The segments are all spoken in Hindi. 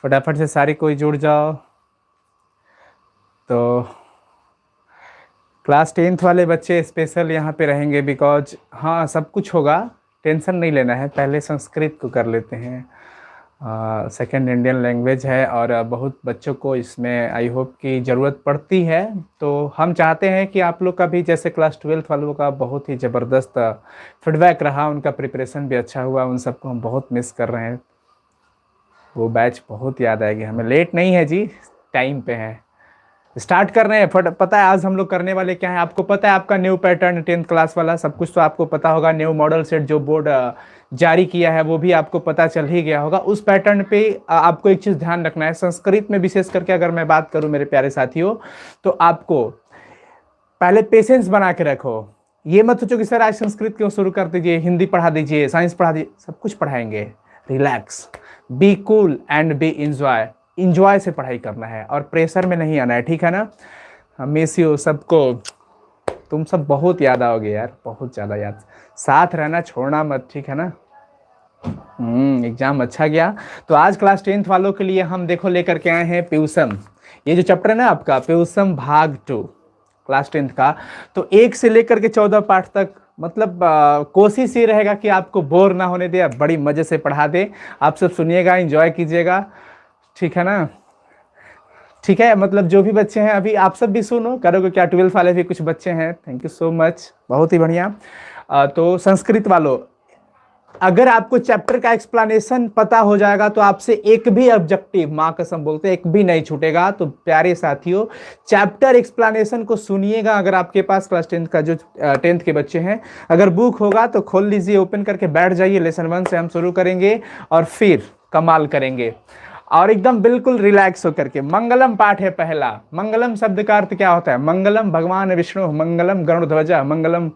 फटाफट से सारी कोई जुड़ जाओ। तो क्लास 10th वाले बच्चे स्पेशल यहाँ पे रहेंगे बिकॉज हाँ सब कुछ होगा, टेंशन नहीं लेना है। पहले संस्कृत को कर लेते हैं, सेकंड इंडियन लैंग्वेज है और बहुत बच्चों को इसमें आई होप की ज़रूरत पड़ती है। तो हम चाहते हैं कि आप लोग का भी जैसे क्लास 12th वालों का बहुत ही ज़बरदस्त फीडबैक रहा, उनका प्रिपरेशन भी अच्छा हुआ, उन सबको हम बहुत मिस कर रहे हैं। वो बैच बहुत याद आएगी हमें। लेट नहीं है जी, टाइम पे है, स्टार्ट कर रहे हैं। पता है आज हम लोग करने वाले क्या है आपको पता है? आपका न्यू पैटर्न 10th क्लास वाला सब कुछ तो आपको पता होगा। न्यू मॉडल सेट जो बोर्ड जारी किया है वो भी आपको पता चल ही गया होगा। उस पैटर्न पे आपको एक चीज़ ध्यान रखना है, संस्कृत में विशेष करके अगर मैं बात करूं मेरे प्यारे साथियों, तो आपको पहले पेशेंस बना के रखो। ये मत सोचो कि सर आज संस्कृत क्यों शुरू कर दीजिए, हिंदी पढ़ा दीजिए, साइंस पढ़ा दीजिए, सब कुछ पढ़ाएंगे। Relax, be cool and be enjoy. Enjoy से पढ़ाई करना है और प्रेशर में नहीं आना है, ठीक है ना। मिस यू सबको, तुम सब बहुत याद आओगे यार, बहुत ज़्यादा याद। साथ रहना छोड़ना मत, ठीक है ना। एग्जाम अच्छा गया। तो आज क्लास 10th वालों के लिए हम देखो लेकर के आए हैं प्यूसम। ये जो चैप्टर है ना आपका प्यूसम भाग 2 क्लास 10th का, तो 1 से लेकर के 14 पाठ तक, मतलब कोशिश ये रहेगा कि आपको बोर ना होने दे, बड़ी मजे से पढ़ा दे। आप सब सुनिएगा, एंजॉय कीजिएगा, ठीक है ना। ठीक है, मतलब जो भी बच्चे हैं अभी आप सब भी सुनो, करोगे क्या? 12th वाले भी कुछ बच्चे हैं, थैंक यू सो मच, बहुत ही बढ़िया। तो संस्कृत वालों, अगर आपको चैप्टर का एक्सप्लेनेशन पता हो जाएगा तो आपसे एक भी ऑब्जेक्टिव, माँ कसम बोलते हैं, एक भी नहीं छूटेगा। तो प्यारे साथियों, चैप्टर एक्सप्लेनेशन को सुनिएगा। अगर आपके पास क्लास 10th का जो 10th के बच्चे हैं, अगर बुक होगा तो खोल लीजिए, ओपन करके बैठ जाइए। लेसन 1 से हम शुरू करेंगे और फिर कमाल करेंगे और एकदम बिल्कुल रिलैक्स होकर के। मंगलम पाठ है पहला। मंगलम शब्द का अर्थ क्या होता है? मंगलम भगवान विष्णु, मंगलम गरुड़ध्वज, मंगलम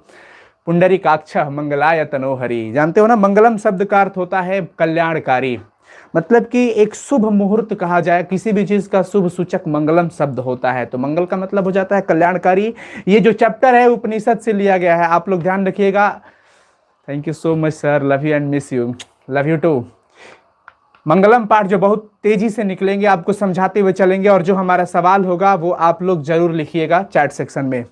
पुंडरीकाक्ष, मंगलाय तनोहरि। जानते हो ना, मंगलम शब्द का अर्थ होता है कल्याणकारी। मतलब कि एक शुभ मुहूर्त कहा जाए, किसी भी चीज का शुभ सूचक मंगलम शब्द होता है। तो मंगल का मतलब हो जाता है कल्याणकारी। ये जो चैप्टर है उपनिषद से लिया गया है, आप लोग ध्यान रखिएगा। Thank you so much sir, love you and miss you, love you too. मंगलम पाठ जो बहुत तेजी से निकलेंगे, आपको समझाते हुए चलेंगे, और जो हमारा सवाल होगा वो आप लोग जरूर लिखिएगा चैट सेक्शन में।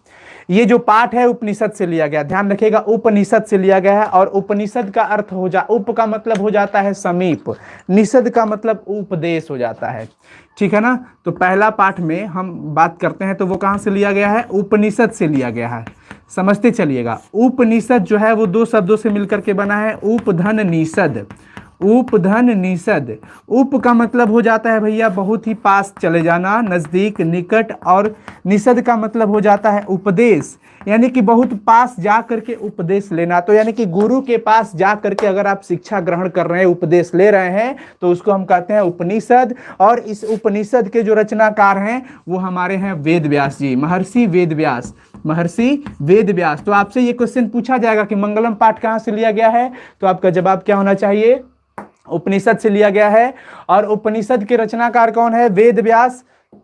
ये जो पाठ है उपनिषद से लिया गया, ध्यान रखिएगा, उपनिषद से लिया गया है। और उपनिषद का अर्थ उप का मतलब हो जाता है समीप, निषद का मतलब उपदेश हो जाता है, ठीक है ना। तो पहला पाठ में हम बात करते हैं तो वो कहां से लिया गया है? उपनिषद से लिया गया है, समझते चलिएगा। उपनिषद जो है वो 2 शब्दों से मिलकर के बना है, उपधन निषद। उपधन निषद, उप का मतलब हो जाता है भैया बहुत ही पास चले जाना, नजदीक, निकट, और निषद का मतलब हो जाता है उपदेश, यानी कि बहुत पास जा करके उपदेश लेना। तो यानी कि गुरु के पास जा करके अगर आप शिक्षा ग्रहण कर रहे हैं, उपदेश ले रहे हैं, तो उसको हम कहते हैं उपनिषद। और इस उपनिषद के जो रचनाकार हैं वो हमारे हैं वेद व्यास जी, महर्षि वेद व्यास, महर्षि वेद व्यास। तो आपसे ये क्वेश्चन पूछा जाएगा कि मंगलम पाठ कहां से लिया गया है, तो आपका जवाब क्या होना चाहिए? उपनिषद से लिया गया है। और उपनिषद के रचनाकार कौन है? वेद व्यास।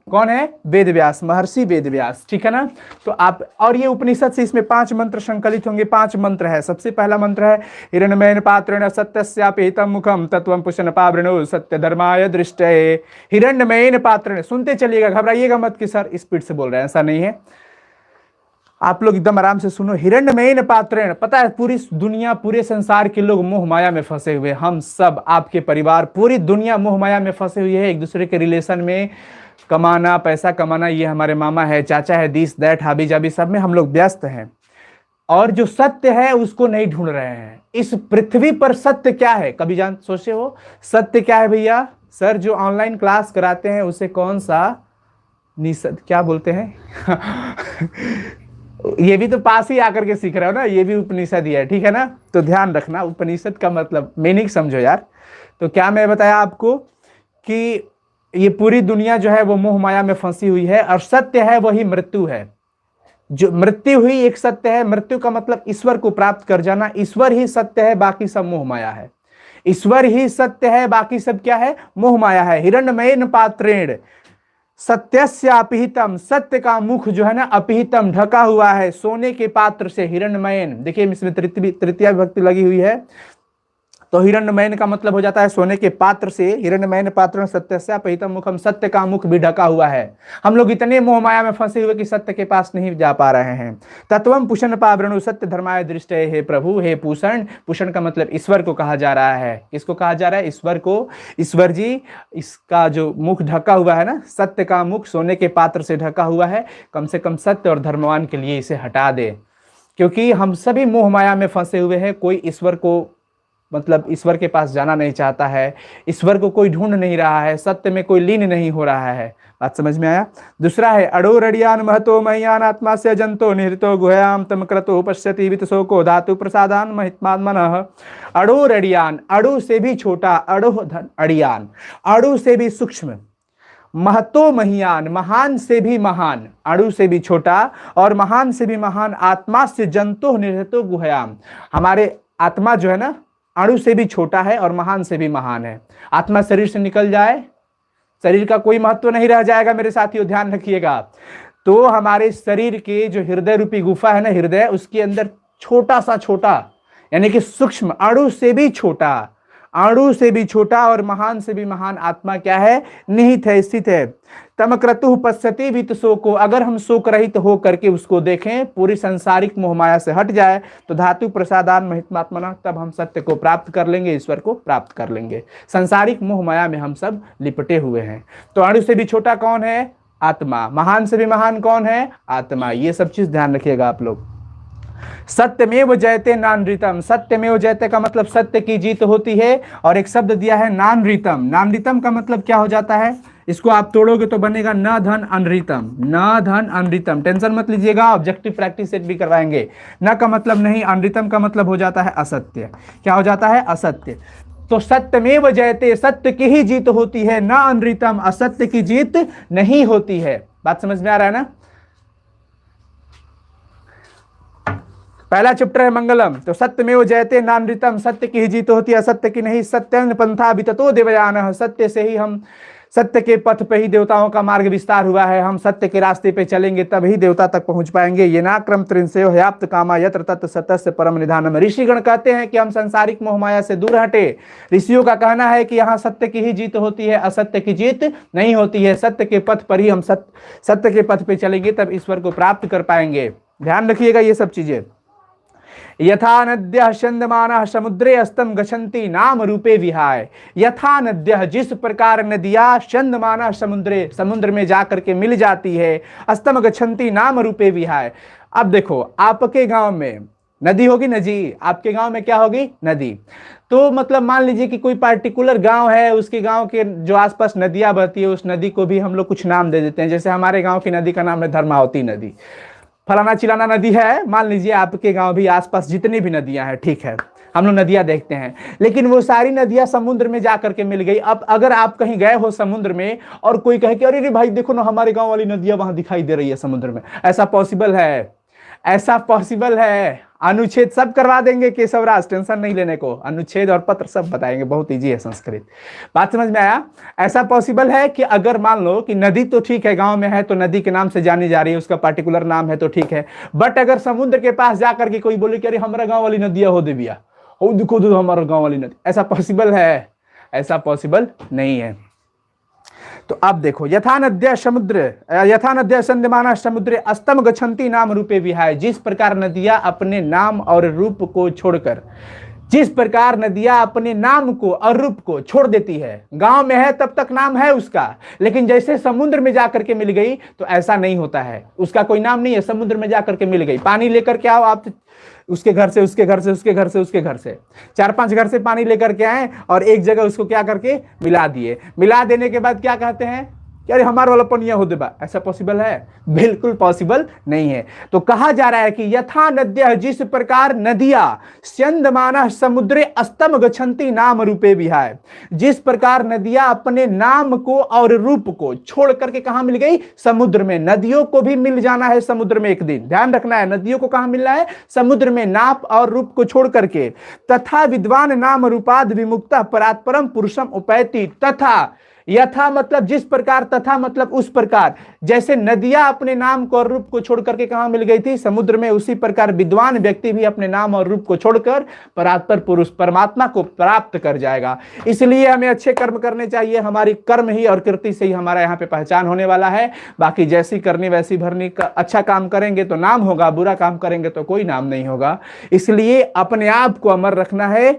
कौन है? वेद व्यास, महर्षि वेद व्यास, ठीक है ना। तो आप, और ये उपनिषद से इसमें 5 मंत्र संकलित होंगे। 5 मंत्र है। सबसे पहला मंत्र है हिरण्मयेन पात्रेण सत्यस्यापिहितं मुखं तत्वं पुष्ण पावृणु सत्य धर्माय दृष्टये। हिरण्मयेन पात्रेण, सुनते चलिएगा, घबराइएगा मत कि सर स्पीड से बोल रहे हैं, ऐसा नहीं है। आप लोग एकदम आराम से सुनो। हिरण्मयेन पात्रेण, पता है पूरी दुनिया, पूरे संसार के लोग मोह माया में फंसे हुए, हम सब, आपके परिवार, पूरी दुनिया मोह माया में फंसे हुए है, एक दूसरे के रिलेशन में, कमाना, पैसा कमाना, ये हमारे मामा है, चाचा है, दिस दैट, हाबी जाबी, सब में हम लोग व्यस्त हैं। और जो सत्य है उसको नहीं ढूंढ रहे हैं। इस पृथ्वी पर सत्य क्या है? कभी सोचे हो सत्य क्या है भैया? सर जो ऑनलाइन क्लास कराते हैं उसे कौन सा निषद क्या बोलते हैं? ये भी तो पास ही आकर के सीख रहे हो ना, ये भी उपनिषद ही है, ठीक है ना। तो ध्यान रखना, उपनिषद का मतलब मीनिंग समझो यार। तो क्या मैं बताया आपको कि ये पूरी दुनिया जो है वो मोह माया में फंसी हुई है, और सत्य है वही मृत्यु है। जो मृत्यु हुई एक सत्य है। मृत्यु का मतलब ईश्वर को प्राप्त कर जाना। ईश्वर ही सत्य है, बाकी सब मोह माया है। ईश्वर ही सत्य है, बाकी सब क्या है? मोह माया है। हिरण्मयेन पात्रेण सत्यस्यापिहितम, सत्य का मुख जो है ना अपिहितम, ढका हुआ है, सोने के पात्र से। हिरण्मयेन, देखिए इसमें तृतीया विभक्ति लगी हुई है। तो हिरण्मयन का मतलब हो जाता है सोने के पात्र से। हिरण्मयन पात्र सत्यस्य अपहितम मुखम, सत्य का मुख भी ढका हुआ है। हम लोग इतने मोह माया में फंसे हुए कि सत्य के पास नहीं जा पा रहे हैं। तत्वम पूषण पावरणु सत्य धर्माय दृष्ट, हे प्रभु, हे पूषण। पूषण का मतलब ईश्वर को कहा जा रहा है। किसको कहा जा रहा है? ईश्वर को। ईश्वर जी, इसका जो मुख ढका हुआ है ना, सत्य का मुख सोने के पात्र से ढका हुआ है, कम से कम सत्य और धर्मवान के लिए इसे हटा दे, क्योंकि हम सभी मोह माया में फंसे हुए हैं। कोई ईश्वर को, मतलब ईश्वर के पास जाना नहीं चाहता है, ईश्वर को कोई ढूंढ नहीं रहा है, सत्य में कोई लीन नहीं हो रहा है। बात समझ में आया? दूसरा है अड़ोरडियान महतो मह्यान आत्मा से जंतो निहृतो गुहयाम तम क्रतो पश्यति वितशोको धातु प्रसादान महित्मात्मनः। अड़ोरडियान, अड़ु से भी छोटा, अड़ोह धन अड़ियान, अड़ु से भी सूक्ष्म, महतो महियान, महान से भी महान, अणु से भी छोटा और महान से भी महान, आत्मा से जंतो निहृतो गुहयाम। हमारे आत्मा जो है ना, अणु से भी छोटा है और महान से भी महान है। आत्मा शरीर से निकल जाए, शरीर का कोई महत्व नहीं रह जाएगा मेरे साथियों, ध्यान रखिएगा। तो हमारे शरीर के जो हृदय रूपी गुफा है ना, हृदय, उसके अंदर छोटा सा छोटा, यानी कि सूक्ष्म, अणु से भी छोटा, अणु से भी छोटा और महान से भी महान आत्मा क्या है? निहित है, स्थित है। तम क्रतुः पश्यति वितशोको, अगर हम शोक रहित हो करके उसको देखें, पूरी संसारिक मोहमाया से हट जाए, तो धातु प्रसादान महित्मात्मना, तब हम सत्य को प्राप्त कर लेंगे, ईश्वर को प्राप्त कर लेंगे। संसारिक मोहमाया में हम सब लिपटे हुए हैं। तो अणु से भी छोटा कौन है? आत्मा। महान से भी महान कौन है? आत्मा। ये सब चीज ध्यान रखिएगा आप लोग। सत्यमेव जयते नानृतम, सत्यमेव जयते का मतलब सत्य की जीत होती है। और एक शब्द दिया है नानृतम, नानृतम का मतलब क्या हो जाता है? इसको आप तोड़ोगे तो बनेगा न धन अनृतम, न धन अनृतम। टेंशन मत लीजिएगा, ऑब्जेक्टिव प्रैक्टिस सेट भी करवाएंगे। न का मतलब नहीं, अनृतम का मतलब हो जाता है असत्य। क्या हो जाता है? असत्य। तो सत्यमेव जयते, सत्य की ही जीत होती है, न अनृतम, असत्य की जीत नहीं होती है। बात समझ में आ रहा है ना? पहला चैप्टर है मंगलम। तो सत्यमेव जयते नानृतम, सत्य की ही जीत होती है, असत्य की नहीं। सत्यं पंथा विततो देवयानः, सत्य से ही हम, सत्य के पथ पे ही देवताओं का मार्ग विस्तार हुआ है। हम सत्य के रास्ते पे चलेंगे तभी देवता तक पहुंच पाएंगे। ये नाक्रम त्रिंसयो हयाप्त कामा यत्र तत् सतस्य परम निधानम। ऋषिगण कहते हैं कि हम संसारिक मोहमाया से दूर हटे। ऋषियों का कहना है कि यहाँ सत्य की ही जीत होती है, असत्य की जीत नहीं होती है। सत्य के पथ पर ही हम सत्य के पथ पे चलेंगे, तब ईश्वर को प्राप्त कर पाएंगे। ध्यान रखिएगा ये सब चीजें। यथा नद्यः शंदमानः समुद्रे अस्तम गच्छन्ति नाम रूपे विहाय। यथा नद्यः, जिस प्रकार नदियां शंदमानः समुद्रे, समुद्र में जाकर के मिल जाती है, अस्तम गच्छन्ति नाम रूपे विहाय। अब देखो, आपके गांव में नदी होगी ना जी, आपके गांव में क्या होगी? नदी। तो मतलब मान लीजिए कि कोई पार्टिकुलर गांव है, उसके गांव के जो आसपास नदियां बहती है, उस नदी को भी हम लोग कुछ नाम दे देते हैं। जैसे हमारे गांव की नदी का नाम है धर्मावती नदी, फलाना चिलाना नदी है। मान लीजिए आपके गांव भी आसपास जितनी भी नदियां हैं, ठीक है, हम लोग नदियां देखते हैं, लेकिन वो सारी नदियां समुद्र में जाकर के मिल गई। अब अगर आप कहीं गए हो समुद्र में और कोई कहे कि अरे भाई देखो ना, हमारे गांव वाली नदियां वहां दिखाई दे रही है समुद्र में, ऐसा पॉसिबल है? ऐसा पॉसिबल है? अनुच्छेद सब करवा देंगे केशवराज, टेंशन नहीं लेने को, अनुच्छेद और पत्र सब बताएंगे, बहुत इजी है संस्कृत। बात समझ में आया? ऐसा पॉसिबल है कि अगर मान लो कि नदी तो ठीक है, गांव में है तो नदी के नाम से जानी जा रही है, उसका पार्टिकुलर नाम है तो ठीक है, बट अगर समुद्र के पास जाकर के कोई बोले कि अरे हमारा गांव वाली नदिया हो देविया, हो देखो दो हमारा गांव वाली नदी, ऐसा पॉसिबल है? ऐसा पॉसिबल नहीं है। तो अब देखो, यथा नद्या संदमाना समुद्रे अस्तम गच्छन्ति नाम रूपे विहाय। जिस प्रकार नदियां अपने नाम और रूप को छोड़कर, जिस प्रकार नदियां अपने नाम को और रूप को छोड़ देती है, गांव में है तब तक नाम है उसका, लेकिन जैसे समुद्र में जाकर के मिल गई तो ऐसा नहीं होता है, उसका कोई नाम नहीं है, समुद्र में जाकर के मिल गई। पानी लेकर के आओ आप, उसके घर से उसके घर से उसके घर से उसके घर से 4-5 घर से पानी लेकर के आए और एक जगह उसको क्या करके मिला दिए। मिला देने के बाद क्या कहते हैं कि अरे हमारे वाला पनिया हो देबा, ऐसा पॉसिबल है? बिल्कुल पॉसिबल नहीं है। तो कहा जा रहा है कि यथा नद्यः, जिस प्रकार नदियां स्यंदमानः समुद्रे अस्तम गच्छन्ति नाम रूपे विहाय। जिस प्रकार नदियां अपने नाम को और रूप को छोड़ करके कहां मिल गई? समुद्र में। नदियों को भी मिल जाना है समुद्र में एक दिन, ध्यान रखना है। नदियों को कहां मिलना है? समुद्र में, नाप और रूप को छोड़ करके। तथा विद्वान नाम रूपाद विमुक्तः परात्परम पुरुषम उपैति। तथा यथा मतलब जिस प्रकार, तथा मतलब उस प्रकार। जैसे नदियां अपने नाम को और रूप को छोड़ करके कहां मिल गई थी? समुद्र में। उसी प्रकार विद्वान व्यक्ति भी अपने नाम और रूप को छोड़कर परात्पर पुरुष परमात्मा को प्राप्त कर जाएगा। इसलिए हमें अच्छे कर्म करने चाहिए। हमारी कर्म ही और कृति से ही हमारा यहाँ पे पहचान होने वाला है। बाकी जैसी करनी वैसी भरनी। अच्छा काम करेंगे तो नाम होगा, बुरा काम करेंगे तो कोई नाम नहीं होगा। इसलिए अपने आप को अमर रखना है।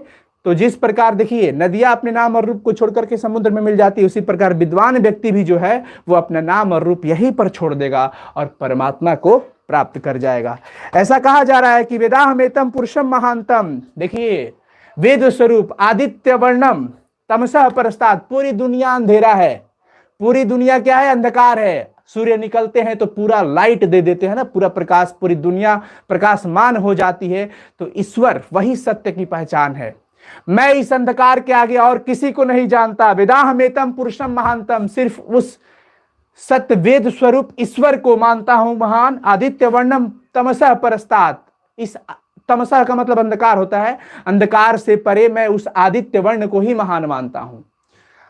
तो जिस प्रकार देखिए नदियां अपने नाम और रूप को छोड़कर के समुद्र में मिल जाती है, उसी प्रकार विद्वान व्यक्ति भी जो है वो अपना नाम और रूप यहीं पर छोड़ देगा और परमात्मा को प्राप्त कर जाएगा। ऐसा कहा जा रहा है कि वेदाहमेतम पुरुषम महांतम। देखिए वेद स्वरूप आदित्य वर्णम तमसः परस्तात्। पूरी दुनिया अंधेरा है, पूरी दुनिया क्या है? अंधकार है। सूर्य निकलते हैं तो पूरा लाइट दे देते हैं ना, पूरा प्रकाश, पूरी दुनिया प्रकाशमान हो जाती है। तो ईश्वर वही सत्य की पहचान है। मैं इस अंधकार के आगे और किसी को नहीं जानता। वेदाहमेतम पुरुषम महांतम, सिर्फ उस सत्य वेद स्वरूप ईश्वर को मानता हूं महान। आदित्य वर्णम तमसः परस्तात्। इस तमसः का मतलब अंधकार होता है, अंधकार से परे मैं उस आदित्य वर्ण को ही महान मानता हूं,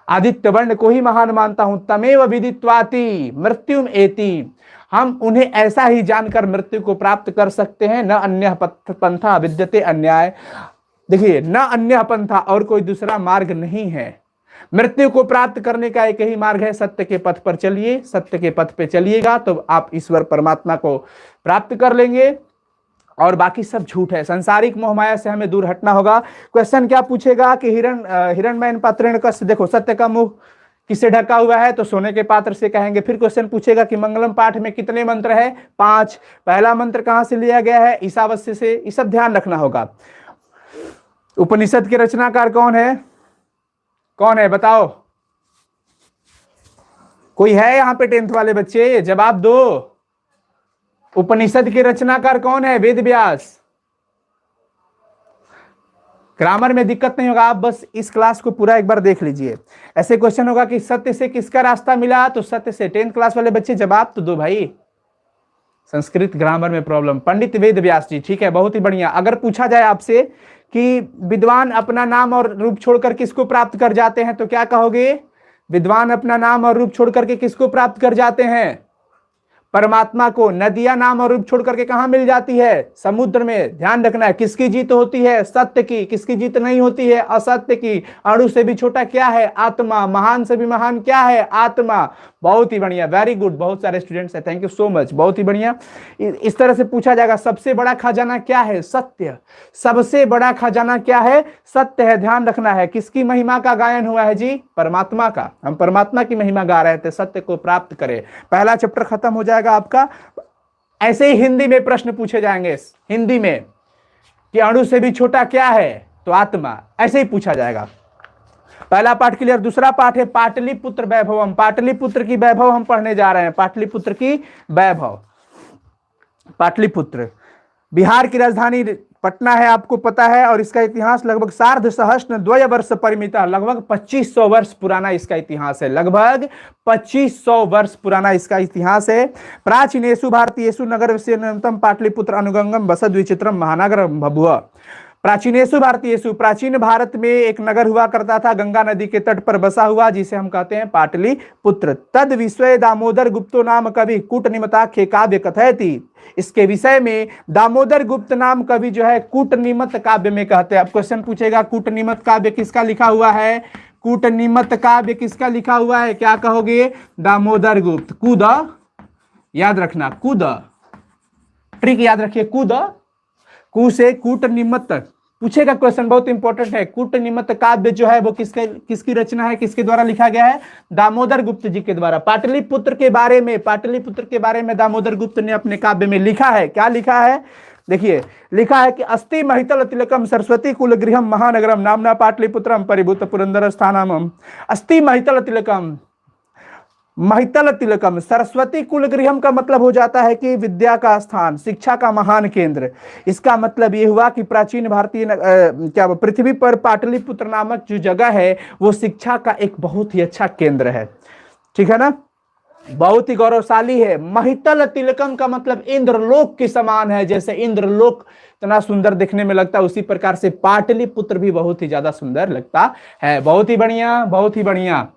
आदित्य वर्ण को ही महान मानता हूं। तमेव विदित्वाति मृत्युम एति। हम उन्हें ऐसा ही जानकर मृत्यु को प्राप्त कर सकते हैं। न अन्य पंथा विद्यते अन्याय। देखिए न अन्य पंथा, और कोई दूसरा मार्ग नहीं है। मृत्यु को प्राप्त करने का एक ही मार्ग है, सत्य के पथ पर चलिए। सत्य के पथ पे चलिएगा तो आप ईश्वर परमात्मा को प्राप्त कर लेंगे, और बाकी सब झूठ है। सांसारिक मोहमाया से हमें दूर हटना होगा। क्वेश्चन क्या पूछेगा कि हिरण्मयन पात्रेण कस्य। देखो सत्य का मुंह किससे ढका हुआ है? तो सोने के पात्र से कहेंगे। फिर क्वेश्चन पूछेगा कि मंगलम पाठ में कितने मंत्र है? 5। पहला मंत्र कहां से लिया गया है? ईशावास्य से। ये सब ध्यान रखना होगा। उपनिषद के रचनाकार कौन है? कौन है बताओ? कोई है यहाँ पे 10th वाले बच्चे? जवाब दो। उपनिषद के रचनाकार कौन है? वेद व्यास। ग्रामर में दिक्कत नहीं होगा, आप बस इस क्लास को पूरा एक बार देख लीजिए। ऐसे क्वेश्चन होगा कि सत्य से किसका रास्ता मिला? तो सत्य से। 10th क्लास वाले बच्चे जवाब तो दो भाई। संस्कृत ग्रामर में प्रॉब्लम। पंडित वेद व्यास जी, ठीक है, बहुत ही बढ़िया। अगर पूछा जाए आपसे कि विद्वान अपना नाम और रूप छोड़कर किसको प्राप्त कर जाते हैं, तो क्या कहोगे? विद्वान अपना नाम और रूप छोड़ करके किसको प्राप्त कर जाते हैं? परमात्मा को। नदियां नाम और रूप छोड़ करके कहां मिल जाती है? समुद्र में। ध्यान रखना है, किसकी जीत होती है? सत्य की। किसकी जीत नहीं होती है? असत्य की। अणु से भी छोटा क्या है? आत्मा। महान से भी महान क्या है? आत्मा। बहुत ही बढ़िया, वेरी गुड। बहुत सारे स्टूडेंट्स हैं, थैंक यू सो मच, बहुत ही बढ़िया। इस तरह से पूछा जाएगा सबसे बड़ा खजाना क्या है? सत्य। सबसे बड़ा खजाना क्या है? सत्य है। ध्यान रखना है। किसकी महिमा का गायन हुआ है जी? परमात्मा का। हम परमात्मा की महिमा गा रहे थे, सत्य को प्राप्त करें। पहला चैप्टर खत्म हो जाएगा आपका। ऐसे ही हिंदी में प्रश्न पूछे जाएंगे, हिंदी में, कि अणु से भी छोटा क्या है? तो आत्मा। ऐसे ही पूछा जाएगा। पहला पाठ क्लियर। दूसरा पाठ है पाटलिपुत्र वैभवम। पाटलिपुत्र की वैभव हम पढ़ने जा रहे हैं। पाटलिपुत्र की वैभव। पाटलिपुत्र बिहार की राजधानी पटना है, आपको पता है, और इसका इतिहास लगभग सार्ध सहस्त्र 2 वर्ष परिमिता। लगभग 2500 वर्ष पुराना इसका इतिहास है। लगभग 2500 वर्ष पुराना इसका इतिहास है। प्राचीनेषु भारतीयेषु नगर विषयतम पाटलिपुत्र अनुगंगम वसद विचित्रम महानगर बभुव। प्राचीनेषु भारतीयेषु, प्राचीन भारत में एक नगर हुआ करता था, गंगा नदी के तट पर बसा हुआ, जिसे हम कहते हैं पाटलिपुत्र। तद विषय दामोदर गुप्तो नाम कवि कूटनिमताख्य काव्य कथयति। इसके विषय में दामोदर गुप्त नाम कवि जो है कूटनिमत काव्य में कहते हैं। अब क्वेश्चन पूछेगा कूटनिमत काव्य किसका लिखा हुआ है? कूटनिमत काव्य किसका लिखा हुआ है? क्या कहोगे? दामोदर गुप्त। कूद, याद रखना, कूद, ट्रिक याद रखिए, कूद, कू से कूटनिमत पूछेगा क्वेश्चन, बहुत इंपॉर्टेंट है। कूटनिमत काव्य जो है वो किसकी रचना है? किसके द्वारा लिखा गया है? दामोदर गुप्त जी के द्वारा। पाटलिपुत्र के बारे में दामोदर गुप्त ने अपने काव्य में लिखा है। क्या लिखा है? देखिए, लिखा है कि अस्ति महितल तिलकम सरस्वती कुल गृहम महानगरम नामना पाटलिपुत्रम परिभूत पुरंदर स्थानम। अस्ति महितल तिलकम, महितल तिलकम, सरस्वती कुल गृहम का मतलब हो जाता है कि विद्या का स्थान, शिक्षा का महान केंद्र। इसका मतलब ये हुआ कि प्राचीन भारतीय क्या पृथ्वी पर पाटलिपुत्र नामक जो जगह है वो शिक्षा का एक बहुत ही अच्छा केंद्र है। ठीक है ना, बहुत ही गौरवशाली है। महितल तिलकम का मतलब इंद्रलोक के समान है। जैसे इंद्रलोक इतना सुंदर दिखने में लगता है, उसी प्रकार से पाटलिपुत्र भी बहुत ही ज्यादा सुंदर लगता है। बहुत ही बढ़िया, बहुत ही बढ़िया।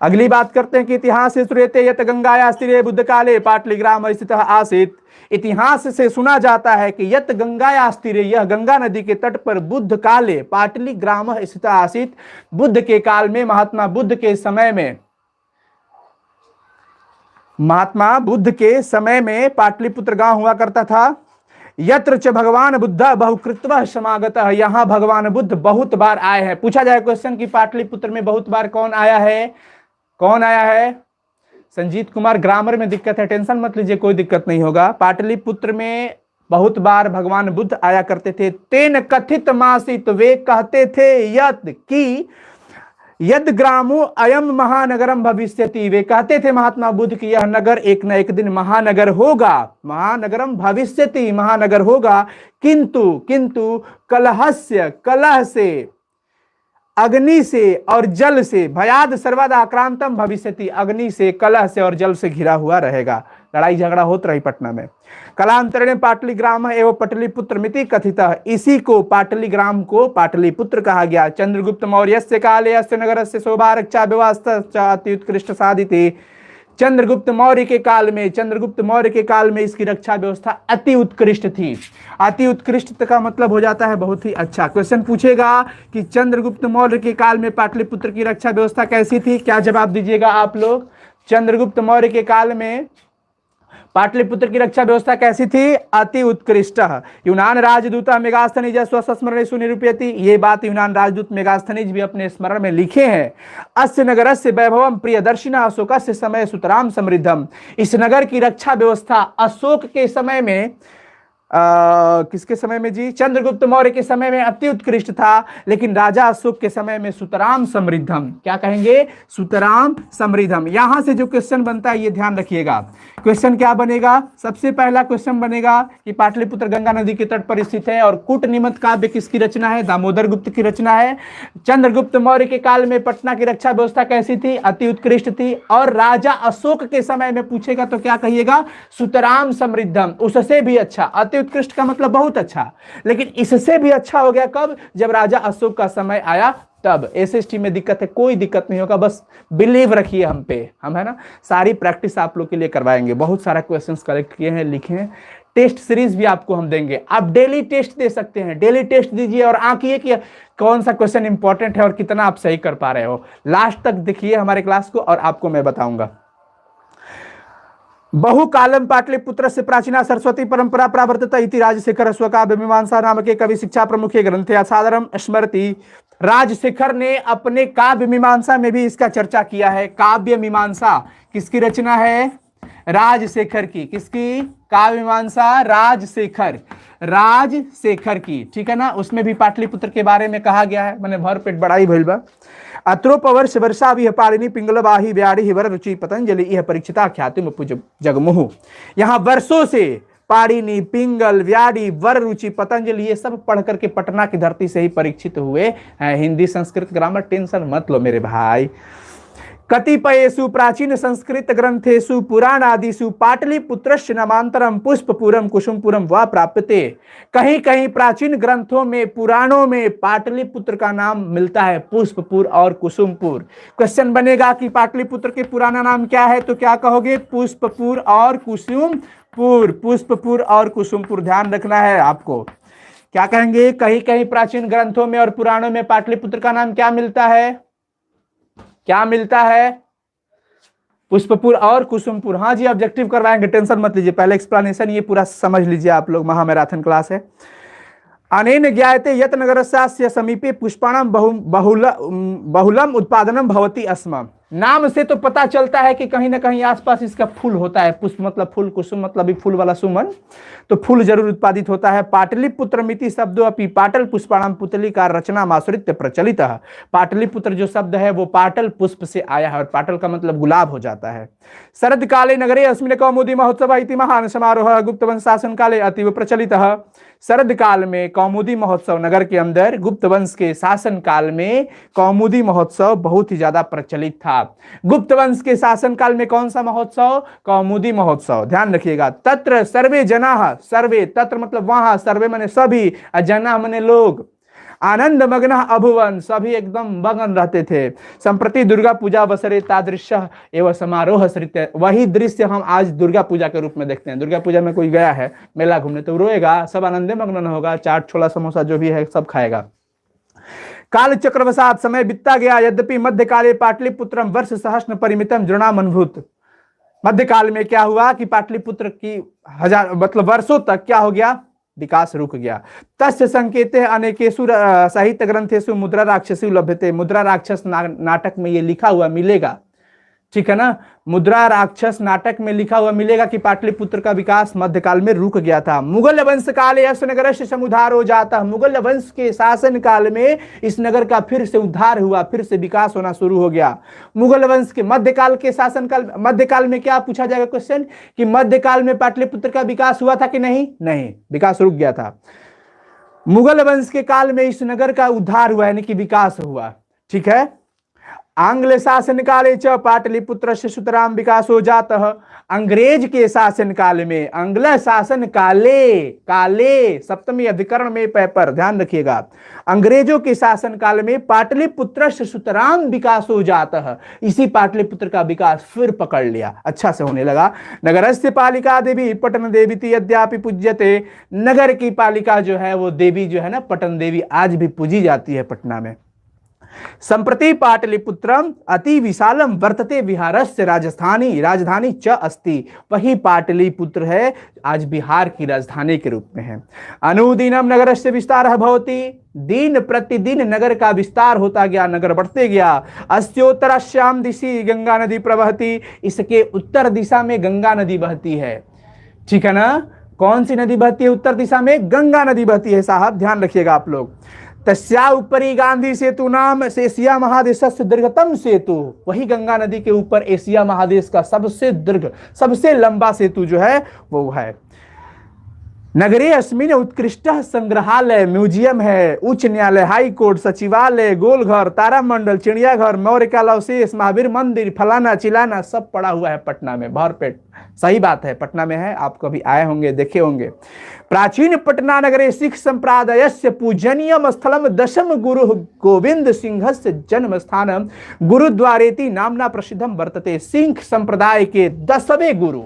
अगली बात करते हैं कि इतिहास से श्रूयते यत गंगाया स्थिरे बुद्ध काले पाटलिग्राम स्थितः आसीत्। इतिहास से सुना जाता है कि यत गंगाया स्थिरे, यह गंगा नदी के तट पर बुद्ध काले पाटलिग्राम स्थितः आसीत्, बुद्ध के काल में, महात्मा बुद्ध के समय में, महात्मा बुद्ध के समय में पाटलिपुत्र गांव हुआ करता था। यत्र च भगवान बुद्ध बहुकृत्वः समागतः, यहां भगवान बुद्ध बहुत बार आए हैं। पूछा जाए क्वेश्चन कि पाटलिपुत्र में बहुत बार कौन आया है, कौन आया है? संजीत कुमार, ग्रामर में दिक्कत है, टेंशन मत लीजिए, कोई दिक्कत नहीं होगा। पाटलिपुत्र में बहुत बार भगवान बुद्ध आया करते थे। तेन कथित मासित, वे कहते थे यत की यद ग्रामो अयम महानगरम भविष्यति, वे कहते थे महात्मा बुद्ध की यह नगर एक न एक दिन महानगर होगा, महानगरम भविष्यति, महानगर होगा। किंतु किंतु कलहस्य, कलह से, अग्नि से और जल से, भयाद सर्वदा आक्रांतम भविष्यति, अग्नि से, कलह से और जल से घिरा हुआ रहेगा। लड़ाई झगड़ा होता रही पटना में। कालांतरण पाटलिग्राम एवं पटलिपुत्र मिति कथितः, इसी को पाटलिग्राम को पाटलिपुत्र कहा गया। चंद्रगुप्त मौर्यस्य काले अस्य नगरस्य शोभा रक्षा व्यवस्था अति उत्कृष्ट साधिते, चंद्रगुप्त मौर्य के काल में, चंद्रगुप्त मौर्य के काल में इसकी रक्षा व्यवस्था अति उत्कृष्ट थी। अति उत्कृष्ट का मतलब हो जाता है बहुत ही अच्छा। क्वेश्चन पूछेगा कि चंद्रगुप्त मौर्य के काल में पाटलिपुत्र की रक्षा व्यवस्था कैसी थी, क्या जवाब दीजिएगा आप लोग? चंद्रगुप्त मौर्य के काल में पाटलिपुत्र की रक्षा व्यवस्था कैसी थी? अति उत्कृष्ट। यूनान राजदूत मेगास्थनीज स्वस्मरण सुनिरूपयति, ये बात यूनान राजदूत मेगास्थनीज भी अपने स्मरण में लिखे हैं। अस्य नगरस्य वैभवम प्रियदर्शिना अशोकस्य समय सुतराम समृद्धम, इस नगर की रक्षा व्यवस्था अशोक के समय में, किसके समय में जी? चंद्रगुप्त मौर्य के समय में अति उत्कृष्ट था, लेकिन राजा अशोक के समय में सुतराम समृद्धम, क्या कहेंगे? सुतराम समृद्धम। यहां से जो क्वेश्चन बनता है ये ध्यान रखिएगा। क्वेश्चन क्या बनेगा? सबसे पहला क्वेश्चन बनेगा कि पाटलिपुत्र गंगा नदी के तट पर स्थित है और कूटनिमत काव्य किसकी रचना है? दामोदर गुप्त की रचना है। चंद्रगुप्त मौर्य के काल में पटना की रक्षा व्यवस्था कैसी थी? अति उत्कृष्ट थी। और राजा अशोक के समय में पूछेगा तो क्या कहिएगा? सुतराम समृद्धम, उससे भी अच्छा। अति उत्कृष्ट का मतलब बहुत अच्छा, लेकिन इससे भी अच्छा हो गया कब? जब राजा अशोक का समय आया तब। एसएसटी में दिक्कत है, कोई दिक्कत नहीं होगा, बस बिलीव रखिए हम पे, हम है ना, सारी प्रैक्टिस आप लोग के लिए करवाएंगे। बहुत सारा क्वेश्चंस कलेक्ट किए हैं, लिखे हैं, टेस्ट सीरीज भी आपको हम देंगे। आप डेली टेस्ट दे सकते हैं, डेली टेस्ट दीजिए और आंकिए कि कौन सा क्वेश्चन इंपॉर्टेंट है और कितना आप सही कर पा रहे हो। लास्ट तक देखिए हमारे क्लास को और आपको मैं बताऊंगा। बहुकालम पाटलिपुत्र से प्राचीना सरस्वती परंपरा प्रावर्तता इति राजशेखर स्वकाव्य मीमांसा नामक कवि शिक्षा प्रमुख ग्रंथ साधारण स्मृति। राजशेखर ने अपने काव्य मीमांसा में भी इसका चर्चा किया है। काव्य मीमांसा किसकी रचना है? राजशेखर की। किसकी? काव्य मीमांसा राजशेखर, राजशेखर की, ठीक है ना। उसमें भी पाटलिपुत्र के बारे में कहा गया है, मैंने भर पेट बड़ाई भइल बा। अत्रोपवर्ष वर्षा विह पारिणी पिंगल बाही व्याड़ी वर रुचि पतंजलि यह परीक्षिता ख्याति मुपु जगमुहु। यहाँ वर्षों से पारिणी, पिंगल, व्याड़ी, वर रुचि, पतंजलि ये सब पढ़ करके पटना की धरती से ही परीक्षित हुए हैं। हिंदी संस्कृत ग्रामर टेंशन मत लो मेरे भाई। कतिपयेषु प्राचीन संस्कृत ग्रंथेषु पुराणादिषु पाटलिपुत्रस्य नामांतरम पुष्पपुरम कुसुमपुरम व प्राप्यते। कहीं कहीं प्राचीन ग्रंथों में, पुराणों में पाटलिपुत्र का नाम मिलता है, पुष्पपुर और कुसुमपुर। क्वेश्चन बनेगा कि पाटलिपुत्र के पुराना नाम क्या है, तो क्या कहोगे? पुष्पपुर और कुसुमपुर, पुष्पपुर और कुसुमपुर, ध्यान रखना है आपको। क्या कहेंगे? कहीं कहीं प्राचीन ग्रंथों में और पुराणों में पाटलिपुत्र का नाम क्या मिलता है? क्या मिलता है? पुष्पपुर और कुसुमपुर। हाँ जी, ऑब्जेक्टिव करवाएंगे, टेंशन मत लीजिए। पहले एक्सप्लेनेशन ये पूरा समझ लीजिए आप लोग, महामैराथन क्लास है। अनेन ज्ञायते यत नगरस्य समीपे पुष्पाणाम बहुलम उत्पादनम भवति अस्म। नाम से तो पता चलता है कि कहीं ना कहीं आसपास इसका फूल होता है। पुष्प मतलब फूल, कुसुम मतलब भी फूल वाला सुमन, तो फूल जरूर उत्पादित होता है। पाटलिपुत्र मिति शब्दों अपि पाटल पुष्पाणाम पुतली का रचना मासुरित प्रचलित है। पाटलिपुत्र जो शब्द है वो पाटल पुष्प से आया है और पाटल का मतलब गुलाब हो जाता है। शरद काले नगरे अस्मिन् कौमुदी महोत्सव इति महान समारोह गुप्त वंश शासन काले अतीव प्रचलित है। शरद काल में कौमुदी महोत्सव, नगर के अंदर गुप्त वंश के शासन काल में कौमुदी महोत्सव बहुत ही ज्यादा प्रचलित था। गुप्त वंश के शासन काल में कौन सा महोत्सव? कौमुदी महोत्सव। ध्यान रखिएगा। तत्र सर्वे जनाः, सर्वे तत्र मतलब वहां, सर्वे माने सभी, जना माने लोग, आनंद मग्न अभुवन, सभी एकदम मगन रहते थे। संप्रति दुर्गा पूजा वसरे तादृश्य एवं समारोह सृत्य, वही दृश्य हम आज दुर्गा पूजा के रूप में देखते हैं। दुर्गा पूजा में कोई गया है मेला घूमने तो रोएगा, सब आनंदे मग्न होगा, चाट छोला समोसा जो भी है सब खाएगा। काल चक्रवशात समय बीतता गया, यद्यपि मध्यकाले पाटलिपुत्रम वर्ष सहस्र परिमितम जृणाम अनुभूत। मध्यकाल में क्या हुआ कि पाटलिपुत्र की मतलब वर्षों तक क्या हो गया, विकास रुक गया। तस्य संकेते अनेकेषु साहित्य ग्रंथेषु मुद्रा राक्षसी लभ्यते, मुद्रा राक्षस नाटक में ये लिखा हुआ मिलेगा, ठीक है ना। मुद्रा राक्षस नाटक में लिखा हुआ मिलेगा कि पाटलिपुत्र का विकास मध्यकाल में रुक गया था। मुगल वंश काले अस्य नगरस्य समुद्धार हो जाता, मुगल वंश के शासन काल में इस नगर का फिर से उद्धार हुआ, फिर से विकास होना शुरू हो गया। मुगल वंश के मध्यकाल के शासनकाल, मध्यकाल में क्या पूछा जाएगा क्वेश्चन कि मध्यकाल में पाटलिपुत्र का विकास हुआ था कि नहीं, नहीं, विकास रुक गया था। मुगल वंश के काल में इस नगर का उद्धार हुआ यानी कि विकास हुआ, ठीक है। आंग्ल शासन काले च पाटलिपुत्र सुतराम विकासो जातः, अंग्रेज के शासन काल में, आंग्ल शासन काले सप्तमी अधिकरण में पर ध्यान रखिएगा, अंग्रेजों के शासन काल में पाटलिपुत्र सुतराम विकासो जातः, इसी पाटलिपुत्र का विकास फिर पकड़ लिया, अच्छा से होने लगा। नगरस्य पालिका देवी पटन देवी यद्यापि पूज्यते, नगर की पालिका जो है वो देवी जो है ना पटन देवी आज भी पूजी जाती है पटना में। संप्रति पाटलिपुत्रम अति विशालम वर्तते बिहारस्य राजधानी च अस्ति, वही पाटलिपुत्र है आज बिहार की राजधानी के रूप में है। अनुदिनम नगरस्य विस्तारः भवति, दिन प्रतिदिन नगर का विस्तार होता गया, नगर बढ़ते गया। अस्योत्तराश्याम दिशि गंगा नदी प्रवहति, इसके उत्तर दिशा में गंगा नदी बहती है, ठीक है ना। कौन सी नदी बहती है उत्तर दिशा में, गंगा नदी बहती है साहब, ध्यान रखिएगा आप लोग। तस्या ऊपरी गांधी सेतु नाम से एशिया महादेश से दीर्घतम सेतु, वही गंगा नदी के ऊपर एशिया महादेश का सबसे दीर्घ सबसे लंबा सेतु जो है वो है। नगरे अस्मिन उत्कृष्ट संग्रहालय म्यूजियम है, उच्च न्यायालय, हाई कोर्ट, सचिवालय, गोलघर, तारामंडल, चिड़ियाघर, मौर्य कला अवशेष, महावीर मंदिर, फलाना चिलाना सब पड़ा हुआ है पटना में, भरपेट। सही बात है, पटना में है, आप कभी आए होंगे, देखे होंगे। प्राचीन पटना नगरे सिख संप्रदायस्य पूजनीयम स्थलम दशम गुरु गोविंद सिंहस्य जन्म स्थानम गुरुद्वारेति नामना प्रसिद्धम वर्तते। सिख संप्रदाय के 10वें गुरु,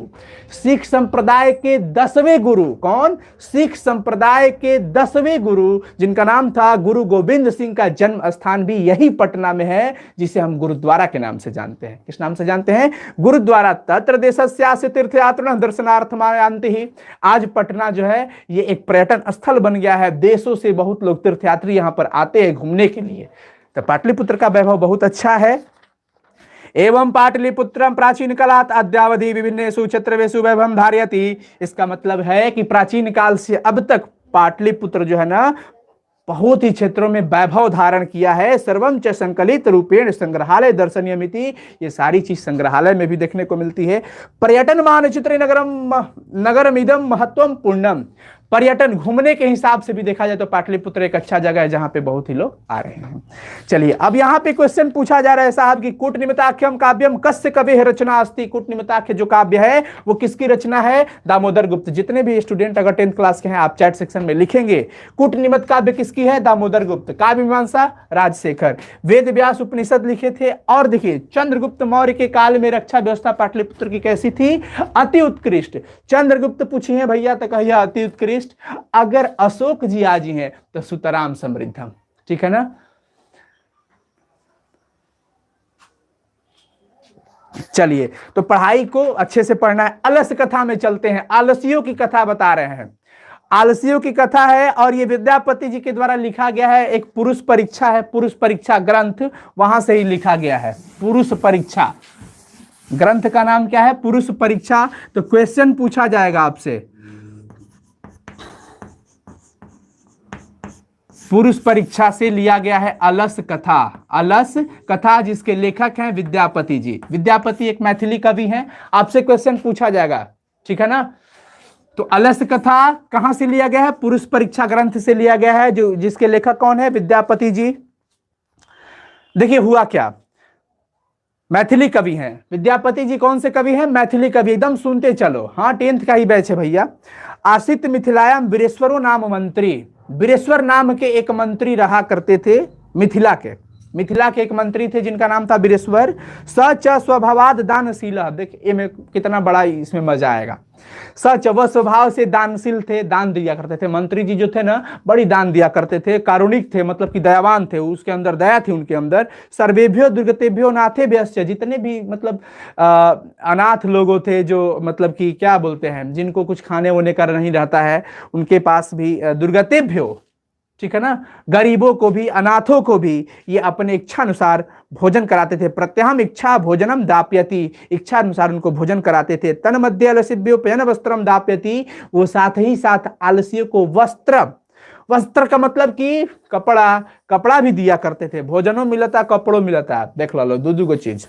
सिख संप्रदाय के 10वें गुरु कौन, सिख संप्रदाय के 10वें गुरु जिनका नाम था गुरु गोविंद सिंह का जन्म स्थान भी यही पटना में है, जिसे हम गुरुद्वारा के नाम से जानते हैं। किस नाम से जानते हैं, गुरुद्वारा। तत्र देशस्यास्य तीर्थयात्रिणः दर्शनार्थमायान्ति ही, आज पटना जो है ये एक पर्यटन स्थल बन गया है, देशों से बहुत लोग तीर्थयात्री यहाँ पर आते हैं घूमने के लिए। तो पाटलिपुत्र का वैभव बहुत अच्छा है। एवं पाटलिपुत्रम प्राचीन कालात् अद्यावधि विभिन्नेषु क्षेत्रेषु वैभवं धारयति, इसका मतलब है कि प्राचीन काल से अब तक पाटलिपुत्र जो है ना बहुत ही क्षेत्रों में वैभव धारण किया है। सर्वम च संकलित रूपेण संग्रहालय दर्शनीयमिति, ये सारी चीज संग्रहालय में भी देखने को मिलती है। पर्यटन मानचित्र नगरमिदं महत्वम पूर्णम, पर्यटन घूमने के हिसाब से भी देखा जाए तो पाटलिपुत्र एक अच्छा जगह है जहां पे बहुत ही लोग आ रहे हैं। चलिए अब यहाँ पे क्वेश्चन पूछा जा रहा है साहब कि कूटनिमिताख्यम काव्यम कस्य कवि रचना अस्ति। कूटनिमिताख्य जो काव्य है वो किसकी रचना है, दामोदर गुप्त। जितने भी स्टूडेंट अगर 10th क्लास के हैं आप चैट सेक्शन में लिखेंगे कूटनिमित काव्य किसकी है, दामोदर गुप्त। काव्य मीमांसा राजशेखर। वेद व्यास उपनिषद लिखे थे। और देखिए चंद्रगुप्त मौर्य के काल में रक्षा व्यवस्था पाटलिपुत्र की कैसी थी, अति उत्कृष्ट। चंद्रगुप्त पूछिए भैया तो कहिए अति उत्कृष्ट। अगर अशोक जी आजी हैं तो सुतराम समृद्धम, ठीक है ना। चलिए तो पढ़ाई को अच्छे से पढ़ना है। अलस कथा में चलते हैं, आलसियों की कथा बता रहे हैं। आलसियों की कथा है और ये विद्यापति जी के द्वारा लिखा गया है। एक पुरुष परीक्षा है, पुरुष परीक्षा ग्रंथ, वहां से ही लिखा गया है। पुरुष परीक्षा ग्रंथ का नाम क्या है, पुरुष परीक्षा। तो क्वेश्चन पूछा जाएगा आपसे, पुरुष परीक्षा से लिया गया है अलस कथा। अलस कथा जिसके लेखक हैं विद्यापति जी। विद्यापति एक मैथिली कवि हैं। आपसे क्वेश्चन पूछा जाएगा, ठीक है ना। तो अलस कथा कहां से लिया गया है, पुरुष परीक्षा ग्रंथ से लिया गया है, जो जिसके लेखक कौन है, विद्यापति जी। देखिए हुआ क्या, मैथिली कवि हैं विद्यापति जी। कौन से कवि हैं, मैथिली कवि। एकदम सुनते चलो, हाँ 10th का ही बैच है भैया। आसित मिथिलायाम वीरेश्वरो नाम मंत्री। वीरेश्वर नाम के एक मंत्री रहा करते थे मिथिला के एक मंत्री थे जिनका नाम था वीरेश्वर। सच स्वभावाद दानशील, देखिए में कितना बड़ा इसमें मजा आएगा। सच, वह स्वभाव से दानशील थे, दान दिया करते थे। मंत्री जी जो थे ना बड़ी दान दिया करते थे, कारुणिक थे, मतलब कि दयावान थे, उसके अंदर दया थी उनके अंदर। सर्वेभ्यो दुर्गतेभ्यो नाथे व्यस्य, जितने भी मतलब अनाथ लोगों थे, जो मतलब कि क्या बोलते हैं, जिनको कुछ खाने वोने का नहीं रहता है, उनके पास भी दुर्गतेभ्यो, ठीक है ना, गरीबों को भी अनाथों को भी ये अपने इच्छा अनुसार भोजन कराते थे। प्रत्यहम इच्छा भोजनम दाप्यति, इच्छा अनुसार उनको भोजन कराते थे। तन मध्य आलस्यभ्योपयन वस्त्रम दाप्यति, वो साथ ही साथ आलसियों को वस्त्र का मतलब कि कपड़ा भी दिया करते थे। भोजनों मिलता, कपड़ों मिलता, देख लो दो गो चीज।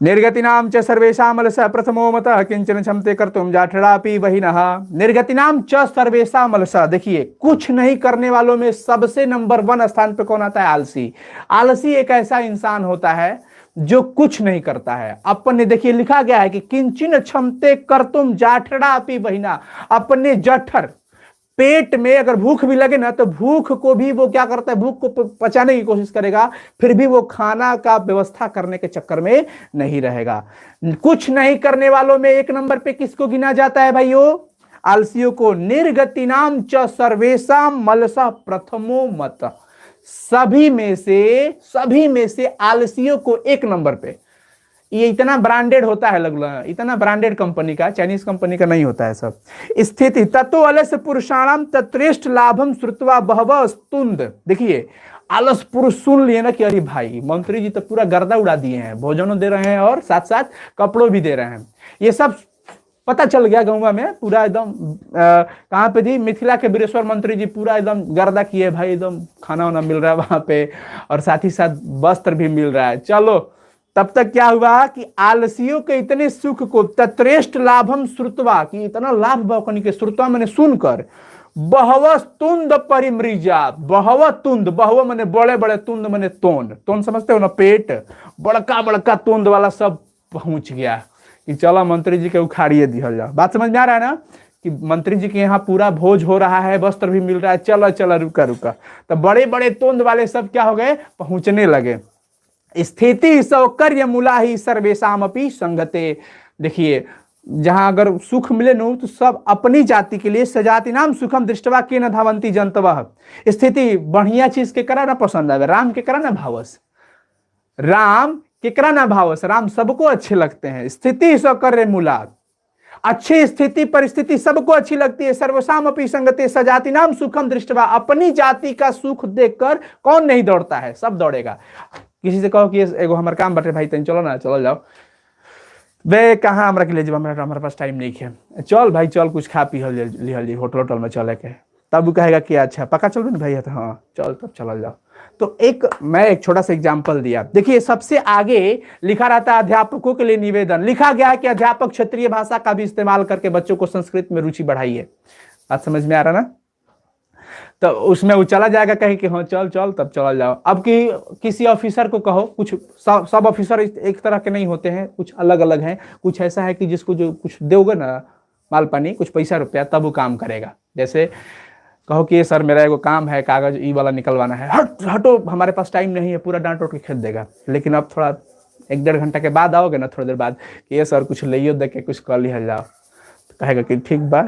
निर्गतिनाम च सर्वेषाम अलसः प्रथमो मतः किंचन क्षमते कर्तुम जाठरापि वहिनः। निर्गतिनाम च सर्वेषाम अलसः, देखिए कुछ नहीं करने वालों में सबसे नंबर 1 स्थान पे कौन आता है? आलसी। आलसी एक ऐसा इंसान होता है जो कुछ नहीं करता है। अपन ने देखिए लिखा गया है कि किंचन क्षमते कर्तुम जाठरापि वहिनः, अपने जठर पेट में अगर भूख भी लगे ना तो भूख को भी वो क्या करता है, भूख को पचाने की कोशिश करेगा, फिर भी वो खाना का व्यवस्था करने के चक्कर में नहीं रहेगा। कुछ नहीं करने वालों में एक नंबर पे किसको गिना जाता है भाइयों? आलसियों को। निर्गतिनाम च सर्वेषाम मलसा प्रथमो मत, सभी में से आलसियों को एक नंबर पे। ये इतना ब्रांडेड होता है, लगभग इतना ब्रांडेड कंपनी का, चाइनीज कंपनी का नहीं होता है सब। स्थिति ततो अलस पुरुषाणाम तत्रेष्ठ लाभम श्रुत्वा बहव स्तुंद, देखिए आलस पुरुष सुन लिए ना कि अरे भाई मंत्री जी तो पूरा गर्दा उड़ा दिए हैं, भोजनों दे रहे हैं और साथ साथ कपड़ों भी दे रहे हैं। ये सब पता चल गया गाँव में, पूरा एकदम कहाँ पे जी, मिथिला के वीरेश्वर मंत्री जी पूरा एकदम गर्दा किए भाई, एकदम खाना वाना मिल रहा है वहां पे और साथ ही साथ वस्त्र भी मिल रहा है। चलो तब तक क्या हुआ कि आलसियों के इतने सुख को तत्रेष्ठ लाभम श्रुत्वा, कि इतना लाभ बकनी के श्रुत्वा मैंने सुनकर, बहव तुंद परिमृजा, बहव तुंद, बहव मैंने बड़े बड़े, तुंद मैंने तोन समझते हो ना, पेट बड़का तुंद वाला सब पहुंच गया कि चलो मंत्री जी के उखाड़िए दिया जाओ। बात समझ में आ रहा है ना कि मंत्री जी के यहाँ पूरा भोज हो रहा है, वस्त्र भी मिल रहा है, चलो रुका। तो बड़े बड़े तुंद वाले सब क्या हो गए, पहुंचने लगे। स्थिति सौकर्य मूला ही सर्वेशम अपनी संगते, देखिए जहां अगर सुख मिले न तो सब अपनी जाति के लिए। सजाति नाम सुखम दृष्टवा के न धावंती जंतवः, स्थिति बढ़िया चीज के करा ना पसंद आवे, राम के करा ना भावस, राम के करा ना भावस, राम सबको अच्छे लगते हैं। स्थिति सौकर्य मूला, अच्छी स्थिति परिस्थिति सबको अच्छी लगती है। सर्वसाम अपनी संगते सजाति नाम सुखम दृष्टवा, अपनी जाति का सुख देखकर कौन नहीं दौड़ता है, सब दौड़ेगा। किसी से कहो कि एगो हमारे काम बटे भाई, चलो ना, चलो जाओ, वे कहाँ हमरा के ले जब, हमारे पास टाइम नहीं है, चल भाई चल कुछ खा पी लिहल जी, होटल में चले के, तब कहेगा कि अच्छा पक्का चलो ना भाई, तो हाँ चल तब चल जाओ। तो मैं एक छोटा सा एग्जाम्पल दिया। देखिए सबसे आगे लिखा रहता है अध्यापकों के लिए निवेदन, लिखा गया है कि अध्यापक क्षेत्रीय भाषा का भी इस्तेमाल करके बच्चों को संस्कृत में रुचि बढ़ाइए। बात समझ में आ रहा ना? तो उसमें वो चला जाएगा कहीं कि हाँ चल तब चला जाओ। अब कि किसी ऑफिसर को कहो, कुछ सब ऑफिसर एक तरह के नहीं होते हैं, कुछ अलग अलग हैं। कुछ ऐसा है कि जिसको जो कुछ दोगे ना माल पानी, कुछ पैसा रुपया, तब वो काम करेगा। जैसे कहो कि सर मेरा एगो काम है, कागज ई वाला निकलवाना है, हटो हमारे पास टाइम नहीं है, पूरा डांट के खेत देगा। लेकिन अब थोड़ा 1-1.5 घंटा के बाद आओगे ना, थोड़ी देर बाद कि ये सर कुछ ले दे के कुछ कर लिया जाओ, तो कहेगा कि ठीक बा,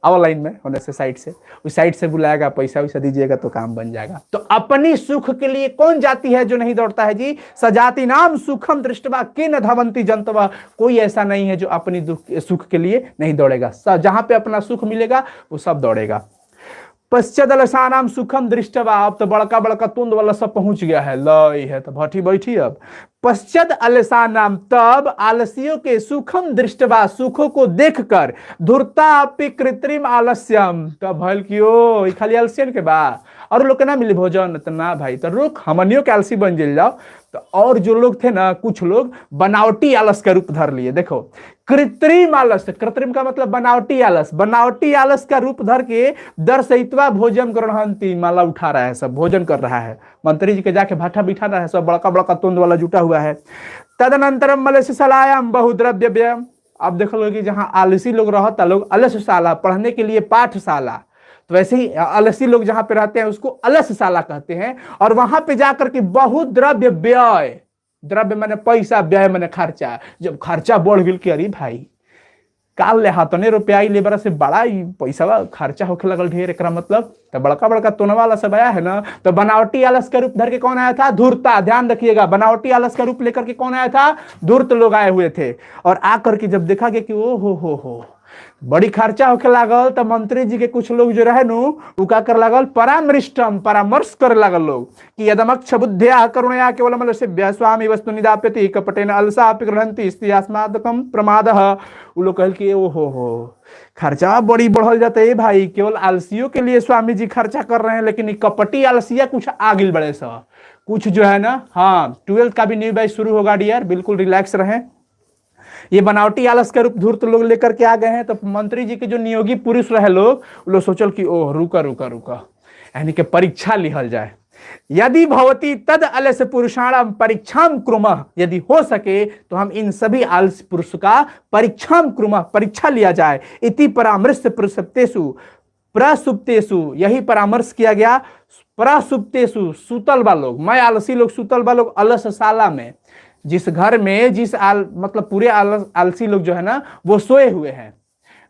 आओ लाइन में होने से साइड से, उस साइड से बुलाएगा, पैसा वैसा दीजिएगा तो काम बन जाएगा। तो अपनी सुख के लिए कौन जाति है जो नहीं दौड़ता है जी? सजाति नाम सुखम दृष्टवा के न धावंती जंतवा, कोई ऐसा नहीं है जो अपनी सुख के लिए नहीं दौड़ेगा। जहां पे अपना सुख मिलेगा वो सब दौड़ेगा। पश्चात अलसानाम सुखम दृष्टवा, अब तो बड़का तुंद वाला सब पहुंच गया है, लई है तो भट्टी बैठी। अब पश्चात अलसानाम, तब आलसियों के सुखम दृष्टवा, सुखों को देखकर, धुरता अपि कृत्रिम आलस्यम, तब भल कियो खाली आलसियन के बा और लोग के ना मिली भोजन, तो ना भाई तो रुक हमनियों के आलसी बन जाओ। तो और जो लोग थे ना, कुछ लोग बनावटी आलस का रूप धर लिए। देखो कृत्रिम आलस, कृत्रिम का मतलब बनावटी आलस, बनावटी आलस का रूप धर के दर्शयित्वा भोजन ग्रहणंती, माला उठा रहा है, सब भोजन कर रहा है। मंत्री जी के जाके भाटा बिठा रहा है, सब बड़का तुंद वाला जुटा हुआ है। तदनंतरम मलस्यशालायाम बहुद्रव्य व्ययम, अब देखो कि जहां आलसी लोग रहता, लोग अलस्यशाला पढ़ने के लिए पाठशाला, तो वैसे ही आलसी लोग जहां पे रहते हैं उसको अलसशाला कहते हैं। और वहां पे जाकर के बहुत द्रव्य व्यय, द्रव्य मैंने पैसा, व्यय मैंने खर्चा, जब खर्चा बढ़ गई कि अरे भाई काल ले हाथने रुपया लेबर से बड़ा ही पैसा खर्चा होके लगल ढेर, एक मतलब तो बड़का बड़का तोनवा वाला सब आया है ना। तो बनावटी आलस का रूप धर के कौन आया था? धूर्तता। ध्यान रखिएगा, बनावटी आलस का रूप लेकर के कौन आया था? धूर्त लोग आए हुए थे। और आकर के जब देखा गया कि ओ हो बड़ी खर्चा होके लागल, तो मंत्री जी के कुछ लोग जो रहे नु उ का कर लागल? परामृष्टम, परामर्श करे लागल लोग कि यदमक्ष बुद्ध्या करुणया केवलम सेव्य स्वामी वस्तु निदाप्यति कपटेन अलसा ग्रहंति स्त्रियास्मादकम प्रमादः। उ लोग कहल कि ओ हो खर्चा बड़ी बढ़ल जाता है भाई, केवल आलसियों के लिए स्वामी जी खर्चा कर रहे हैं, लेकिन ये कपटी आलसिया कुछ आगिल बड़े सा कुछ जो है ना। हाँ, 12th का भी न्यू बैच शुरू होगा डियर, बिल्कुल रिलैक्स रहें। ये बनावटी आलस का रूप धूर्त लोग लेकर के आ गए हैं। तो मंत्री जी के जो नियोगी पुरुष रहे लोग सोचल कि ओह रुका यानी कि परीक्षा लिहल जाए। यदि भवती तद अलस पुरुषाणाम परीक्षाम कुर्मः, यदि हो सके तो हम इन सभी आलस पुरुष का परीक्षाम कुर्मः, परीक्षा लिया जाए। इति परामर्श प्रसुप्तेषु, यही परामर्श किया गया। प्रसुप्तेषु, सुतल बा लोग, मैं आलसी लोग, सुतल बा लोग अलसशाला में। जिस घर में मतलब पूरे आलसी लोग जो है ना वो सोए हुए हैं।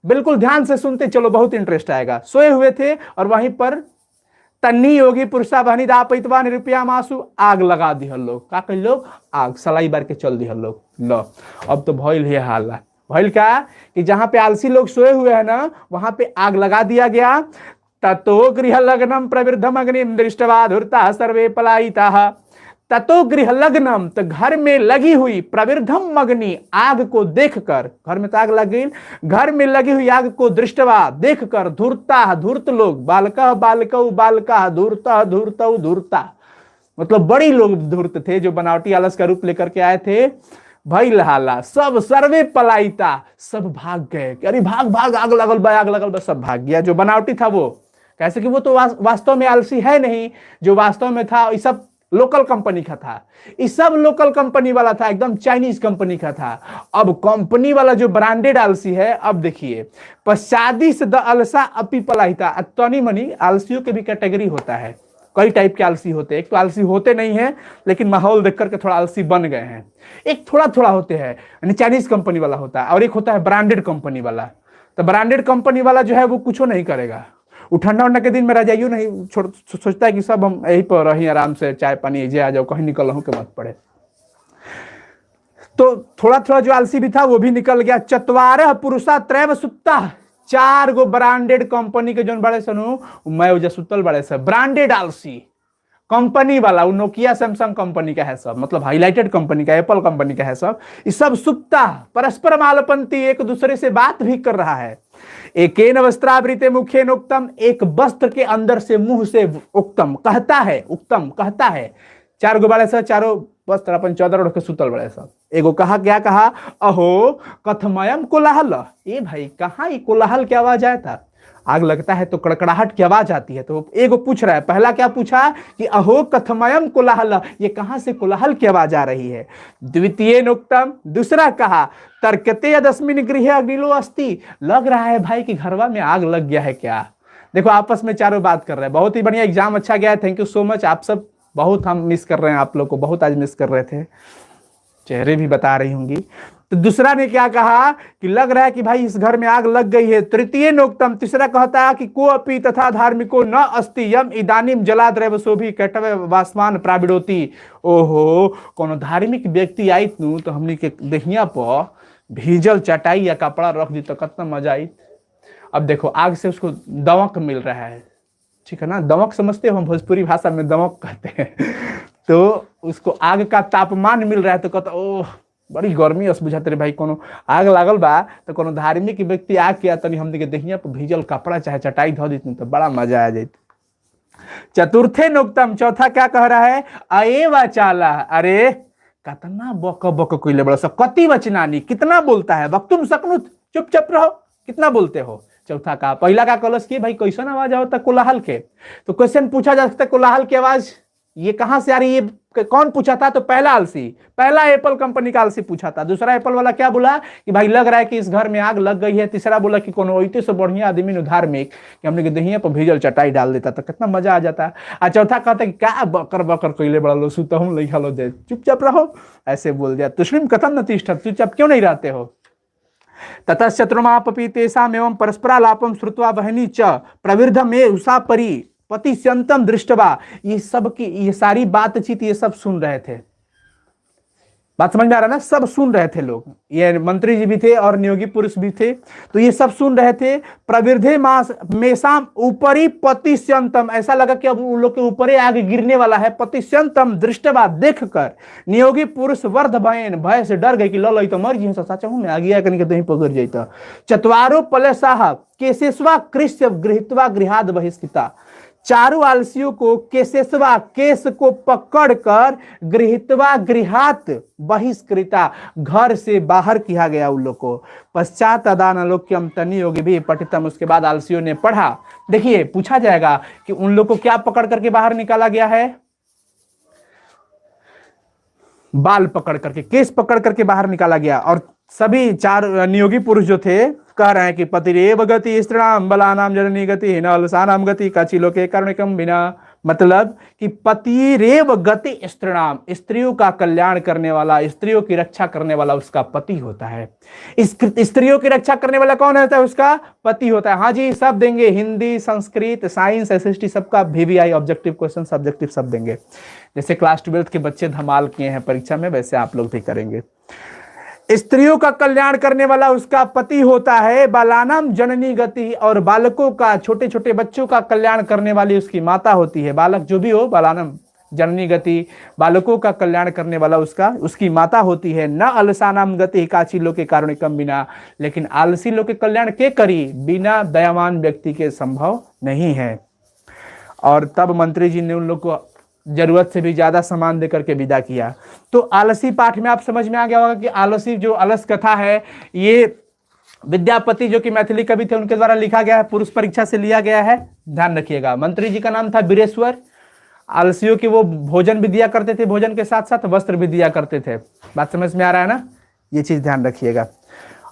बिल्कुल ध्यान से सुनते चलो, बहुत इंटरेस्ट आएगा। सोए हुए थे और वहीं पर तन्नी योगी पुरुषा बहनी दापितवा निरुपया मासु, आग लगा दी हम लोग। का कह लोग? आग सलाई बार के चल दी हम लोग। लो अब तो भइल है हाल, भइल क्या कि जहां पे आलसी लोग सोए हुए हैं ना वहां पे आग लगा दिया गया। ततो गृह लग्नम प्रवृद्धम अग्निम दृष्टवा धूर्ता सर्वे पलायिताः। ततो गृह लग्नम, तो घर में लगी हुई, प्रवृद्धम अग्नि, आग को देखकर, घर में तो आग लग गई, घर में लगी हुई आग को दृष्टवा देखकर, धूर्ता, धूर्त लोग, बालका बालकौ बालका धूर्ता धूर्तौ धूर्ता, मतलब बड़ी लोग धूर्त थे जो बनावटी आलस का रूप लेकर के आए थे। भाई लहाला सब सर्वे पलायिता, सब भाग गए। अरे भाग भाग, आग लगल बा, आग लगल बा, सब भाग गया। जो बनावटी था वो, कैसे कि वो तो वास्तव में आलसी है नहीं, जो वास्तव में था ये सब लोकल कंपनी का था, ये सब लोकल कंपनी वाला था, एकदम चाइनीज कंपनी का था। अब कंपनी वाला जो ब्रांडेड आलसी है, अब देखिए पश्चादी से द अलसा अपी पलाहिता, तनी मनी आलसियों के भी कैटेगरी होता है। कई टाइप के आलसी होते हैं। एक तो आलसी होते नहीं है लेकिन माहौल देख करके थोड़ा आलसी बन गए हैं। एक थोड़ा थोड़ा होते हैं, यानी चाइनीज कंपनी वाला होता है, और एक होता है ब्रांडेड कंपनी वाला। तो ब्रांडेड कंपनी वाला जो है वो कुछ नहीं करेगा, वो ठंडा उंडा के दिन में रह जाइयो नहीं, सोचता है कि सब हम यहीं पर रही आराम से, चाय पानी जे आ जाओ, कहीं निकल रहा हूं के मत पड़े। तो थोड़ा थोड़ा जो आलसी भी था वो भी निकल गया। चतवारह पुरुषा त्रैव सुप्ता, 4 गो ब्रांडेड कंपनी के जो बड़े सनु मैं उजा सुतल बड़े से ब्रांडेड आलसी कंपनी वाला, वो नोकिया सैमसंग कंपनी का है सब, मतलब हाईलाइटेड कंपनी का, एप्पल कंपनी का है सब। ये सब सुप्ता परस्पर मालपंती, एक दूसरे से बात भी कर रहा है। एकेन वस्त्रावृते मुखेन उक्तम, एक वस्त्र के अंदर से मुंह से उक्तम कहता है, उक्तम कहता है। 4 गो बड़े सब, चारों वस्त्र अपन चादर ओढ़ के सुतल बड़े सब। एगो कहा, क्या कहा? अहो कथमयम कोलाहल, ए भाई कहाँ ये कोलाहल की आवाज आया था? आग लगता है तो कड़कड़ाहट की आवाज आती है। तो एगो पूछ रहा है, पहला क्या पूछा कि अहो कथमयम कोलाहल, ये कहां से कोलाहल की आवाज आ रही है? द्वितीय नोक्तम, दूसरा कहा तर्कते यदस्मिन गृहे अग्निलो अस्ति, लग रहा है भाई कि घरवा में आग लग गया है क्या? देखो आपस में चारों बात कर रहे हैं। बहुत ही बढ़िया, एग्जाम अच्छा गया है, थैंक यू सो मच। आप सब बहुत हम मिस कर रहे हैं, आप लोग को बहुत आज मिस कर रहे थे, चेहरे भी बता रही होंगी। तो दूसरा ने क्या कहा कि लग रहा है कि भाई इस घर में आग लग गई है। तृतीय नोक्तम, तीसरा कहता है कि को अपि तथा धार्मिको न अस्ति यम इदानीम जलाद्रव शोभी कटवे वासमान प्राविडोति। ओहो, कोनो धार्मिक व्यक्ति आई तो हमने के देहिया पर भीजल चटाई या कपड़ा रख दी तो कितना मजा आई। अब देखो आग से उसको दमक मिल रहा है, ठीक है ना? दमक समझते हो, हम भोजपुरी भाषा में दमक कहते हैं। तो उसको आग का तापमान मिल रहा है तो कहता ओह बड़ी गर्मी अस बुझाते रे भाई, कोनो आग लागल बा तो कोनो धार्मिक व्यक्ति आग किया तनी हमने के देहिया पर भीजल कपड़ा चाहे चटाई धो देती तो बड़ा मजा आ जाती। चतुर्थे नोक्तम, चौथा क्या कह रहा है? अये वाचाला, अरे कतना बक बक कोइले बड़ा सब, कति वचनानी, कितना बोलता है, वक्तुम सकनुत, चुपचाप रहो, कितना बोलते हो। चौथा का, पहला का कलश की भाई कैसन आवाज होता कोलाहल के? तो क्वेश्चन पूछा जा सकता है कोलाहल की आवाज ये कहां से आ रही है? कौन पूछा था? तो पहला आलसी, पहला एप्पल कंपनी का आलसी पूछा था। दूसरा एप्पल वाला क्या बोला कि भाई लग रहा है कि इस घर में आग लग गई है। तीसरा बोला कि कोनो ओइते से बढ़िया आदमी ने धार्मिक कि हमने के दहिया पर भीजल चटाई डाल देता तो कितना मजा आ जाता। और चौथा कहता कि क्या बकर बकर कोइले बड़ा लो सुता हूं लिखा लो दे, चुपचाप रहो, ऐसे बोल दिया। तुष्णीम कथम न तिष्ठत, चुपचाप क्यों नहीं रहते हो? ततश्चतुर्मापपि तेषाम् एवं परस्परालापम श्रुत्वा बहनी च प्रवृद्ध में उषा परी पतिस्यंतम दृष्टवा। ये सब की ये सारी बातचीत ये सब सुन रहे थे। बात समझ में आ रहा है ना? सब सुन रहे थे लोग, ये मंत्री जी भी थे और नियोगी पुरुष भी थे, तो ये सब सुन रहे थे। प्रवृद्धे मास मेषाम ऊपरी पतिस्यंतम, ऐसा लगा कि अब उन लोग के ऊपर आग गिरने वाला है। पतिस्यंतम दृष्टवा, देखकर नियोगी पुरुष वर्ध भयन, भय से डर गए कि लो तो मर जी सचा हूं मैं, आ गया कहीं कहीं पकड़ जाता। चतवारो पलसाह केशेस्वा कृष्य गृहीत्वा गृहाद बहिष्कृता। चारों आलसियों को केशेस्वा, केस को पकड़कर, गृहीत्वा गृहात बहिष्कृता, घर से बाहर किया गया उन लोग को। पश्चात अदानलोक्यम तनी योगी भी पठितम, उसके बाद आलसियों ने पढ़ा। देखिए पूछा जाएगा कि उन लोग को क्या पकड़ करके बाहर निकाला गया है? बाल पकड़ करके, केस पकड़ करके बाहर निकाला गया। और सभी चार नियोगी पुरुष जो थे कह रहे हैं कि पतिरेव गति स्त्रीणाम बलानाम जननी गति न अलसानाम गति काचिलो के कर्णिकम बिना। मतलब कि पतिरेव गति स्त्रीणाम, स्त्रियों का कल्याण करने वाला, स्त्रियों की रक्षा करने वाला उसका पति होता है। स्त्रियों की रक्षा करने वाला कौन होता है? उसका पति होता है। हाँ जी, सब देंगे, हिंदी, संस्कृत, साइंस, एसएसटी, सबका VVI ऑब्जेक्टिव क्वेश्चन सब्जेक्टिव सब देंगे। जैसे क्लास 12 के बच्चे धमाल किए हैं परीक्षा में, वैसे आप लोग भी करेंगे। स्त्रियों का कल्याण करने वाला उसका पति होता है। बालानाम जननी गति, और बालकों का, छोटे छोटे बच्चों का कल्याण करने वाली उसकी माता होती है। बालक जो भी हो, बालानाम जननी गति, बालकों का कल्याण करने वाला उसकी माता होती है। न अलसानाम गति काची लोग के कारण कम बिना, लेकिन आलसी लोग के कल्याण के करी बिना दयावान व्यक्ति के संभव नहीं है। और तब मंत्री जी ने उन लोग को जरूरत से भी ज्यादा सामान देकर के विदा किया। तो आलसी पाठ में आप समझ में आ गया होगा कि आलसी जो अलस कथा है, ये विद्यापति जो कि मैथिली कवि थे उनके द्वारा लिखा गया है, पुरुष परीक्षा से लिया गया है। ध्यान रखिएगा। मंत्री जी का नाम था बीरेश्वर। आलसियों की वो भोजन भी दिया करते थे, भोजन के साथ साथ वस्त्र भी दिया करते थे। बात समझ में आ रहा है ना? ये चीज ध्यान रखिएगा।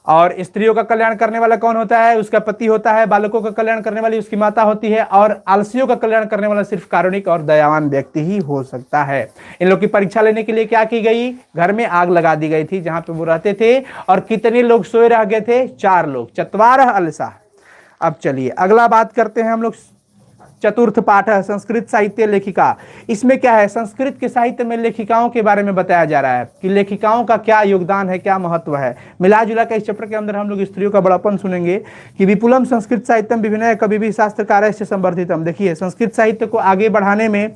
और स्त्रियों का कल्याण करने वाला कौन होता है? उसका पति होता है। बालकों का कल्याण करने वाली उसकी माता होती है। और आलसियों का कल्याण करने वाला सिर्फ कारुणिक और दयावान व्यक्ति ही हो सकता है। इन लोग की परीक्षा लेने के लिए क्या की गई? घर में आग लगा दी गई थी जहां पे वो रहते थे। और कितने लोग सोए रह गए थे? 4 लोग। चत्वारः अलसा। अब चलिए अगला बात करते हैं हम लोग। चतुर्थ पाठ है संस्कृत साहित्य लेखिका। इसमें क्या है? संस्कृत के साहित्य में लेखिकाओं के बारे में बताया जा रहा है कि लेखिकाओं का क्या योगदान है, क्या महत्व है। मिला जुला कर इस चैप्टर के अंदर हम लोग स्त्रियों का बड़ापन सुनेंगे कि विपुलम संस्कृत साहित्यम विभिन्न कवि भी शास्त्र कार्य से संवर्धितम। देखिए संस्कृत साहित्य को आगे बढ़ाने में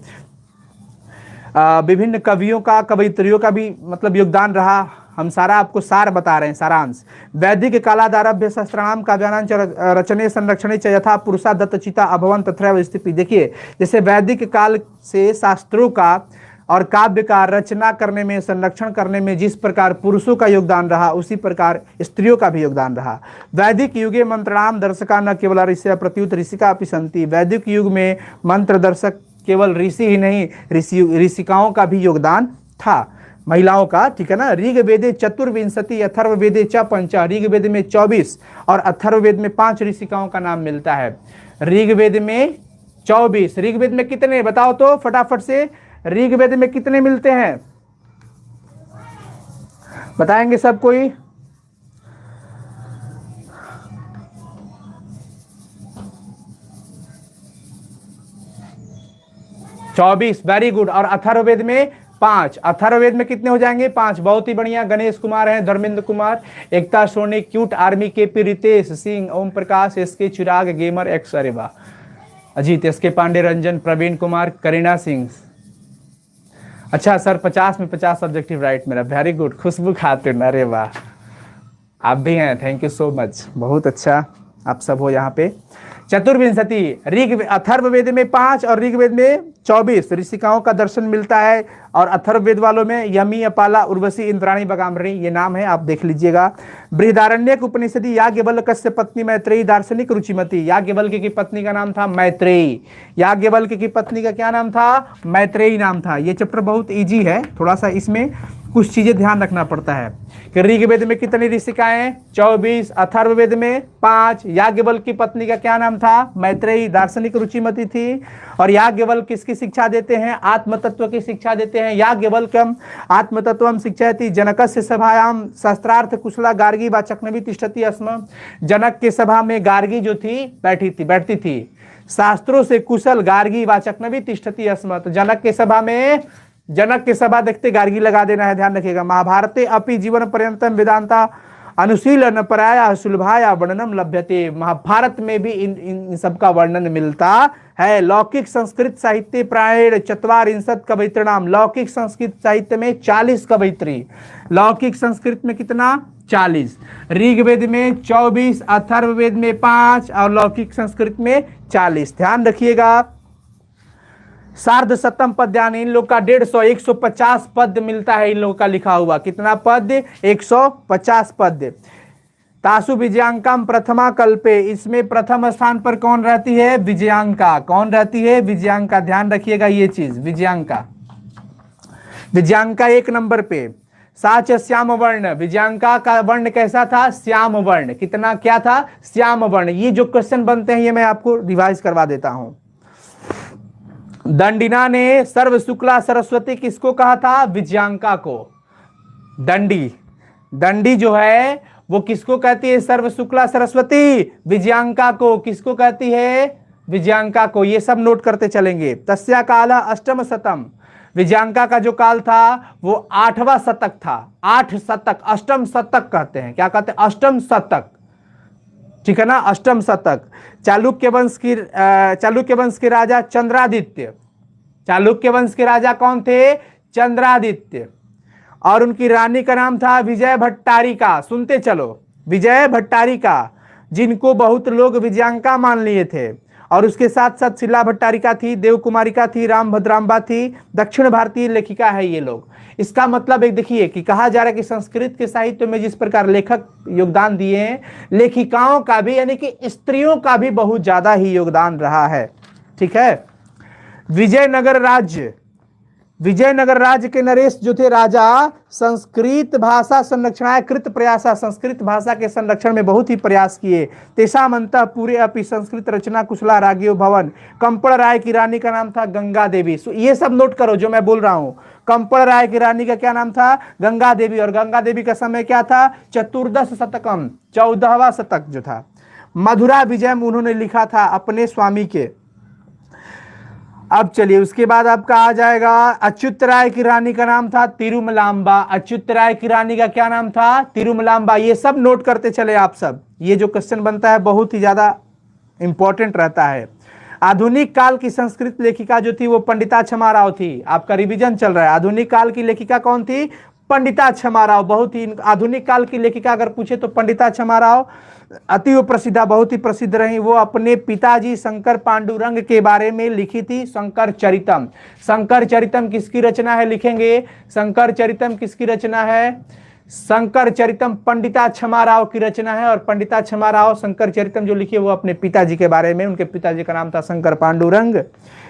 विभिन्न कवियों का, कवयित्रियों का भी मतलब योगदान रहा। हम सारा आपको सार बता रहे हैं, सारांश। वैदिक कालादारभ्य शस्त्राणाम काव्यानां च रचने संरक्षणे च यथा पुरुषा दत्तचिता अभवन तथैव स्थिति। देखिए जैसे वैदिक काल से शास्त्रों का और काव्य का रचना करने में, संरक्षण करने में जिस प्रकार पुरुषों का योगदान रहा, उसी प्रकार स्त्रियों का भी योगदान रहा। वैदिक युगे मंत्रणाम दर्शका न केवल ऋषि प्रत्युत ऋषिका अपि सन्ति। वैदिक युग में मंत्र दर्शक केवल ऋषि ही नहीं, ऋषिकाओं का भी योगदान था, महिलाओं का। ठीक है ना? ऋग वेदे 24 अथर्व वेदे च 5। ऋग वेद में 24 और अथर्व वेद में 5 ऋषिकाओं का नाम मिलता है। ऋग वेद में 24। ऋग वेद में कितने बताओ तो फटाफट से? ऋग वेद में कितने मिलते हैं? बताएंगे सब कोई? चौबीस। Very good. और अथर्ववेद में 5। अथर्ववेद में कितने हो जाएंगे? 5। बहुत ही बढ़िया। गणेश कुमार हैं, Dharmendra Kumar, Ekta Soni, cute army K P, Ritesh Singh, Om Prakash, SK Chirag, gamer X, अरे वाह, अजीत, एसके पांडे, रंजन, प्रवीण कुमार, करीना सिंह। अच्छा सर 50 में 50 सब्जेक्टिव राइट मेरा। Very good. खुशबू खातून, अरे वाह आप भी हैं, थैंक यू सो मच, बहुत अच्छा आप सब हो यहाँ पे। चतुर्विंशति, अथर्ववेद में 5 और ऋग्वेद में 24 ऋषिकाओं का दर्शन मिलता है। और अथर्ववेद वालों में यमी, अपाला, उर्वशी, इंद्राणी, बगामरी ये नाम है, आप देख लीजिएगा। बृहदारण्यक उपनिषदि याज्ञवल्क्य पत्नी मैत्रेयी दार्शनिक रुचिमती। याज्ञवल्क्य की पत्नी का नाम था मैत्रेयी। याज्ञवल्क्य की पत्नी का क्या नाम था? मैत्रेयी नाम था। ये चैप्टर बहुत इजी है, थोड़ा सा इसमें कुछ चीजें ध्यान रखना पड़ता है कि ऋग्वेद में कितनी ऋषिकाएं? 24, अथर्ववेद में 5। याज्ञवल्क्य की पत्नी का क्या नाम था? मैत्रेयी, दार्शनिक रुचिमती थी। और याज्ञवल्क्य किसकी शिक्षा देते हैं? आत्म तत्व की शिक्षा देते हैं। याज्ञवल्क्यम आत्म तत्वम शिक्षयति जनकस्य सभायाम शास्त्रार्थ कुशला गार्गी वाचक्नवी तिष्ठति स्म। जनक के सभा में गार्गी जो थी बैठती थी। शास्त्रों से कुशल गार्गी वाचक्नवी तिष्ठति स्म। तो जनक के सभा देखते गार्गी लगा देना है, ध्यान रखिएगा। महाभारते अपि जीवन पर्यंतम वेदांता अनुशीलन पराया सुलभाया वर्णनम लभ्यते। महाभारत में भी इन सब का वर्णन मिलता है। लौकिक संस्कृत साहित्य प्रायण 44 कवयित्रीणाम। लौकिक संस्कृत साहित्य में 40 कवयित्री। लौकिक संस्कृत में कितना? 40। ऋग्वेद में 24, अथर्ववेद में 5 और लौकिक संस्कृत में 40। ध्यान रखिएगा। सार्ध शतम पद्यानि, इन लोग का 150 150 पद मिलता है इन लोगों का लिखा हुआ। कितना पद? 150 पद। तासु विजयांकम प्रथमा कल्पे, इसमें प्रथम स्थान पर कौन रहती है? विजयांका। कौन रहती है? विजयांका। ध्यान रखिएगा ये चीज, विजयांका 1 नंबर पे। साच श्याम वर्ण, विजयांका का वर्ण कैसा था? श्याम वर्ण। कितना क्या था? श्याम वर्ण। ये जो क्वेश्चन बनते हैं ये मैं आपको रिवाइज करवा देता हूं। दंडिना ने सर्व शुक्ला सरस्वती किसको कहा था? विजयांका को। दंडी जो है वो किसको कहती है? सर्व शुक्ला सरस्वती। विजयांका को। किसको कहती है? विजयांका को। ये सब नोट करते चलेंगे। तस्या काला अष्टम शतम, विजयांका का जो काल था वो 8वां शतक था। 8 शतक, अष्टम शतक कहते हैं। क्या कहते हैं? अष्टम शतक, ठीक है ना? अष्टम शतक। चालुक्य वंश के राजा चंद्रादित्य। चालुक्य वंश के राजा कौन थे? चंद्रादित्य। और उनकी रानी का नाम था विजय भट्टारिका। सुनते चलो, विजय भट्टारिका, जिनको बहुत लोग विजयांका मान लिए थे। और उसके साथ साथ शिला भट्टारिका थी, देव कुमारिका थी, राम भद्रांबा थी। दक्षिण भारतीय लेखिका है ये लोग। इसका मतलब एक देखिए कि कहा जा रहा है कि संस्कृत के साहित्य में जिस प्रकार लेखक योगदान दिए हैं, लेखिकाओं का भी यानी कि स्त्रियों का भी बहुत ज्यादा ही योगदान रहा है। ठीक है। विजयनगर राज्य के नरेश जो थे राजा, संस्कृत भाषा संरक्षणाय कृत प्रयासा, संस्कृत भाषा के संरक्षण में बहुत ही प्रयास किए। तेषाम अंतः पूरे अपि संस्कृत रचना कुशला राज्ञो भवन। कंपड़ राय की रानी का नाम था गंगा देवी। ये सब नोट करो जो मैं बोल रहा हूं। कंपड़ राय की रानी का क्या नाम था? गंगा देवी। और गंगा देवी का समय क्या था? चतुर्दश शतकम, 14वां शतक जो था। मधुरा विजयम उन्होंने लिखा था अपने स्वामी के। अब चलिए उसके बाद आपका आ जाएगा अच्युत राय की रानी का नाम था तिरुमलांबा। अच्युत राय की रानी का क्या नाम था? तिरुमलांबा। ये सब नोट करते चले आप सब। ये जो क्वेश्चन बनता है बहुत ही ज्यादा इंपॉर्टेंट रहता है। आधुनिक काल की संस्कृत लेखिका जो थी वो पंडिता क्षमा राव थी। आपका रिवीजन चल रहा है। आधुनिक काल की लेखिका कौन थी? पंडिता क्षमा राव। बहुत ही आधुनिक काल की लेखिका अगर पूछे तो पंडिता क्षमा राव अति प्रसिद्ध, बहुत ही प्रसिद्ध रही। वो अपने पिताजी शंकर पांडुरंग के बारे में लिखी थी शंकर चरितम। शंकर चरितम किसकी रचना है? लिखेंगे शंकर चरितम किसकी रचना है? शंकर चरितम पंडिता क्षमा राव की रचना है। और पंडिता क्षमा राव शंकर चरितम जो लिखी है वो अपने पिताजी के बारे में। उनके पिताजी का नाम था शंकर पांडुरंग।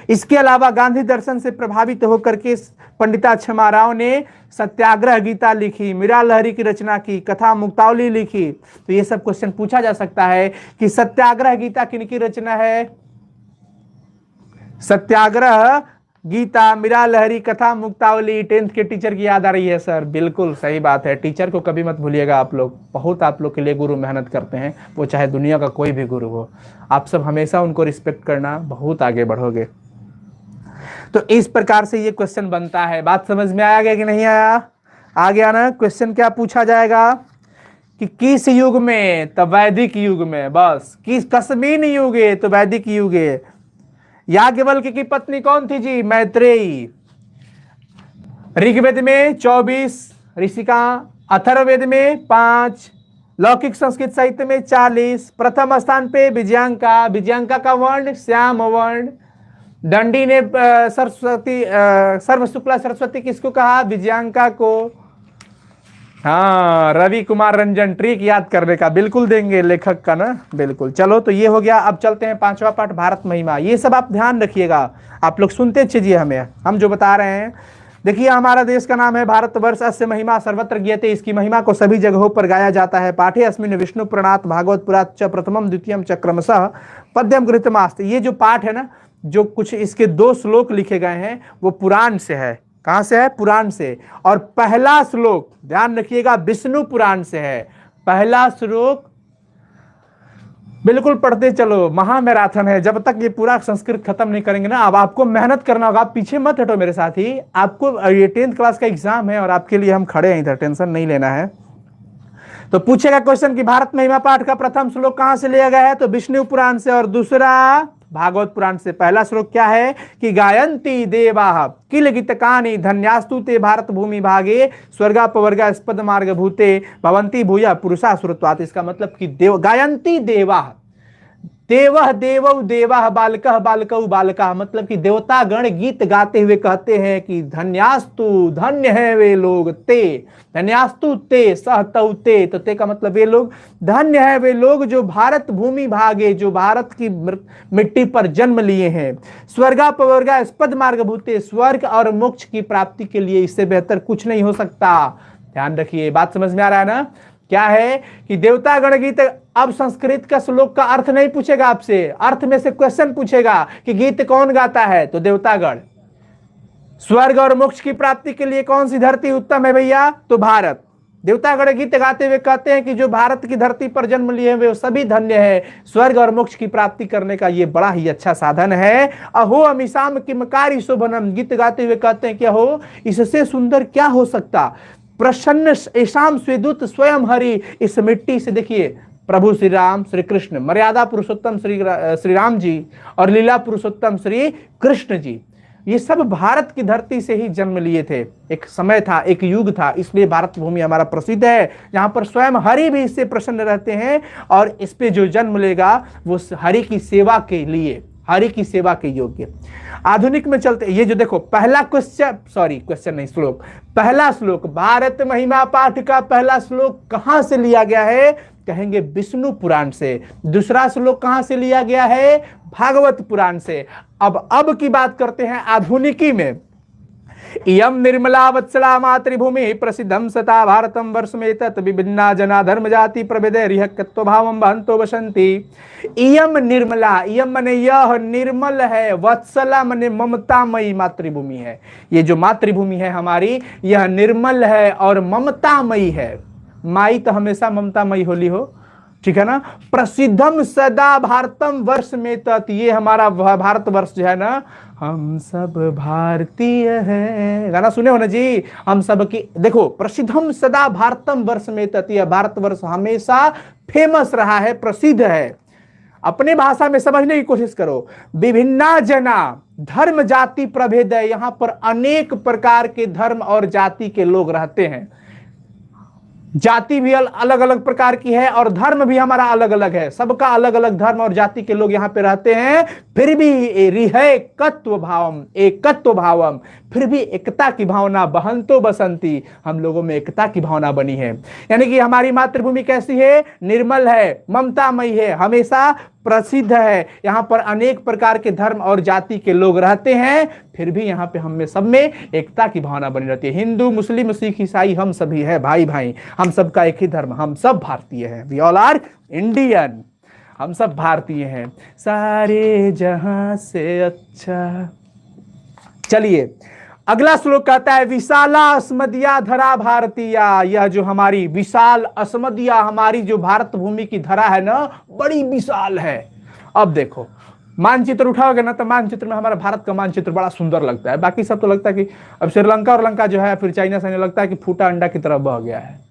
इसके अलावा गांधी दर्शन से प्रभावित होकर के पंडिता क्षमा राव ने सत्याग्रह गीता लिखी, मीरा लहरी की रचना की, कथा मुक्तावली लिखी। तो ये सब क्वेश्चन पूछा जा सकता है कि सत्याग्रह गीता किनकी रचना है? सत्याग्रह गीता, मीरा लहरी, कथा मुक्तावली। 10th के टीचर की याद आ रही है सर? बिल्कुल सही बात है। टीचर को कभी मत भूलिएगा आप लोग। बहुत आप लोग के लिए गुरु मेहनत करते हैं, वो चाहे दुनिया का कोई भी गुरु हो। आप सब हमेशा उनको रिस्पेक्ट करना, बहुत आगे बढ़ोगे। तो इस प्रकार से ये क्वेश्चन बनता है। बात समझ में आया गया कि नहीं आया? आ गया ना? क्वेश्चन क्या पूछा जाएगा कि किस युग में? तो वैदिक युग में। बस किस कस्मीन युगे? तो वैदिक युगे। याज्ञवल्क्य की पत्नी कौन थी जी? मैत्रेयी। ऋग्वेद में 24 ऋषिका, अथर्ववेद में 5, लौकिक संस्कृत साहित्य में 40। प्रथम स्थान पे विजयांका, विजयांका का वर्ण श्याम वर्ण। दंडी ने सरस्वती सर्व शुक्ला सरस्वती किसको कहा? विजयांका को। हाँ, रवि कुमार रंजन, ट्रिक याद करने का बिल्कुल देंगे लेखक का ना, बिल्कुल। चलो तो ये हो गया। अब चलते हैं 5वां पाठ, भारत महिमा। ये सब आप ध्यान रखिएगा, आप लोग सुनते चलिए हमें, हम जो बता रहे हैं। देखिए, हमारा देश का नाम है भारतवर्ष, अस्य महिमा सर्वत्र ज्ञेयते। इसकी महिमा को सभी जगहों पर गाया जाता है। पाठे अस्मिन् विष्णु पुराणात् भागवत पुराणात् च प्रथमम द्वितीयम च क्रमशः पद्यम गृहीतमास्त। ये जो पाठ है ना, जो कुछ इसके 2 श्लोक लिखे गए हैं वो पुराण से है। कहां से है? पुराण से। और पहला श्लोक ध्यान रखिएगा विष्णु पुराण से है। पहला श्लोक बिल्कुल पढ़ते चलो, महामैराथन है। जब तक ये पूरा संस्कृत खत्म नहीं करेंगे ना, अब आपको मेहनत करना होगा। आप पीछे मत हटो मेरे साथ ही, आपको ये 10th क्लास का एग्जाम है और आपके लिए हम खड़े हैं इधर, टेंशन नहीं लेना है। तो पूछेगा क्वेश्चन कि भारत महिमा पाठ का प्रथम श्लोक कहां से लिया गया है? तो विष्णु पुराण से, और दूसरा भागवत पुराण से। पहला श्लोक क्या है कि गायंती देवाः किल गीतकानि धन्यास्तु ते भारत भूमि भागे स्वर्गापवर्गा स्पद मार्ग भूते भवंती भूया पुरुषा सुरत्वात्। इसका मतलब कि देव गायंती देवाः, देवः देवौ देवाः बालकः बालकौ बालकाः, मतलब कि देवता गण गीत गाते हुए कहते हैं कि धन्यास्तु, धन्य है वे लोग, ते धन्यास्तु ते सहतौ ते, तो ते का मतलब वे लोग, धन्य है वे लोग जो भारत भूमि भागे, जो भारत की मिट्टी पर जन्म लिए हैं। स्वर्गापवर्गा स्पद मार्ग भूते, स्वर्ग और मोक्ष की प्राप्ति के लिए इससे बेहतर कुछ नहीं हो सकता। ध्यान रखिए, बात समझ में आ रहा है ना? क्या है कि देवता गण गीत। अब संस्कृत का श्लोक का अर्थ नहीं पूछेगा आपसे, अर्थ में से क्वेश्चन पूछेगा कि गीत कौन गाता है? तो देवतागण। स्वर्ग और मोक्ष की प्राप्ति के लिए कौन सी धरती उत्तम है भैया? तो भारत। देवतागण गीत गाते हुए कहते हैं कि जो भारत की धरती पर जन्म लिए वे सभी धन्य है। स्वर्ग और मोक्ष की प्राप्ति करने का ये बड़ा ही अच्छा साधन है। अहो अमीशाम किमकारी शोभनम, गीत गाते हुए कहते हैं कि अहो इससे सुंदर क्या हो सकता। प्रसन्न ऐशाम स्वेदूत स्वयं हरि, इस मिट्टी से देखिए प्रभु श्री राम श्री कृष्ण, मर्यादा पुरुषोत्तम श्री राम जी और लीला पुरुषोत्तम श्री कृष्ण जी, ये सब भारत की धरती से ही जन्म लिए थे। एक समय था, एक युग था, इसलिए भारत भूमि हमारा प्रसिद्ध है, जहां पर स्वयं हरि भी इससे प्रसन्न रहते हैं और इस पे जो जन्म लेगा वो हरि की सेवा के लिए, हरि की सेवा के योग्य। आधुनिक में चलते, ये जो देखो पहला क्वेश्चन नहीं, श्लोक, पहला श्लोक भारत महिमा पाठ का पहला श्लोक कहां से लिया गया है? कहेंगे विष्णु पुराण से। दूसरा श्लोक कहां से लिया गया है? भागवत पुराण से। अब की बात करते हैं आधुनिकी में। इयम निर्मला वत्सला मातृभूमि प्रसिद्धम सता भारतम वर्षमेतत् विभिन्ना जना धर्म जाति प्रभेदे रिहकत्व भावम बहंतो वसंती। इयम निर्मला, इयम माने यह निर्मल है, वत्सला माने ममतामयी मातृभूमि है। ये जो मातृभूमि है हमारी, यह निर्मल है और ममतामयी है। माई तो हमेशा ममतामयी होली हो, ठीक है ना। प्रसिद्धम सदा भारतम वर्ष में तत्, ये हमारा भारत वर्ष जो है ना, हम सब भारतीय हैं, गाना सुने हो ना जी, हम सब की। देखो प्रसिद्धम सदा भारतम वर्ष में तत्, यह भारत वर्ष हमेशा फेमस रहा है, प्रसिद्ध है। अपने भाषा में समझने की कोशिश करो। विभिन्ना जना धर्म जाति प्रभेद है, यहां पर अनेक प्रकार के धर्म और जाति के लोग रहते हैं। जाति भी अलग अलग प्रकार की है और धर्म भी हमारा अलग अलग है, सबका अलग अलग धर्म और जाति के लोग यहाँ पे रहते हैं। फिर भी एकत्व भावम, एकत्व भावम, फिर भी एकता की भावना, बहंतो बसंती, हम लोगों में एकता की भावना बनी है। यानी कि हमारी मातृभूमि कैसी है? निर्मल है, ममतामयी है, हमेशा प्रसिद्ध है। यहाँ पर अनेक प्रकार के धर्म और जाति के लोग रहते हैं, फिर भी यहाँ पे हम में सब में एकता की भावना बनी रहती है। हिंदू मुस्लिम सिख ईसाई हम सभी है भाई भाई, हम सबका एक ही धर्म, हम सब भारतीय हैं। वी ऑल आर इंडियन, हम सब भारतीय हैं, सारे जहां से अच्छा। चलिए अगला श्लोक कहता है विशाला अस्मदिया धरा भारतीया। यह जो हमारी विशाल अस्मदिया, हमारी जो भारत भूमि की धरा है ना, बड़ी विशाल है। अब देखो मानचित्र उठाओगे ना, तो मानचित्र में हमारा भारत का मानचित्र बड़ा सुंदर लगता है। बाकी सब तो लगता है कि अब श्रीलंका और लंका जो है, फिर चाइना से लगता है कि फूटा अंडा की तरफ बह गया है।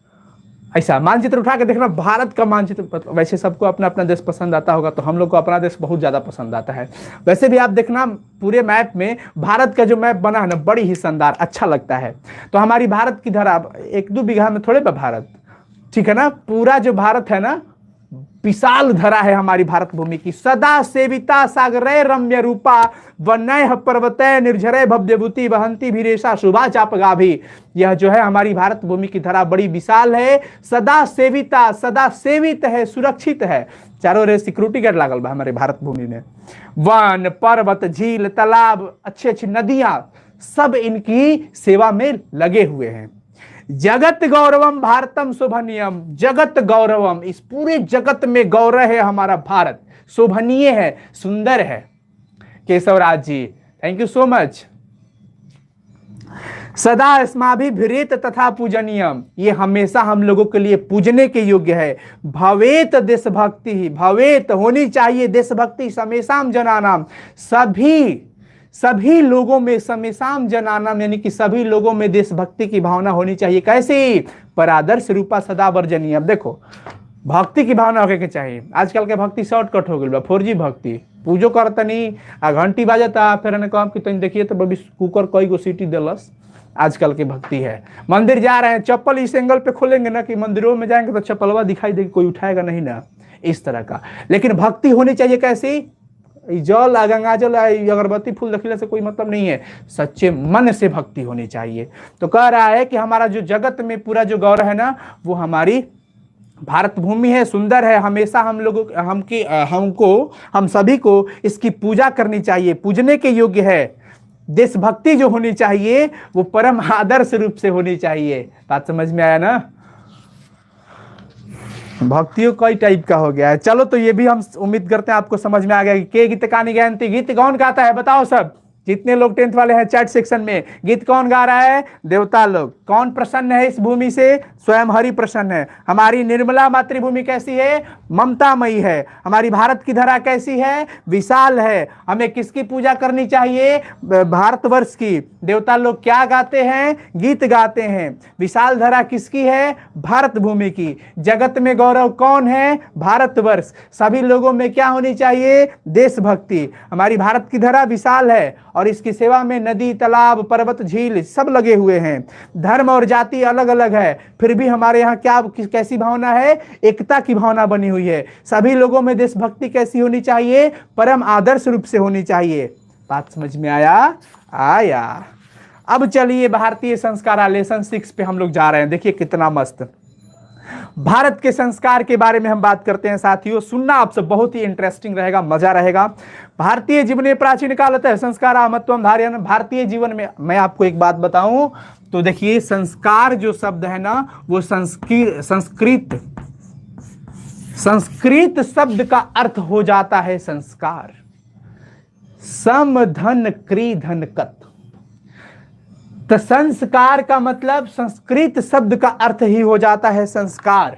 ऐसा मानचित्र उठा के देखना, भारत का मानचित्र। वैसे सबको अपना अपना देश पसंद आता होगा, तो हम लोग को अपना देश बहुत ज्यादा पसंद आता है। वैसे भी आप देखना पूरे मैप में भारत का जो मैप बना है ना, बड़ी ही शानदार, अच्छा लगता है। तो हमारी भारत की धरा 1-2 बीघा में थोड़े भारत, ठीक है ना। पूरा जो भारत है ना, विशाल धरा है हमारी भारत भूमि की। सदा सेविता सागरे रम्य रूपा वन्य पर्वतय निर्झरे भव्यभूति वहंती भीरेशा शुभा चापगा भी। यह जो है हमारी भारत भूमि की धरा बड़ी विशाल है, सदा सेविता, सदा सेवित है, सुरक्षित है। चारों ओर सिक्योरिटी गार्ड लागल बा हमारे भारत भूमि में। वन, पर्वत, झील, तालाब, अच्छी अच्छी नदियां सब इनकी सेवा में लगे हुए हैं। जगत गौरवम भारतम शोभनीयम, जगत गौरवम, इस पूरे जगत में गौरव है हमारा भारत, शोभनीय है, सुंदर है। केशवराज जी, थैंक यू सो मच। सदा अस्माभिभृत तथा पूजनीयम, ये हमेशा हम लोगों के लिए पूजने के योग्य है। भवेत देशभक्ति ही, भवेत होनी चाहिए देशभक्ति, समेसाम जनानाम, सभी लोगों में, समेसाम जनानाम यानी कि सभी लोगों में देशभक्ति की भावना होनी चाहिए। कैसी? पर आदर्श रूपा सदा वर्जनीय। अब देखो, भक्ति की भावना होके के चाहिए। आजकल के भक्ति शॉर्टकट हो गई, 4G भक्ति, पूजो करतनी आ घंटी बाजता, फिर कहम कि तुम देखिए तो बबी कुकर कई गो सीटी दिलस। आजकल की भक्ति है। मंदिर जा रहे हैं, चप्पल इस एंगल पे खोलेंगे ना कि मंदिरों में जाएंगे तो चप्पलवा दिखाई देगी, कोई उठाएगा नहीं ना, इस तरह का। लेकिन भक्ति होनी चाहिए कैसी? जल, गंगाजल, अगरबत्ती, फूल देखने से कोई मतलब नहीं है, सच्चे मन से भक्ति होनी चाहिए। तो कह रहा है कि हमारा जो जगत में पूरा जो गौरव है ना, वो हमारी भारत भूमि है, सुंदर है। हमेशा हम लोगों हम सभी को इसकी पूजा करनी चाहिए, पूजने के योग्य है। देशभक्ति जो होनी चाहिए वो परम आदर्श रूप से होनी चाहिए। बात समझ में आया ना? भक्तियों कई टाइप का हो गया है। चलो, तो ये भी हम उम्मीद करते हैं आपको समझ में आ गया कि के गीत कहानी गायंती, गीत कौन गाता है बताओ सब। जितने लोग 10th वाले हैं चैट सेक्शन में, गीत कौन गा रहा है? देवता लोग। कौन प्रसन्न है इस भूमि से? स्वयं हरि प्रसन्न है। हमारी निर्मला मातृभूमि कैसी है? ममतामयी है। हमारी भारत की धरा कैसी है? विशाल है। हमें किसकी पूजा करनी चाहिए? भारतवर्ष की। देवता लोग क्या गाते हैं? गीत गाते हैं। विशाल धरा किसकी है? भारत भूमि की। जगत में गौरव कौन है? भारतवर्ष। सभी लोगों में क्या होनी चाहिए? देशभक्ति। हमारी भारत की धरा विशाल है और इसकी सेवा में नदी, तालाब, पर्वत, झील सब लगे हुए हैं। धर्म और जाति अलग अलग है, फिर भी हमारे यहाँ क्या कैसी भावना है? एकता की भावना बनी हुई है। सभी लोगों में देशभक्ति कैसी होनी चाहिए? परम आदर्श रूप से होनी चाहिए। बात समझ में आया? अब चलिए भारतीय संस्कार लेसन 6 पे हम लोग जा रहे हैं। देखिए कितना मस्त भारत के संस्कार के बारे में हम बात करते हैं साथियों। सुनना आप सब बहुत ही इंटरेस्टिंग रहेगा, मजा रहेगा। भारतीय जीवन में प्राचीन कालतः संस्कार महत्वम धारयन्। भारतीय जीवन में मैं आपको एक बात बताऊं तो देखिए, संस्कार जो शब्द है ना, वो संस्कृत शब्द का अर्थ हो जाता है संस्कार। सम धन क्री धन कत, तो संस्कार का मतलब संस्कृत शब्द का अर्थ ही हो जाता है संस्कार।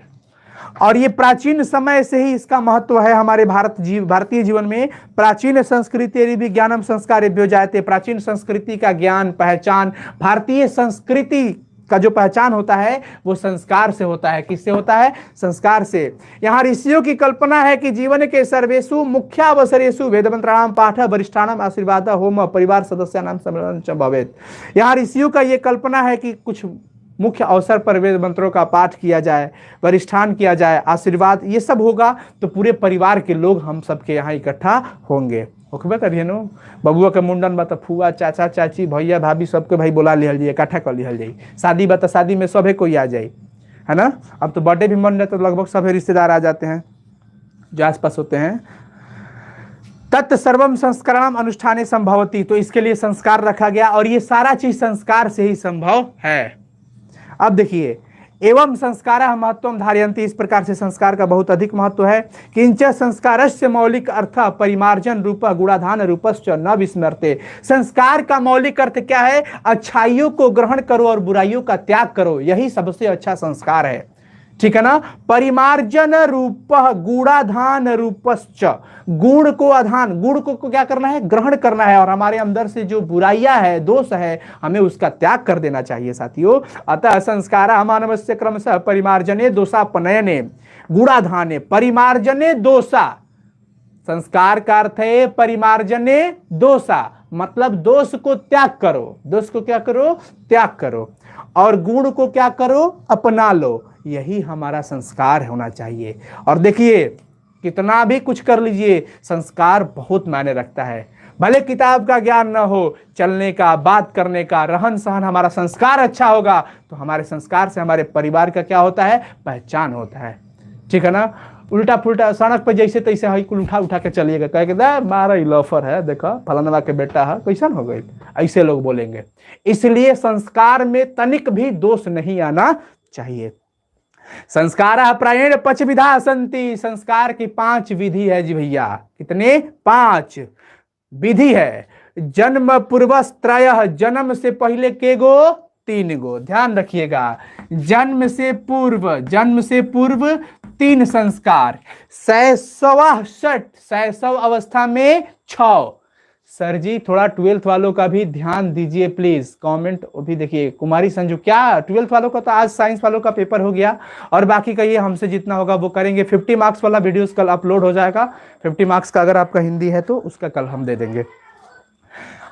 और ये प्राचीन समय से ही इसका महत्व है हमारे भारतीय जीवन में। प्राचीन संस्कृति विज्ञानम संस्कारेभ्यो जायते, प्राचीन संस्कृति का ज्ञान, पहचान, भारतीय संस्कृति का जो पहचान होता है वो संस्कार से होता है। किससे होता है? संस्कार से। यहाँ ऋषियों की कल्पना है कि जीवन के सर्वेषु मुख्यावसरेषु वेदमंत्राणाम पाठ वरिष्ठानाम आशीर्वाद होम परिवार सदस्यानाम सम्मेलन च भवेत्। यहाँ ऋषियों का ये कल्पना है कि कुछ मुख्य अवसर पर वेद मंत्रों का पाठ किया जाए, वरिष्ठान किया जाए, आशीर्वाद ये सब होगा तो पूरे परिवार के लोग हम सबके यहाँ इकट्ठा होंगे। ओखबे करिए नो, बबुआ के मुंडन बा तो फुआ, चाचा, चाची, भैया, भाभी सबके भाई बोला लिहल जाइए, इकट्ठा कर लिहल जाइए। शादी बा तो शादी में सभी कोई आ जाए, है ना। अब तो बर्थडे भी मन रहे तो लगभग सभी रिश्तेदार आ जाते हैं जो आसपास होते हैं। तत् सर्वम संस्करणम अनुष्ठाने संभवती, तो इसके लिए संस्कार रखा गया और ये सारा चीज संस्कार से ही संभव है। अब देखिए, एवं संस्कारः महत्वम धारयन्ति, इस प्रकार से संस्कार का बहुत अधिक महत्व है। किंच संस्कारस्य मौलिक अर्थ परिमार्जन रूप गुणाधान रूपश्च न विस्मरते। संस्कार का मौलिक अर्थ क्या है? अच्छाइयों को ग्रहण करो और बुराइयों का त्याग करो, यही सबसे अच्छा संस्कार है। ठीक है ना। परिमार्जन रूप गुणाधान रूपश्च, गुण को आधान, गुण को क्या करना है? ग्रहण करना है। और हमारे अंदर से जो बुराइयां है, दोष है, हमें उसका त्याग कर देना चाहिए साथियों। अतः संस्कार मानवस्य क्रमशः परिमार्जने दोषापनयने गुणाधाने परिमार्जने दोषा। संस्कार का अर्थ है परिमार्जने दोषा, मतलब दोष को त्याग करो। दोष को क्या करो? त्याग करो। और गुण को क्या करो? अपना लो। यही हमारा संस्कार होना चाहिए। और देखिए, कितना भी कुछ कर लीजिए, संस्कार बहुत मायने रखता है। भले किताब का ज्ञान ना हो, चलने का, बात करने का, रहन सहन, हमारा संस्कार अच्छा होगा तो हमारे संस्कार से हमारे परिवार का क्या होता है, पहचान होता है। ठीक है ना। उल्टा पुल्टा सड़क पर जैसे तैसे हई कुल उठा उठा के चलिएगा, कह के मारा लॉफर है, देखो फलानवा के बेटा है, कैसा हो गई, ऐसे लोग बोलेंगे। इसलिए संस्कार में तनिक भी दोष नहीं आना चाहिए। संस्कार प्रायेण पच विधा संति, संस्कार की 5 विधि है जी भैया। कितने? 5 विधि है। जन्म पूर्वस्त्रय, जन्म से पहले के गो? 3 गो। ध्यान रखिएगा, जन्म से पूर्व 3 संस्कार। शैशव अवस्था में 6। सर जी थोड़ा 12th वालों का भी ध्यान दीजिए प्लीज, कमेंट भी देखिए। कुमारी संजू, क्या 12th वालों का तो आज साइंस वालों का पेपर हो गया, और बाकी का ये हमसे जितना होगा वो करेंगे। 50 मार्क्स वाला वीडियोस कल अपलोड हो जाएगा। 50 मार्क्स का अगर आपका हिंदी है तो उसका कल हम दे देंगे।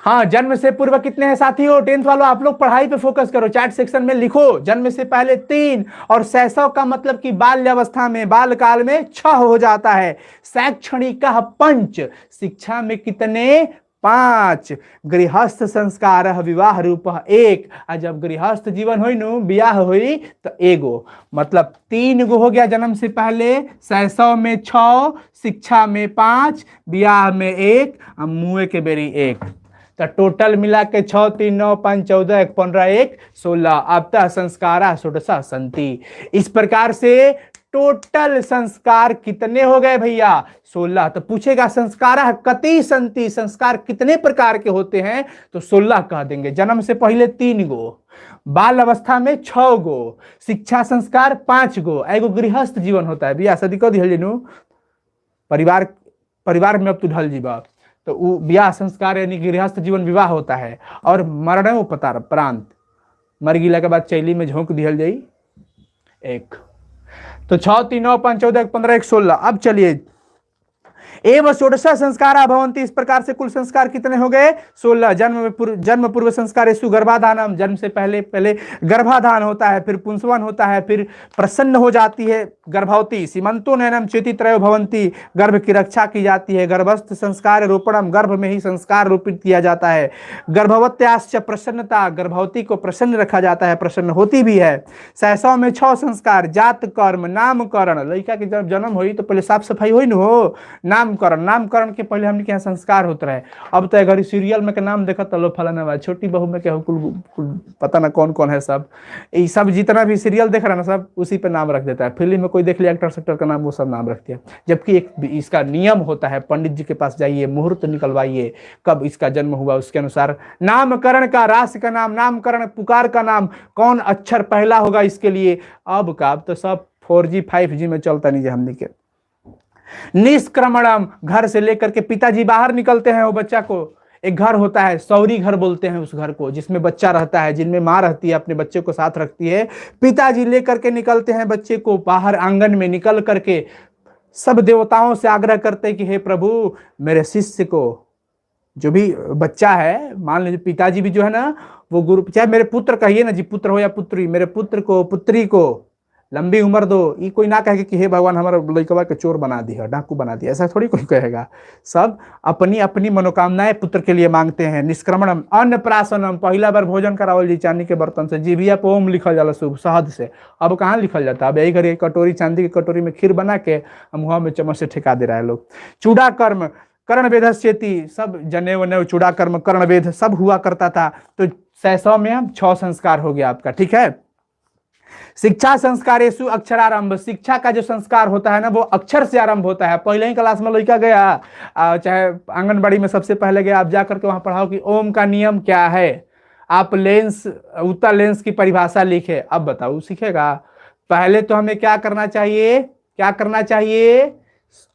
हाँ, जन्म से पूर्व कितने हैं साथियों? 10th वालों आप लोग पढ़ाई पे फोकस करो, चैट सेक्शन में लिखो। जन्म से पहले 3, और शैशव का मतलब कि बाल्यावस्था में, बाल काल में 6 हो जाता है। शैक्षणिक 5, शिक्षा में कितने? 5। गृहस्थ संस्कार विवाह रूप 1, और जब गृहस्थ जीवन हुई नु, ब्याह हुई तो 1 गो, मतलब 3 गो हो गया। जन्म से पहले, शैशव में 6, शिक्षा में 5, ब्याह में 1, और मुए के बेरी 1, तो टोटल मिला के 6 3 9 5 14 1 15 1 16। अतः संस्कारा षोडशा सन्ति। इस प्रकार से टोटल संस्कार कितने हो गए भैया? 16। तो पूछेगा संस्कारा कति सन्ति, संस्कार कितने प्रकार के होते हैं? तो 16 कह देंगे। जन्म से पहले 3 गो, बाल अवस्था में 6 गो, शिक्षा संस्कार 5 गो, एगो गृहस्थ जीवन होता है भैया। सदी को दिहल परिवार में अब तू ढल जीवा, तो वो ब्याह संस्कार यानी गृहस्थ जीवन विवाह होता है। और मरण प्रांत, मर गिला के बाद चैली में झोंक दिहल जाई 1। तो 6 3 9 5 14 1 15 1 16। अब चलिए, एवं षोडशा संस्कारा भवन्ति, इस प्रकार से कुल संस्कार कितने हो गए? 16। जन्म पूर्व संस्कार गर्भाधानम, जन्म से पहले गर्भाधान होता है, फिर पुंसवन होता है, फिर प्रसन्न हो जाती है गर्भवती। सीमंतो नयनम चेति त्रयो भवन्ति, गर्भ की रक्षा की जाती है। गर्भस्थ संस्कार रोपणम, गर्भ में ही संस्कार रोपित किया जाता है। गर्भवत्याश्च प्रसन्नता, गर्भवती को प्रसन्न रखा जाता है, प्रसन्न होती भी है। शैशव में 6 संस्कार, जात कर्म, नामकरण, लड़का के जब जन्म हुई तो पहले साफ सफाई हुई न हो, नामकरण के पहले हमने क्या संस्कार होता रहे। अब तो अगर सीरियल में के नाम देखा तो लो फलाना, छोटी बहू में क्या कुल पता ना कौन कौन है, सब ये सब जितना भी सीरियल देख रहा है ना, सब उसी पे नाम रख देता है। फिल्म में कोई देख लिया एक्टर सेक्टर का नाम, वो सब नाम रख दिया। जबकि एक इसका नियम होता है, पंडित जी के पास जाइए, मुहूर्त निकलवाइए, कब इसका जन्म हुआ उसके अनुसार नामकरण का, राशि का नाम, नामकरण, पुकार का नाम, कौन अक्षर पहला होगा इसके लिए। अब का अब तो सब 4G 5G में चलता नहीं है हमने के। निष्क्रमणम, घर से लेकर के पिताजी बाहर निकलते हैं, वो बच्चा को, एक घर होता है, सौरी घर बोलते हैं उस घर को, जिसमें बच्चा रहता है, जिनमें माँ रहती है, अपने बच्चे को साथ रखती है। पिताजी लेकर के निकलते हैं बच्चे को बाहर, आंगन में निकल करके सब देवताओं से आग्रह करते हैं कि हे प्रभु, मेरे शिष्य को, जो भी बच्चा है, मान लीजिए पिताजी भी जो है ना वो गुरु, चाहे मेरे पुत्र कहिए ना जी, पुत्र हो या पुत्री, मेरे पुत्र को, पुत्री को लंबी उम्र दो। ये कोई ना कहे कि हे भगवान हमारा लड़कवा के चोर बना दिया, डाकू बना दिया, ऐसा थोड़ी कोई कहेगा। सब अपनी अपनी मनोकामनाएं पुत्र के लिए मांगते हैं। निष्क्रमणम, अन्नप्राशनम, पहला बार भोजन करावल जी चांदी के बर्तन से, जीभिया पे ओम लिखल जाला शुभ शहद से। अब कहाँ लिखल जाता, अब यही घड़ी कटोरी, चांदी की कटोरी में खीर बना के मुँह में चम्मच से ठेका दे रहा है लोग। चूड़ा कर्म, कर्ण वेदस्येति, सब जनेऊ वनेऊ, चूड़ा कर्म, कर्ण वेद सब हुआ करता था। तो शैशव में हम 6 संस्कार हो गया आपका, ठीक है। शिक्षा संस्कारेषु अक्षरारंभ, शिक्षा का जो संस्कार होता है ना वो अक्षर से आरंभ होता है। पहले ही क्लास में लड़का गया, चाहे आंगनबाड़ी में सबसे पहले गया, आप जाकर के वहां पढ़ाओ कि ओम का नियम क्या है, आप लेंस, उत्तल लेंस की परिभाषा लिखे। अब बताओ सीखेगा। पहले तो हमें क्या करना चाहिए,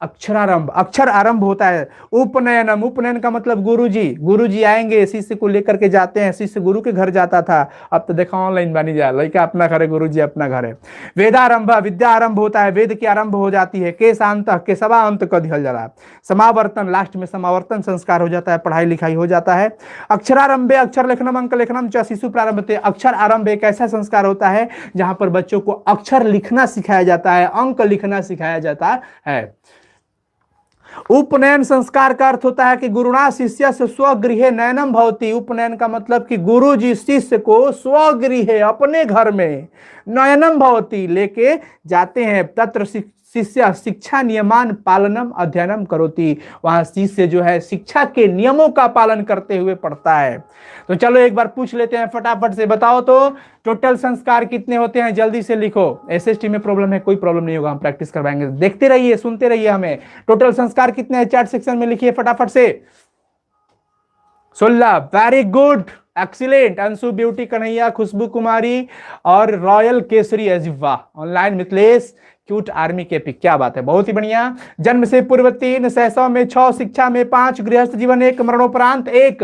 अक्षरारंभ, अक्षर आरंभ होता है। उपनयनम, उपनयन का मतलब गुरुजी, गुरुजी आएंगे, शिष्य को लेकर के जाते हैं, शिष्य गुरु के घर जाता था, अब तो देखा ऑनलाइन बनी जाए, लड़का अपना घर है, गुरुजी अपना घर है। वेदारंभ, विद्या आरंभ होता है, वेद की आरंभ हो जाती है। केशांत, केशवा अंत कर दिया जा रहा है। समावर्तन, लास्ट में समावर्तन संस्कार हो जाता है, पढ़ाई लिखाई हो जाता है। अक्षरारंभे, अक्षर लेखनम अंक लेखनम च शिशु प्रारंभते, अक्षर आरंभ एक ऐसा संस्कार होता है जहां पर बच्चों को अक्षर लिखना सिखाया जाता है, अंक लिखना सिखाया जाता है। उपनयन संस्कार का अर्थ होता है कि गुरुणा शिष्य से स्वगृह नयनम भवती। उपनयन का मतलब कि गुरु जी शिष्य को स्वगृह, अपने घर में, नयनम भवती, लेके जाते हैं। तत्र शिष्य शिक्षा नियमान पालनम अध्ययनम करोति, वहां शिष्य जो है शिक्षा के नियमों का पालन करते हुए पढ़ता है। तो चलो एक बार पूछ लेते हैं फटाफट से, बताओ तो टोटल संस्कार कितने होते हैं, जल्दी से लिखो। एसएसटी में प्रॉब्लम है, कोई प्रॉब्लम नहीं होगा, हम प्रैक्टिस करवाएंगे, देखते रहिए, सुनते रहिए हमें। टोटल संस्कार कितने हैं चैट सेक्शन में लिखिए फटाफट से। 16, very good, excellent. Anshu, Beauty Kanhaiya, Khushboo Kumari और Royal Kesari Ajeeva online, Mithilesh, cute army K पिक, क्या बात है, बहुत ही बढ़िया। जन्म से पूर्व 3, शैशव में 6, शिक्षा में 5, गृहस्थ जीवन 1, मरणोपरांत 1।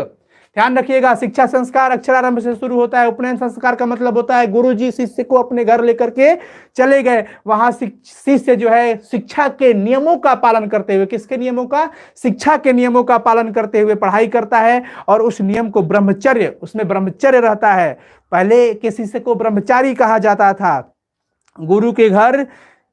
ध्यान रखिएगा, शिक्षा संस्कार अक्षरारंभ से शुरू होता है। उपनयन संस्कार का मतलब होता है गुरुजी शिष्य को अपने घर लेकर के चले गए, वहां शिष्य जो है शिक्षा के नियमों का पालन करते हुए, किसके नियमों का, शिक्षा के नियमों का पालन करते हुए पढ़ाई करता है। और उस नियम को ब्रह्मचर्य, उसमें ब्रह्मचर्य रहता है। पहले के शिष्य को ब्रह्मचारी कहा जाता था। गुरु के घर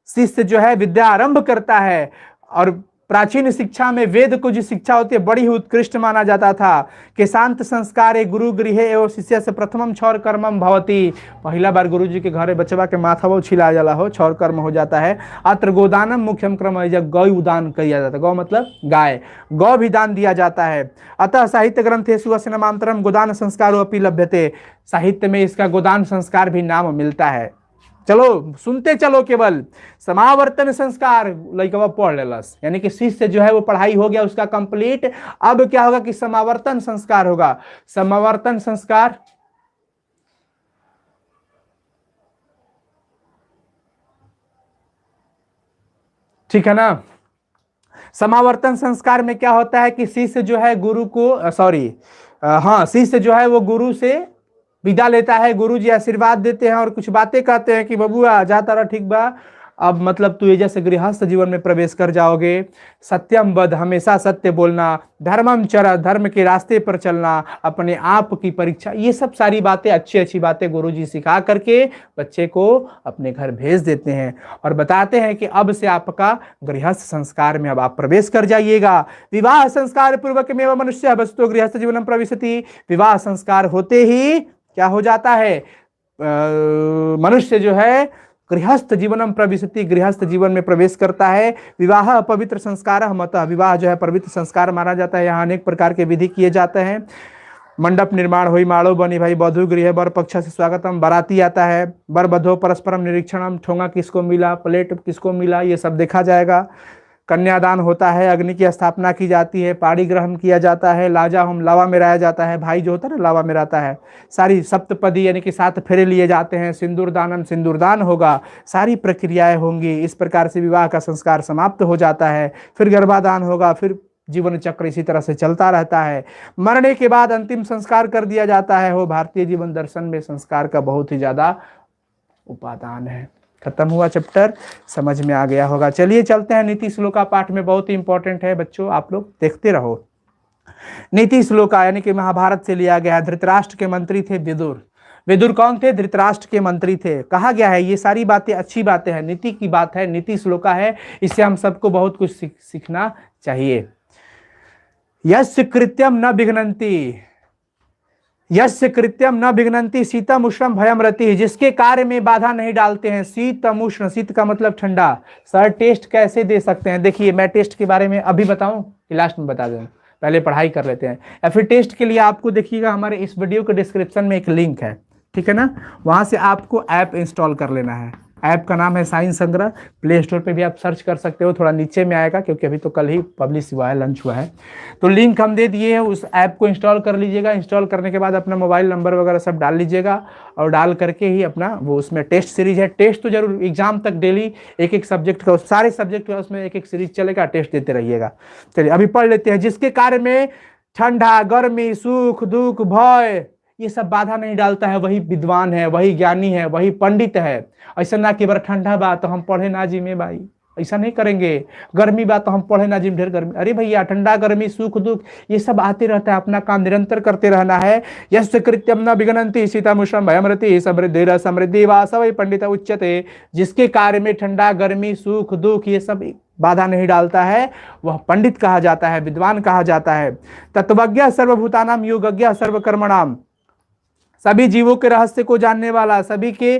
शिष्य जो है विद्या आरंभ करता है। और प्राचीन शिक्षा में वेद को जो शिक्षा होती है बड़ी ही उत्कृष्ट माना जाता था। केशांत संस्कार गुरु गृह एवं शिष्य से प्रथमम क्षौर कर्मम भवती, पहला बार गुरु जी के घरे बचवा के माथा वो छिला जाला हो, क्षौर कर्म हो जाता है। अत्र गोदानम मुख्यम क्रम, जब गौ उदान किया जाता है, गौ मतलब गाय, गौ भी दान दिया जाता है। अतः साहित्य ग्रंथेषु अस्य नामांतरम गोदान संस्कारो अपि लभ्यते, साहित्य में इसका गोदान संस्कार भी नाम मिलता है। चलो सुनते चलो, केवल समावर्तन संस्कार लइकवा पढ़ लेलस, यानी कि शिष्य जो है वो पढ़ाई हो गया उसका कंप्लीट। अब क्या होगा कि समावर्तन संस्कार होगा। समावर्तन संस्कार ठीक है ना। समावर्तन संस्कार में क्या होता है कि शिष्य जो है गुरु को शिष्य जो है वो गुरु से विदा लेता है। गुरु जी आशीर्वाद देते हैं और कुछ बातें कहते हैं कि बबुआ जाता रहा, ठीक बा, अब मतलब तू जैसे गृहस्थ जीवन में प्रवेश कर जाओगे। सत्यम वद, हमेशा सत्य बोलना। धर्मम चर, धर्म के रास्ते पर चलना। अपने आप की परीक्षा, ये सब सारी बातें, अच्छी अच्छी बातें गुरु जी सिखा करके बच्चे को अपने घर भेज देते हैं और बताते हैं कि अब से आपका गृहस्थ संस्कार में अब आप प्रवेश कर जाइएगा। विवाह संस्कार पूर्वक में मनुष्य वस्तु गृहस्थ जीवन प्रविशति, विवाह संस्कार होते ही क्या हो जाता है, मनुष्य जो है गृहस्थ जीवनम प्रविशति, गृहस्थ जीवन में प्रवेश करता है। विवाह पवित्र संस्कार मतः, विवाह जो है पवित्र संस्कार माना जाता है। यहाँ अनेक प्रकार के विधि किए जाते हैं। मंडप निर्माण हुई, माड़ो बनी भाई, वधु गृह बर पक्ष से स्वागतम, बाराती आता है, बर बधो परस्परम निरीक्षणम, ठोंगा किसको मिला, प्लेट किसको मिला, ये सब देखा जाएगा। कन्यादान होता है, अग्नि की स्थापना की जाती है, पाड़ी ग्रहण किया जाता है, लाजा होम, लावा मेराया जाता है, भाई जो होता है ना लावा मेराता है, सारी सप्तपदी यानी कि 7 फेरे लिए जाते हैं, सिंदूर दानम, सिंदूरदान होगा, सारी प्रक्रियाएं होंगी। इस प्रकार से विवाह का संस्कार समाप्त हो जाता है। फिर गर्भाधान होगा, फिर जीवन चक्र इसी तरह से चलता रहता है। मरने के बाद अंतिम संस्कार कर दिया जाता है। वो भारतीय जीवन दर्शन में संस्कार का बहुत ही ज्यादा उपादान है। खत्म हुआ चैप्टर, समझ में आ गया होगा। चलिए चलते हैं नीति श्लोका पाठ में, बहुत ही इंपॉर्टेंट है बच्चों, आप लोग देखते रहो। नीति श्लोका यानी कि महाभारत से लिया गया। धृतराष्ट्र के मंत्री थे विदुर। विदुर कौन थे? धृतराष्ट्र के मंत्री थे। कहा गया है ये सारी बातें अच्छी बातें हैं, नीति की बात है, नीति श्लोका है, इससे हम सबको बहुत कुछ सीखना चाहिए। यस्य कृत्यम न विघ्नन्ति, यस्य कृत्यम न विघ्नन्ति शीतम उष्णम भयम रति, जिसके कार्य में बाधा नहीं डालते हैं। शीतम उष्ण, शीत का मतलब ठंडा। सर टेस्ट कैसे दे सकते हैं? देखिए मैं टेस्ट के बारे में अभी बताऊं कि लास्ट में बता दूं, पहले पढ़ाई कर लेते हैं। या फिर टेस्ट के लिए आपको देखिएगा हमारे इस वीडियो के डिस्क्रिप्शन में एक लिंक है, ठीक है ना, वहां से आपको ऐप इंस्टॉल कर लेना है। ऐप का नाम है साइंस संग्रह। प्ले स्टोर पे भी आप सर्च कर सकते हो, थोड़ा नीचे में आएगा क्योंकि अभी तो कल ही पब्लिश हुआ है, लॉन्च हुआ है। तो लिंक हम दे दिए हैं, उस ऐप को इंस्टॉल कर लीजिएगा। इंस्टॉल करने के बाद अपना मोबाइल नंबर वगैरह सब डाल लीजिएगा और डाल करके ही अपना वो उसमें टेस्ट सीरीज है, टेस्ट तो जरूर एग्जाम तक डेली एक एक सब्जेक्ट का, सारे सब्जेक्ट का उसमें एक एक सीरीज चलेगा, टेस्ट देते रहिएगा। चलिए अभी पढ़ लेते हैं। जिसके कार्य में ठंडा, गर्मी, सुख, दुख, भय ये सब बाधा नहीं डालता है वही विद्वान है, वही ज्ञानी है, वही पंडित है। ऐसा ना कि बार ठंडा बा तो हम पढ़े ना जिमे भाई, ऐसा नहीं करेंगे। गर्मी बा तो हम पढ़े ना जिम, ढेर गर्मी, अरे भैया ठंडा गर्मी सुख दुख ये सब आते रहता है, अपना काम निरंतर करते रहना है। यश कृत्यम न विघ्नन्ति सीतामुषम भयमृति समृद्धि समृद्धि वा सवै पंडित उच्यते। जिसके कार्य में ठंडा गर्मी सुख दुख ये सब बाधा नहीं डालता है वह पंडित कहा जाता है, विद्वान कहा जाता है। तत्वज्ञ सर्वभूतानाम योगज्ञ सर्वकर्मणाम। सभी जीवों के रहस्य को जानने वाला, सभी के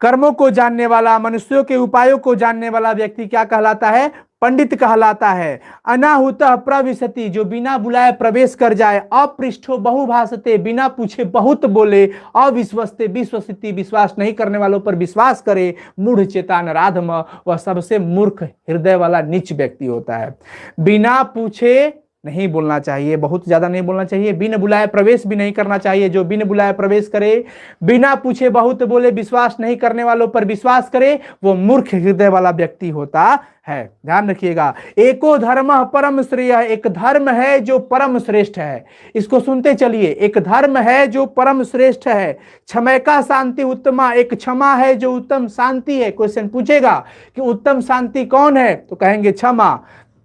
कर्मों को जानने वाला, मनुष्यों के उपायों को जानने वाला व्यक्ति क्या कहलाता है? पंडित कहलाता है। अनाहुतः प्रविशति, जो बिना बुलाए प्रवेश कर जाए। अपृष्ठो बहुभाषते, बिना पूछे बहुत बोले। अविश्वस्ते विश्वसिति, विश्वास नहीं करने वालों पर विश्वास करे। मूढ़ चेता नराधम, वह सबसे मूर्ख हृदय वाला नीच व्यक्ति होता है। बिना पूछे नहीं बोलना चाहिए, बहुत ज्यादा नहीं बोलना चाहिए। बिन बुलाए प्रवेश भी नहीं करना चाहिए। जो बिन बुलाए प्रवेश करे, बिना पूछे बहुत बोले, विश्वास नहीं करने वालों पर विश्वास करे, वो मूर्ख हृदय वाला व्यक्ति होता है। ध्यान रखिएगा। एको धर्म परम श्रेय, एक धर्म है जो परम श्रेष्ठ है। इसको सुनते चलिए। एक धर्म है जो परम श्रेष्ठ है। क्षमा का शांति उत्तमा, एक क्षमा है जो उत्तम शांति है। क्वेश्चन पूछेगा कि उत्तम शांति कौन है, तो कहेंगे क्षमा।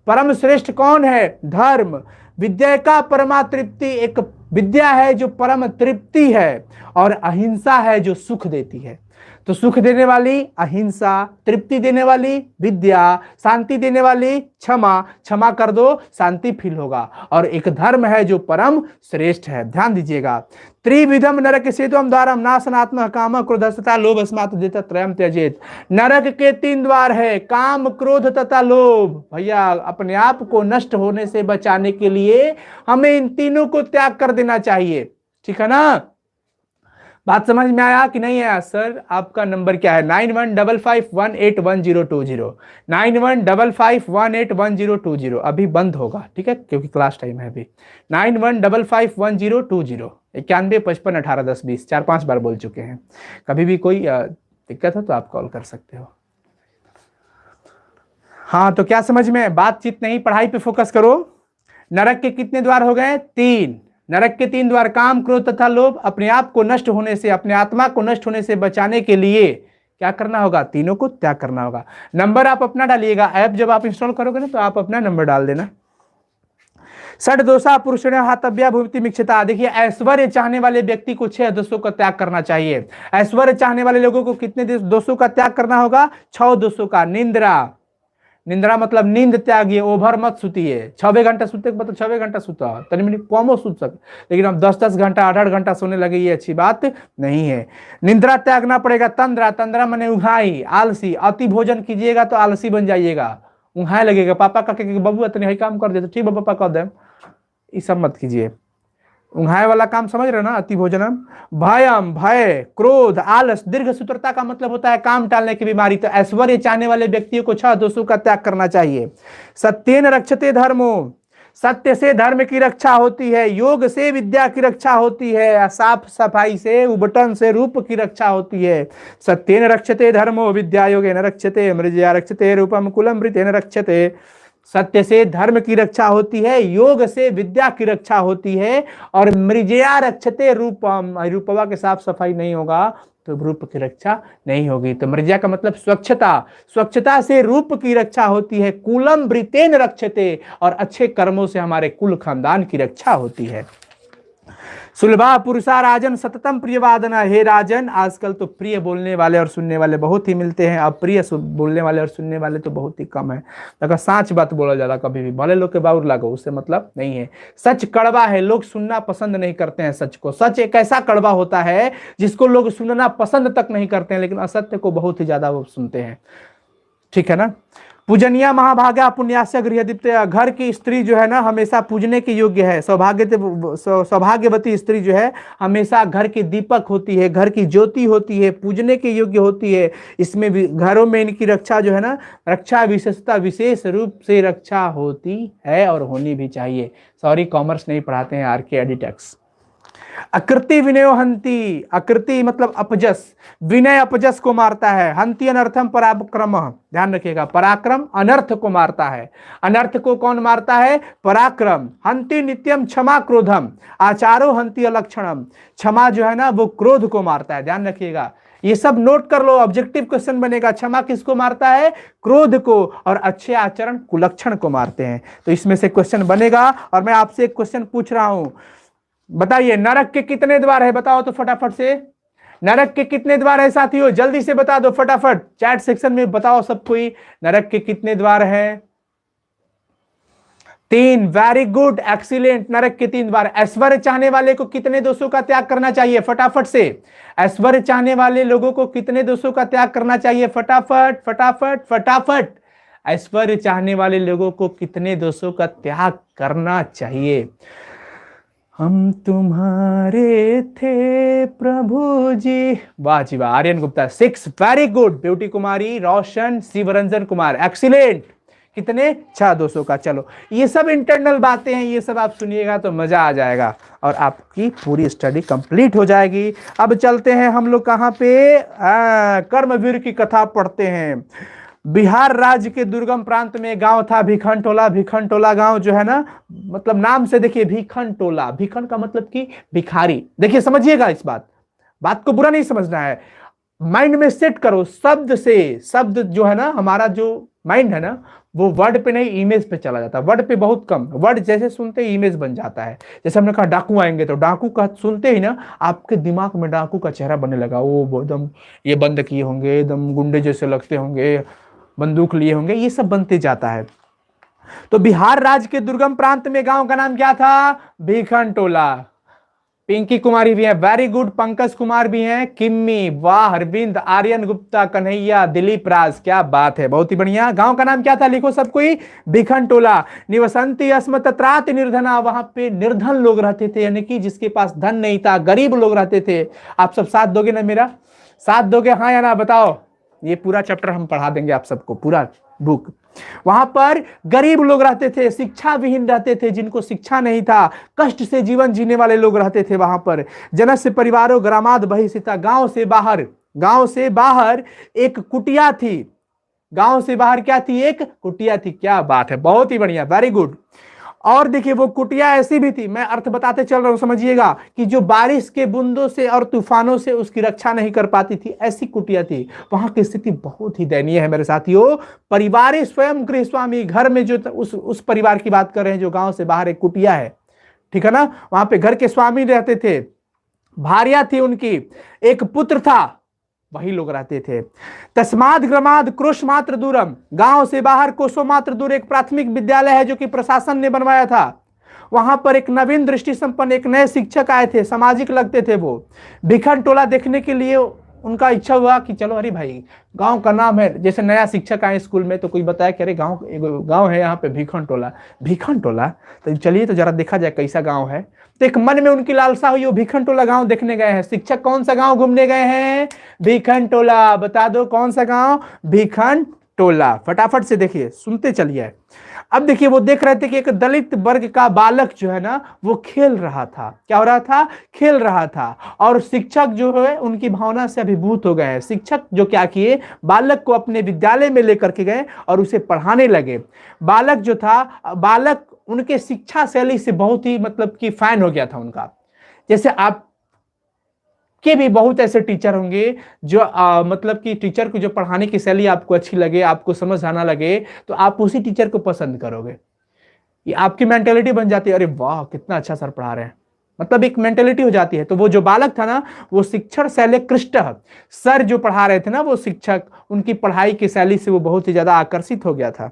परम श्रेष्ठ कौन है? धर्म। विद्या का परमा तृप्ति, एक विद्या है जो परम तृप्ति है। और अहिंसा है जो सुख देती है। तो सुख देने वाली अहिंसा, तृप्ति देने वाली विद्या, शांति देने वाली क्षमा। क्षमा कर दो, शांति फील होगा। और एक धर्म है जो परम श्रेष्ठ है। ध्यान दीजिएगा। त्रिविधम नरक सेतुम द्वारम नाशनात्म काम क्रोध तथा लोभ स्मात् त्रयम त्यजेत। नरक के 3 द्वार है, काम क्रोध तथा लोभ। भैया अपने आप को नष्ट होने से बचाने के लिए हमें इन तीनों को त्याग कर देना चाहिए। ठीक है ना? बात समझ में आया कि नहीं आया? सर आपका नंबर क्या है? 9155181020, 9155181020। अभी बंद होगा, ठीक है, क्योंकि क्लास टाइम है अभी। 91551020, 9155181020। 4-5 बार बोल चुके हैं। कभी भी कोई दिक्कत हो तो आप कॉल कर सकते हो। हाँ, तो क्या समझ में? बातचीत नहीं, पढ़ाई पे फोकस करो। नरक के कितने द्वार हो गए? 3। नरक के 3 द्वार, काम क्रोध तथा लोभ। अपने आप को नष्ट होने से, अपने आत्मा को नष्ट होने से बचाने के लिए क्या करना होगा? तीनों को त्याग करना होगा। नंबर आप अपना डालिएगा। ऐप जब आप इंस्टॉल करोगे ना तो आप अपना नंबर डाल देना। षड दोषा पुरुषण हातव्या भूमिति मिक्षता। देखिए, ऐश्वर्य चाहने वाले व्यक्ति को 6 दोषों का त्याग करना चाहिए। ऐश्वर्य चाहने वाले लोगों को कितने दोषों का त्याग करना होगा? 6 दोषों का। निंद्रा, निंद्रा मतलब नींद त्यागिए, ओवर मत सुतिए। 6 घंटा सुते मतलब 6 घंटा सुता, तनी मिनी कमो सुत सक, लेकिन हम 10-10 घंटा 8-8 घंटा सोने लगे, ये अच्छी बात नहीं है। निंद्रा त्यागना पड़ेगा। तंद्रा, तंद्रा माने उघाई, आलसी। अति भोजन कीजिएगा तो आलसी बन जाइएगा, उघाए लगेगा। पापा का बबू इतने ही काम कर दे तो ठीक है पापा कह दे, ये सब मत कीजिए। उंघाए वाला काम समझ रहे हो ना? अति भोजनम। भयम, भय, क्रोध, आलस। दीर्घ सूत्रता का मतलब होता है काम टालने की बीमारी। तो ऐश्वर्य चाहने वाले व्यक्तियों को 6 दोषों का त्याग करना चाहिए। सत्येन रक्षते धर्मो, सत्य से धर्म की रक्षा होती है। योग से विद्या की रक्षा होती है। साफ सफाई से, उबटन से रूप की रक्षा होती है। सत्येन रक्षते धर्मो, विद्या योगेन रक्षते, मृजया रक्षते, रूपम कुलम मृतेन रक्षते। सत्य से धर्म की रक्षा होती है, योग से विद्या की रक्षा होती है, और मृजया रक्षते रूपम। रूपवा के साफ सफाई नहीं होगा तो रूप की रक्षा नहीं होगी। तो मृजया का मतलब स्वच्छता, स्वच्छता से रूप की रक्षा होती है। कुलम वृतेन रक्षते, और अच्छे कर्मों से हमारे कुल खानदान की रक्षा होती है। सुलभा पुरुषा राजन सततम प्रिय वादना। हे राजन, आजकल तो प्रिय बोलने वाले और सुनने वाले बहुत ही मिलते हैं, अब प्रिय बोलने वाले और सुनने वाले तो बहुत ही कम है। अगर सच बात बोला जाता कभी भी, भले लोग के बाउर लागो, उससे मतलब नहीं है। सच कड़वा है, लोग सुनना पसंद नहीं करते हैं सच को। सच एक ऐसा कड़वा होता है जिसको लोग सुनना पसंद तक नहीं करते हैं, लेकिन असत्य को बहुत ही ज्यादा वो सुनते हैं। ठीक है ना? पूजनीय महाभागा पुण्यास्य गृहदीप्तया, घर की स्त्री जो है ना हमेशा पूजने के योग्य है। सौभाग्यवती स्त्री जो है हमेशा घर की दीपक होती है, घर की ज्योति होती है, पूजने के योग्य होती है। इसमें भी घरों में इनकी रक्षा जो है ना, रक्षा विशेषता विशेष रूप से रक्षा होती है और होनी भी चाहिए। सॉरी कॉमर्स नहीं पढ़ाते हैं, आरके एडिटेक्स। अकृति विनयो हंति, अकृति मतलब अपजस, विनय अपजस को मारता है। हंति अनर्थम पराक्रम, ध्यान रखिएगा, पराक्रम अनर्थ को मारता है। अनर्थ को कौन मारता है? पराक्रम। हंति नित्यम क्षमा क्रोधम, आचारो हंति अलक्षणम, क्षमा जो है ना वो क्रोध को मारता है। ध्यान रखिएगा, ये सब नोट कर लो, ऑब्जेक्टिव क्वेश्चन बनेगा। क्षमा किसको मारता है? क्रोध को। और अच्छे आचरण कुलक्षण को मारते हैं। तो इसमें से क्वेश्चन बनेगा। और मैं आपसे एक क्वेश्चन पूछ रहा हूं, बताइए नरक के कितने द्वार है? बताओ तो फटाफट से, नरक के कितने द्वार है साथियों? जल्दी से बता दो फटाफट, चैट सेक्शन में बताओ सब कोई, नरक के कितने द्वार हैं? 3। वेरी गुड, एक्सीलेंट, नरक के 3 द्वार। ऐश्वर्य चाहने वाले को कितने दोषों का त्याग करना चाहिए? फटाफट से, ऐश्वर्य चाहने वाले लोगों को कितने दोषों का त्याग करना चाहिए? फटाफट फटाफट फटाफट, ऐश्वर्य चाहने वाले लोगों को कितने दोषों का त्याग करना चाहिए? हम तुम्हारे थे प्रभु जी। वाह जी वाह, Aryan Gupta 6, very good. Beauty Kumari, Roshan, Shivranjan Kumar, excellent. कितने? 6 दोषों का। चलो ये सब इंटरनल बातें हैं, ये सब आप सुनिएगा तो मजा आ जाएगा और आपकी पूरी स्टडी कंप्लीट हो जाएगी। अब चलते हैं हम लोग कहां पे? कर्मवीर की कथा पढ़ते हैं। बिहार राज्य के दुर्गम प्रांत में गांव था भिखन टोला। भिखन टोला गांव जो है ना, मतलब नाम से देखिए, भिखन टोला, भिखन का मतलब कि भिखारी। देखिए समझिएगा, इस बात को बुरा नहीं समझना है, माइंड में सेट करो। शब्द से, शब्द जो है ना, हमारा जो माइंड है ना, वो वर्ड पे नहीं इमेज पे चला जाता है। वर्ड पे बहुत कम, वर्ड जैसे सुनते ही इमेज बन जाता है। जैसे हमने कहा डाकू आएंगे, तो डाकू का सुनते ही ना आपके दिमाग में डाकू का चेहरा बनने लगा। वो एकदम ये बंद किए होंगे, एकदम गुंडे जैसे लगते होंगे, बंदूक लिए होंगे, ये सब बनते जाता है। तो बिहार राज्य के दुर्गम प्रांत में गांव का नाम क्या था? भिखन टोला। पिंकी कुमारी भी है, वेरी गुड। पंकज कुमार भी हैं, किम्मी, वाह, अरविंद, आर्यन गुप्ता, कन्हैया, दिलीप राज, क्या बात है, बहुत ही बढ़िया। गांव का नाम क्या था? लिखो सब कोई, भिखन टोला। निवसंती अस्मत् त्रात निर्धना, वहां पे निर्धन लोग रहते थे, यानी कि जिसके पास धन नहीं था, गरीब लोग रहते थे। आप सब साथ दोगे ना मेरा? साथ दोगे हाँ या ना? बताओ। ये पूरा चैप्टर हम पढ़ा देंगे आप सबको, पूरा बुक। वहां पर गरीब लोग रहते थे, शिक्षा विहीन रहते थे, जिनको शिक्षा नहीं था, कष्ट से जीवन जीने वाले लोग रहते थे वहां पर। जनस्य परिवारों ग्रामाद बहिष्ठिता, गांव से बाहर एक कुटिया थी। गांव से बाहर क्या थी? एक कुटिया थी। क्या बात है, बहुत ही बढ़िया, वेरी गुड। और देखिए वो कुटिया ऐसी भी थी, मैं अर्थ बताते चल रहा हूं, समझिएगा, कि जो बारिश के बूंदों से और तूफानों से उसकी रक्षा नहीं कर पाती थी, ऐसी कुटिया थी। वहां की स्थिति बहुत ही दयनीय है मेरे साथियों। परिवार स्वयं गृहस्वामी, घर में जो उस परिवार की बात कर रहे हैं जो गांव से बाहर एक कुटिया है, ठीक है ना, वहां पे घर के स्वामी रहते थे, भार्या थी उनकी, एक पुत्र था, वही लोग रहते थे। तस्माद ग्रमाद क्रोश मात्र दूरम, गांव से बाहर कोसों मात्र दूर एक प्राथमिक विद्यालय है जो कि प्रशासन ने बनवाया था। वहां पर एक नवीन दृष्टि संपन्न एक नए शिक्षक आए थे, सामाजिक लगते थे वो। भिखन टोला देखने के लिए उनका इच्छा हुआ कि चलो, अरे भाई गांव का नाम है, जैसे नया शिक्षक आए स्कूल में तो कोई बताया कि अरे गांव है यहाँ पे भिखन टोला। भिखन टोला, तो चलिए तो जरा देखा जाए कैसा गांव है। तो एक मन में उनकी लालसा हुई, वो भिखन टोला गांव देखने गए हैं। शिक्षक कौन सा गांव घूमने गए हैं? भिखन टोला। बता दो कौन सा गांव? भिखन टोला। फटाफट से देखिए, सुनते चलिए। अब देखिए वो देख रहे थे कि एक दलित वर्ग का बालक जो है ना वो खेल रहा था। क्या हो रहा था? खेल रहा था। और शिक्षक जो है उनकी भावना से अभिभूत हो गए हैं। शिक्षक जो क्या किए, बालक को अपने विद्यालय में लेकर के गए और उसे पढ़ाने लगे। बालक जो था, बालक उनके शिक्षा शैली से बहुत ही मतलब कि फैन हो गया था उनका। जैसे आप के भी बहुत ऐसे टीचर होंगे जो मतलब कि टीचर को जो पढ़ाने की शैली आपको अच्छी लगे, आपको समझ आना लगे, तो आप उसी टीचर को पसंद करोगे। ये आपकी मेंटेलिटी बन जाती है, अरे वाह कितना अच्छा सर पढ़ा रहे हैं, मतलब एक मेंटेलिटी हो जाती है। तो वो जो बालक था ना, वो शिक्षण शैली कृष्ट, सर जो पढ़ा रहे थे ना वो शिक्षक, उनकी पढ़ाई की शैली से वो बहुत ही ज्यादा आकर्षित हो गया था।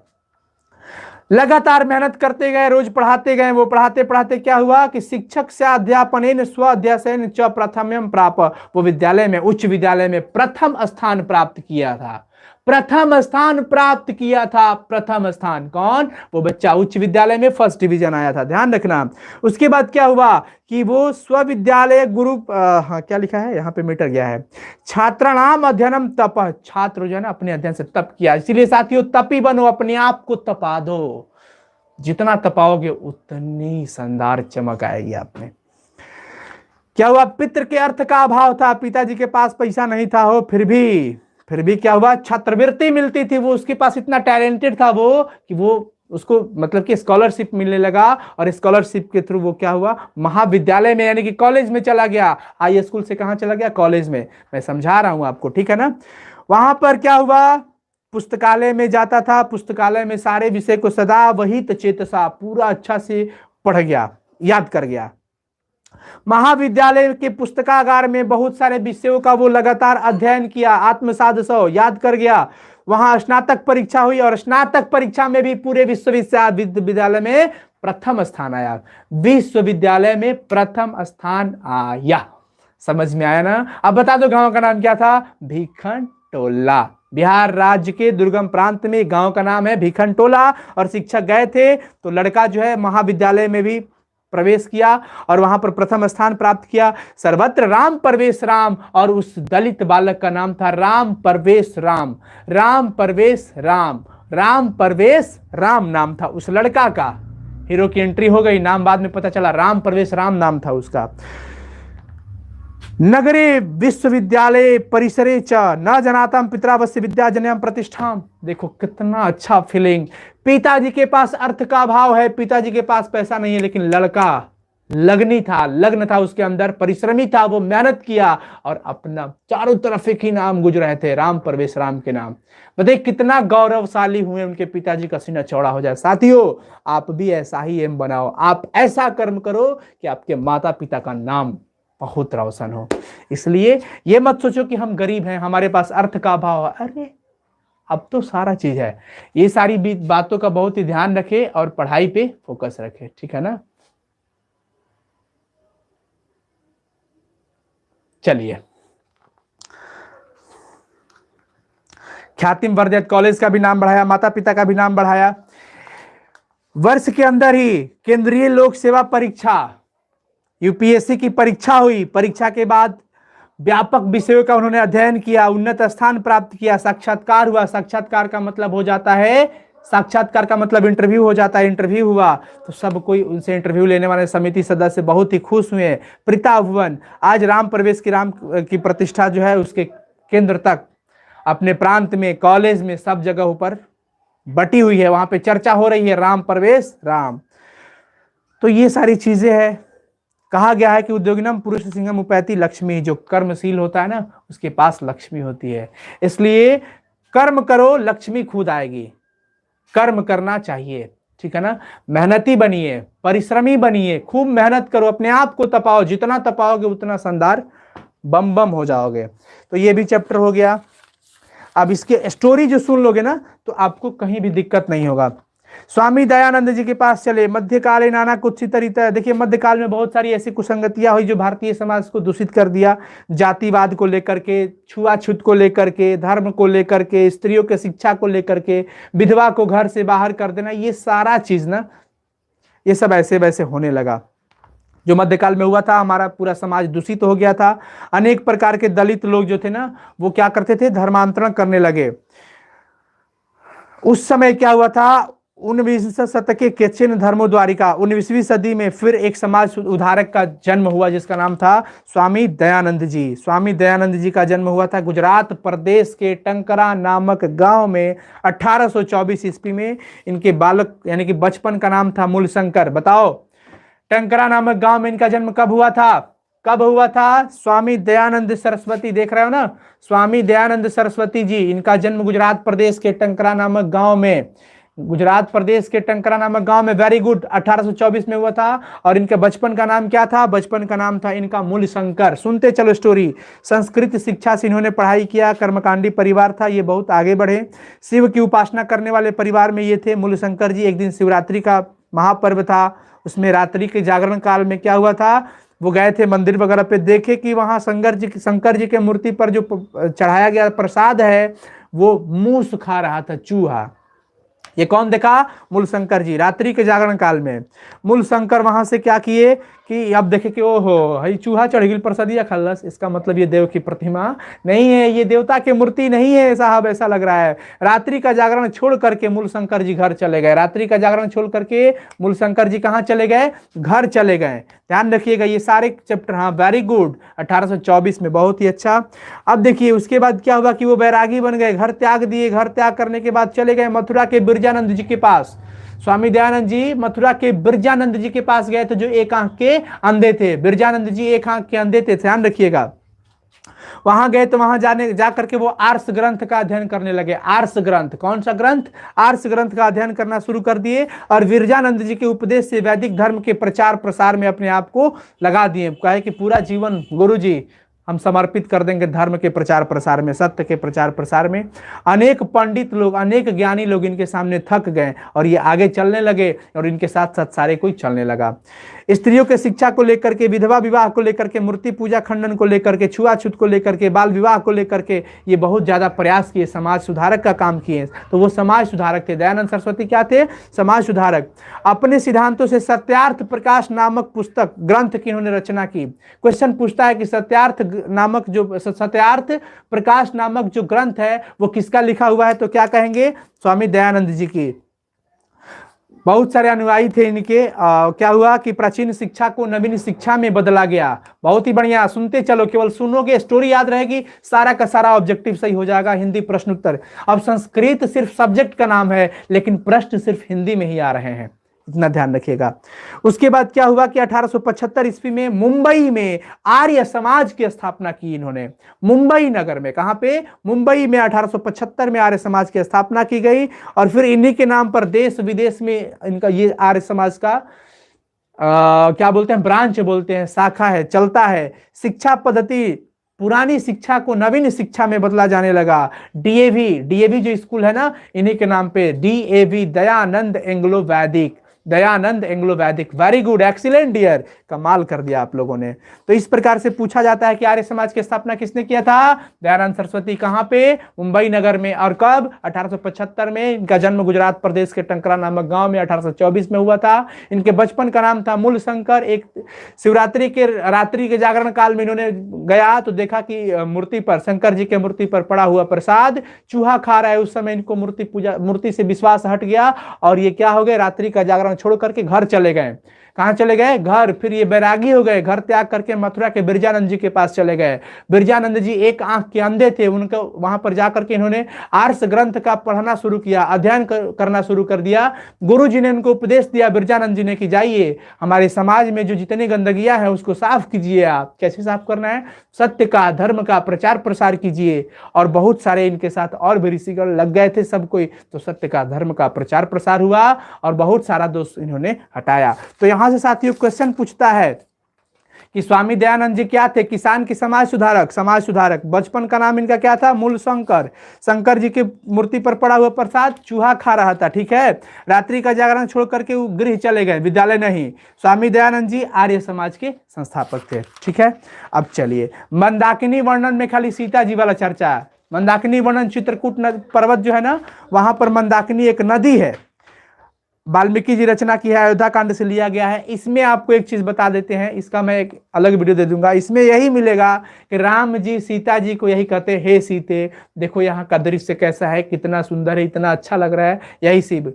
लगातार मेहनत करते गए, रोज पढ़ाते गए। वो पढ़ाते पढ़ाते क्या हुआ कि शिक्षक से अध्यापन स्व अध्यासन च प्रथम प्राप्त, वो विद्यालय में, उच्च विद्यालय में प्रथम स्थान प्राप्त किया था। प्रथम स्थान प्राप्त किया था। प्रथम स्थान कौन? वो बच्चा उच्च विद्यालय में फर्स्ट डिवीजन आया था, ध्यान रखना। उसके बाद क्या हुआ कि वो स्वविद्यालय गुरु हाँ क्या लिखा है यहाँ पे, मिट गया है। छात्राणाम अध्ययनम तप, छात्र जो है ना अपने अध्ययन से तप किया। इसीलिए साथियों तपी बनो, अपने आप को तपा दो। जितना तपाओगे उतनी शानदार चमक आएगी आप में। क्या हुआ? पितृ के अर्थ का अभाव था, पिताजी के पास पैसा नहीं था हो, फिर भी क्या हुआ? छात्रवृत्ति मिलती थी। वो उसके पास इतना टैलेंटेड था वो कि वो उसको मतलब कि स्कॉलरशिप मिलने लगा, और स्कॉलरशिप के थ्रू वो क्या हुआ? महाविद्यालय में यानी कि कॉलेज में चला गया। हाई स्कूल से कहां चला गया? कॉलेज में। मैं समझा रहा हूं आपको, ठीक है ना। वहां पर क्या हुआ? पुस्तकालय में जाता था, पुस्तकालय में सारे विषय को सदा वही चेतसा पूरा अच्छा से पढ़ गया, याद कर गया। महाविद्यालय के पुस्तकागार में बहुत सारे विषयों का वो लगातार अध्ययन किया, आत्मसात सौ याद कर गया। वहां स्नातक परीक्षा हुई और स्नातक परीक्षा में भी पूरे विश्वविद्यालय में प्रथम स्थान आया। विश्वविद्यालय में प्रथम स्थान आया। समझ में आया ना? अब बता दो गांव का नाम क्या था? भिखनटोला। बिहार राज्य के दुर्गम प्रांत में गांव का नाम है भिखनटोला। और शिक्षक गए थे तो लड़का जो है महाविद्यालय में भी प्रवेश किया और वहां पर प्रथम स्थान प्राप्त किया। सर्वत्र राम परवेश राम, और उस दलित बालक का नाम था राम परवेश राम। राम परवेश राम, राम परवेश राम नाम था उस लड़का का। हीरो की एंट्री हो गई, नाम बाद में पता चला राम परवेश राम नाम था उसका। नगरे विश्वविद्यालय परिसरे च न जनातम पितरावस्य विद्याजनयम प्रतिष्ठाम। देखो कितना अच्छा फीलिंग। पिताजी के पास अर्थ का अभाव है, पिताजी के पास पैसा नहीं है, लेकिन लड़का लग्न था उसके अंदर, परिश्रमी था, वो मेहनत किया और अपना चारों तरफ एक ही नाम गुज रहे थे, राम परवेश राम के नाम। बताइए कितना गौरवशाली हुए, उनके पिताजी का सीना चौड़ा हो जाए। साथियों आप भी ऐसा ही एम बनाओ, आप ऐसा कर्म करो कि आपके माता पिता का नाम बहुत रोशन हो। इसलिए ये मत सोचो कि हम गरीब हैं, हमारे पास अर्थ का अभाव है। अरे अब तो सारा चीज है। ये सारी बातों का बहुत ही ध्यान रखे और पढ़ाई पे फोकस रखे, ठीक है ना। चलिए, ख्यातिम वर्धित कॉलेज का भी नाम बढ़ाया, माता पिता का भी नाम बढ़ाया। वर्ष के अंदर ही केंद्रीय लोक सेवा परीक्षा यूपीएससी की परीक्षा हुई। परीक्षा के बाद व्यापक विषयों का उन्होंने अध्ययन किया, उन्नत स्थान प्राप्त किया। साक्षात्कार हुआ, साक्षात्कार का मतलब हो जाता है, साक्षात्कार का मतलब इंटरव्यू हो जाता है। इंटरव्यू हुआ तो सब कोई उनसे इंटरव्यू लेने वाले समिति सदस्य बहुत ही खुश हुए। प्रीता भुवन, आज राम प्रवेश की प्रतिष्ठा जो है उसके केंद्र तक अपने प्रांत में, कॉलेज में, सब जगह ऊपर बटी हुई है। वहां पे चर्चा हो रही है राम प्रवेश राम। तो ये सारी चीजें हैं। कहा गया है कि उद्योगिनम पुरुष सिंहम उपैति लक्ष्मी, जो कर्मशील होता है ना उसके पास लक्ष्मी होती है। इसलिए कर्म करो, लक्ष्मी खुद आएगी। कर्म करना चाहिए, ठीक है ना। मेहनती बनिए, परिश्रमी बनिए, खूब मेहनत करो, अपने आप को तपाओ। जितना तपाओगे उतना शानदार बम बम हो जाओगे। तो ये भी चैप्टर हो गया। अब इसके स्टोरी जो सुन लोगे ना तो आपको कहीं भी दिक्कत नहीं होगा। स्वामी दयानंद जी के पास चले। मध्यकाले नाना कुत्सितरिता। देखिए मध्यकाल में बहुत सारी ऐसी कुसंगतियां हुई जो भारतीय समाज को दूषित कर दिया। जातिवाद को लेकर के, छुआछूत को लेकर के, धर्म को लेकर के, स्त्रियों के शिक्षा को लेकर के, विधवा को घर से बाहर कर देना, ये सारा चीज ना ये सब ऐसे वैसे होने लगा। जो मध्यकाल में हुआ था, हमारा पूरा समाज दूषित हो गया था। अनेक प्रकार के दलित लोग जो थे ना वो क्या करते थे, धर्मांतरण करने लगे। उस समय क्या हुआ था, 19वीं शतक के चिन्ह धर्मोद्वारिका, 19वीं सदी में फिर एक समाज उद्धारक का जन्म हुआ जिसका नाम था स्वामी दयानंद जी। स्वामी दयानंद जी का जन्म हुआ था गुजरात प्रदेश के टंकरा नामक गांव में 1824 ईस्वी में। इनके बालक यानी कि बचपन का नाम था मूलशंकर। बताओ टंकरा नामक गांव में इनका जन्म कब हुआ था? कब हुआ था? स्वामी दयानंद सरस्वती, देख रहे हो ना, स्वामी दयानंद सरस्वती जी, इनका जन्म गुजरात प्रदेश के टंकरा नामक गांव में, गुजरात प्रदेश के टंकरा नामक गांव में, वेरी गुड, 1824 में हुआ था। और इनके बचपन का नाम क्या था? बचपन का नाम था इनका मूलशंकर। सुनते चलो स्टोरी। संस्कृत शिक्षा से इन्होंने पढ़ाई किया। कर्मकांडी परिवार था, ये बहुत आगे बढ़े। शिव की उपासना करने वाले परिवार में ये थे मूलशंकर जी। एक दिन शिवरात्रि का महापर्व था, उसमें रात्रि के जागरण काल में क्या हुआ था, वो गए थे मंदिर वगैरह पे, देखे कि वहां शंकर जी के मूर्ति पर जो चढ़ाया गया प्रसाद है वो मूस खा रहा था, चूहा। ये कौन देखा? मूलशंकर जी, रात्रि के जागरण काल में। मूलशंकर वहां से क्या किए कि अब देखे कि ओहो हई चूहा चढ़ गिल प्रसादिया खल्लस, इसका मतलब ये देव की प्रतिमा नहीं है, ये देवता की मूर्ति नहीं है साहब, ऐसा लग रहा है। रात्रि का जागरण छोड़ करके मूलशंकर जी घर चले गए। रात्रि का जागरण छोड़ करके मूलशंकर जी कहां चले गए? घर चले गए। ध्यान रखिएगा ये सारे चैप्टर। हाँ वेरी गुड, 1824 में, बहुत ही अच्छा। अब देखिए उसके बाद क्या हुआ कि वो बैरागी बन गए, घर त्याग दिए। घर त्याग करने के बाद चले गए मथुरा के बिरजानंद जी के पास। स्वामी दयानंद जी मथुरा के बिरजानंद जी के पास गए थे, जो एक आंख के अंधे थे। बिरजानंद जी एक आंख के अंधे थे, ध्यान रखिएगा। वहां गए तो वहां जाकर के वो आर्ष ग्रंथ का अध्ययन करने लगे। आर्ष ग्रंथ, कौन सा ग्रंथ? आर्ष ग्रंथ का अध्ययन करना शुरू कर दिए और बिरजानंद जी के उपदेश से वैदिक धर्म के प्रचार प्रसार में अपने आप को लगा दिए। कहे कि पूरा जीवन गुरु जी हम समर्पित कर देंगे धर्म के प्रचार प्रसार में, सत्य के प्रचार प्रसार में। अनेक पंडित लोग, अनेक ज्ञानी लोग इनके सामने थक गए और ये आगे चलने लगे और इनके साथ साथ सारे कोई चलने लगा। स्त्रियों के शिक्षा को लेकर के, विधवा विवाह को लेकर के, मूर्ति पूजा खंडन को लेकर के, छुआछूत को लेकर के, बाल विवाह को लेकर के ये बहुत ज्यादा प्रयास किए, समाज सुधारक का काम किए। तो वो समाज सुधारक थे। दयानंद सरस्वती क्या थे? समाज सुधारक। अपने सिद्धांतों से सत्यार्थ प्रकाश नामक पुस्तक ग्रंथ की इन्होंने रचना की। क्वेश्चन पूछता है कि सत्यार्थ प्रकाश नामक जो ग्रंथ है वो किसका लिखा हुआ है? तो क्या कहेंगे? स्वामी दयानंद जी की। बहुत सारे अनुयायी थे इनके। क्या हुआ कि प्राचीन शिक्षा को नवीन शिक्षा में बदला गया। बहुत ही बढ़िया, सुनते चलो, केवल सुनोगे, स्टोरी याद रहेगी, सारा का सारा ऑब्जेक्टिव सही हो जाएगा। हिंदी प्रश्न उत्तर। अब संस्कृत सिर्फ सब्जेक्ट का नाम है, लेकिन प्रश्न सिर्फ हिंदी में ही आ रहे हैं, इतना ध्यान रखिएगा। उसके बाद क्या हुआ कि 1875 ईस्वी में मुंबई में आर्य समाज की स्थापना की इन्होंने। मुंबई नगर में, कहां पे? मुंबई में 1875 में आर्य समाज की स्थापना की गई। और फिर इन्हीं के नाम पर देश विदेश में इनका ये आर्य समाज का क्या बोलते हैं, ब्रांच बोलते हैं, शाखा है, चलता है। शिक्षा पद्धति पुरानी शिक्षा को नवीन शिक्षा में बदला जाने लगा। डीएवी जो स्कूल है ना, इन्हीं के नाम पे, डीएवी, दयानंद एंग्लो वैदिक, दयानंद एंग्लो वैदिक। वेरी गुड, एक्सीलेंट डियर, कमाल कर दिया आप लोगों ने। तो इस प्रकार से पूछा जाता है कि आर्य समाज की स्थापना किसने किया था? दयानंद सरस्वती। कहां पे? मुंबई नगर में। और कब? 1875 में। इनका जन्म गुजरात प्रदेश के टंकरा नामक गांव में 1824 में हुआ था। इनके बचपन का नाम था मूलशंकर। एक शिवरात्रि के रात्रि के जागरण काल में इन्होंने गया तो देखा कि मूर्ति पर, शंकर जी के मूर्ति पर पड़ा हुआ प्रसाद चूहा खा रहा है। उस समय इनको मूर्ति से विश्वास हट गया और ये क्या हो गए? रात्रि का जागरण छोड़ करके घर चले गए। कहां चले गए? घर। फिर ये बैरागी हो गए, घर त्याग करके मथुरा के बिरजानंद जी के पास चले गए। बिरजानंद जी एक आंख के अंधे थे, उनको वहां पर जाकर के इन्होंने आर्ष ग्रंथ का पढ़ना शुरू किया, अध्ययन करना शुरू कर दिया। गुरु जी ने उनको उपदेश दिया, बिरजानंद जी ने, कि जाइए हमारे समाज में जो जितनी गंदगियां है उसको साफ कीजिए। आप कैसे साफ करना है? सत्य का, धर्म का प्रचार प्रसार कीजिए। और बहुत सारे इनके साथ और भी ऋषिगण लग गए थे, सब कोई। तो सत्य का, धर्म का प्रचार प्रसार हुआ और बहुत सारा दोष इन्होंने हटाया। तो यहां से साथियों क्वेश्चन पूछता है कि स्वामी दयानंद जी क्या थे? किसान की समाज सुधारक, समाज सुधारक। बचपन का नाम इनका क्या था? मूलशंकर। शंकर जी की मूर्ति पर पड़ा हुआ प्रसाद चूहा खा रहा था, ठीक है। रात्रि का जागरण छोड़ करके वो गृह चले गए, विद्यालय नहीं। स्वामी दयानंद जी आर्य समाज के संस्थापक थे, ठीक है। अब चलिए, मंदाकिनी वर्णन में खाली सीता जी वाला चर्चा। मंदाकिनी वर्णन चित्रकूट पर्वत जो है ना, वहां पर मंदाकिनी एक नदी है, वाल्मीकि जी रचना की है, अयोध्या कांड से लिया गया है। इसमें आपको एक चीज बता देते हैं, इसका मैं एक अलग वीडियो दे दूंगा। इसमें यही मिलेगा कि राम जी सीता जी को यही कहते हैं, हे सीते देखो यहाँ का दृश्य कैसा है, कितना सुंदर है, इतना अच्छा लग रहा है। यही शिव,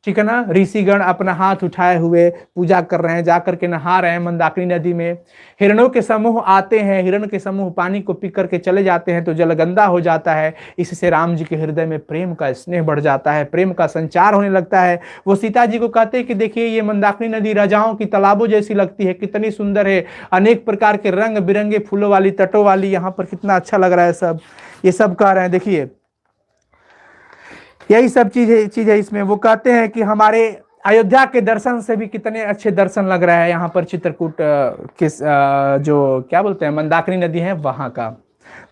ठीक है ना। ऋषिगण अपना हाथ उठाए हुए पूजा कर रहे हैं, जाकर के नहा रहे हैं मंदाकिनी नदी में। हिरणों के समूह आते हैं, हिरण के समूह पानी को पी करके चले जाते हैं तो जल गंदा हो जाता है। इससे राम जी के हृदय में प्रेम का स्नेह बढ़ जाता है, प्रेम का संचार होने लगता है। वो सीता जी को कहते हैं कि देखिए ये मंदाकिनी नदी राजाओं की तालाबों जैसी लगती है, कितनी सुंदर है, अनेक प्रकार के रंग बिरंगे फूलों वाली, तटों वाली, यहाँ पर कितना अच्छा लग रहा है सब। ये सब कह रहे हैं, देखिए यही सब चीज है इसमें। वो कहते हैं कि हमारे अयोध्या के दर्शन से भी कितने अच्छे दर्शन लग रहा है यहाँ पर चित्रकूट के जो क्या बोलते हैं मंदाकिनी नदी है वहां का।